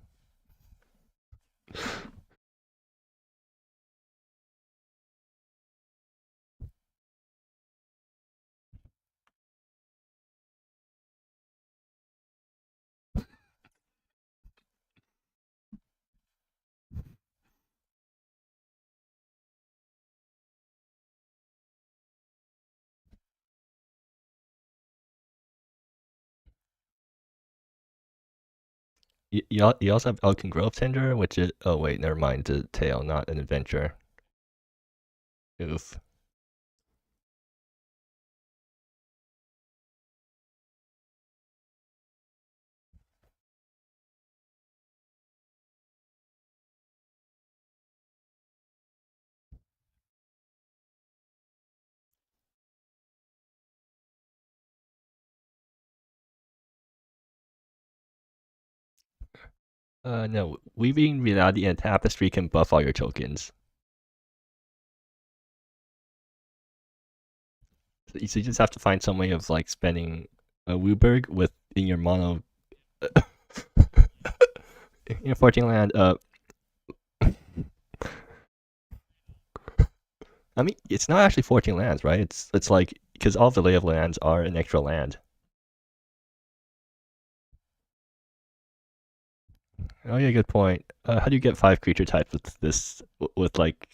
You also have Elkin Grove Tender, which is... Oh, wait, never mind. It's a tale, not an adventure. Oof. No. Weaving Reality and Tapestry can buff all your tokens. So you just have to find some way of, like, spending a Wooburg in your mono... in your 14 land, I mean, it's not actually 14 lands, right? It's like, because all of the lay of lands are an extra land. Oh yeah, good point. How do you get 5 creature types with this, with like,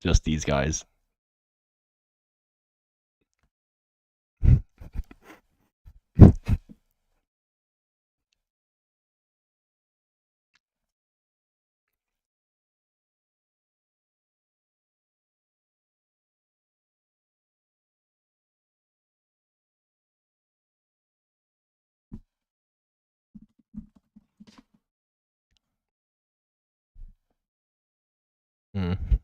just these guys? Hmm.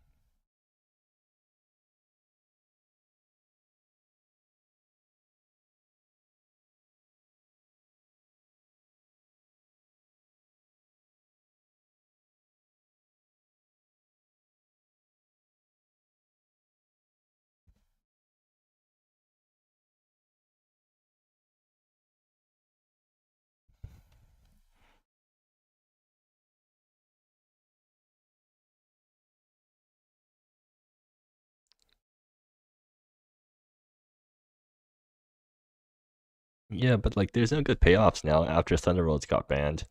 Yeah, but like, there's no good payoffs now after Thunder Roads got banned.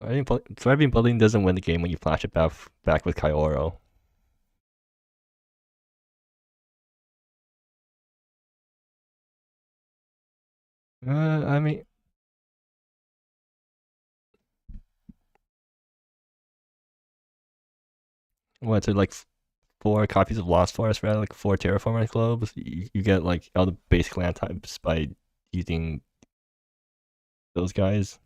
Thriving Building doesn't win the game when you flash it back with Kyoro. I mean, what's it like? 4 copies of Lost Forest rather like 4 terraforming globes, you get like all the basic land types by using those guys.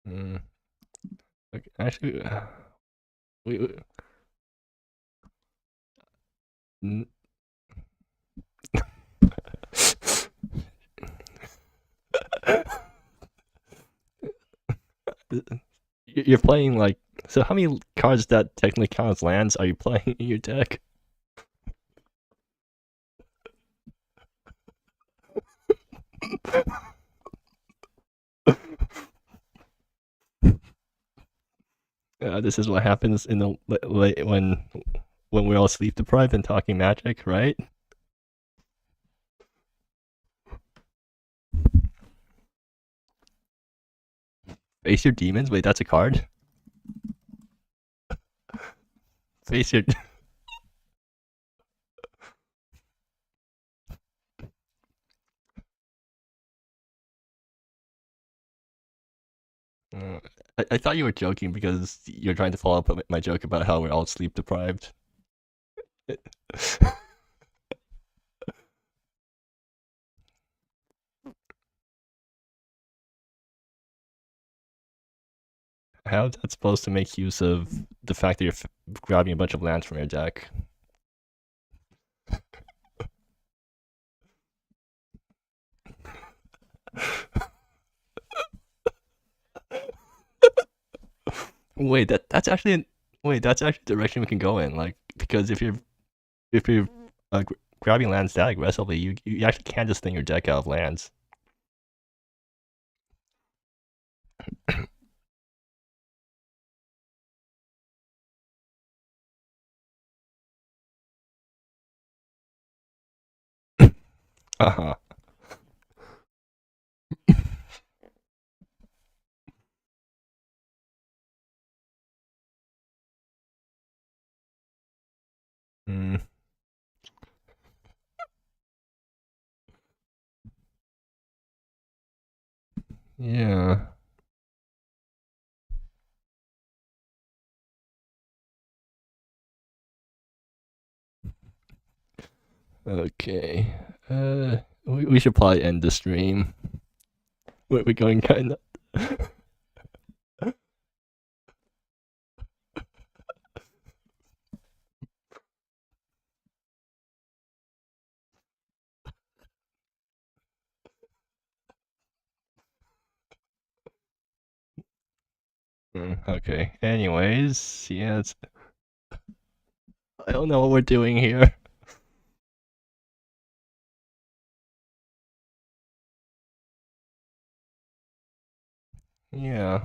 Okay, actually, we you're playing like, so how many cards that technically count as lands are you playing in your deck? This is what happens in the when we're all sleep deprived and talking Magic, right? Face your demons. Wait, that's a card. Face your. I thought you were joking because you're trying to follow up my joke about how we're all sleep deprived. How is that supposed to make use of the fact that you're grabbing a bunch of lands from your deck? Wait, that's actually the direction we can go in. Like, because if you're grabbing lands that aggressively, you actually can't just thin your deck out of lands. Uh-huh. Mm. Yeah. Okay. We should probably end the stream. We're going kind of. Okay. Anyways, yeah, I don't know what we're doing here. Yeah.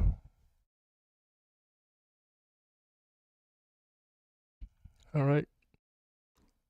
All right.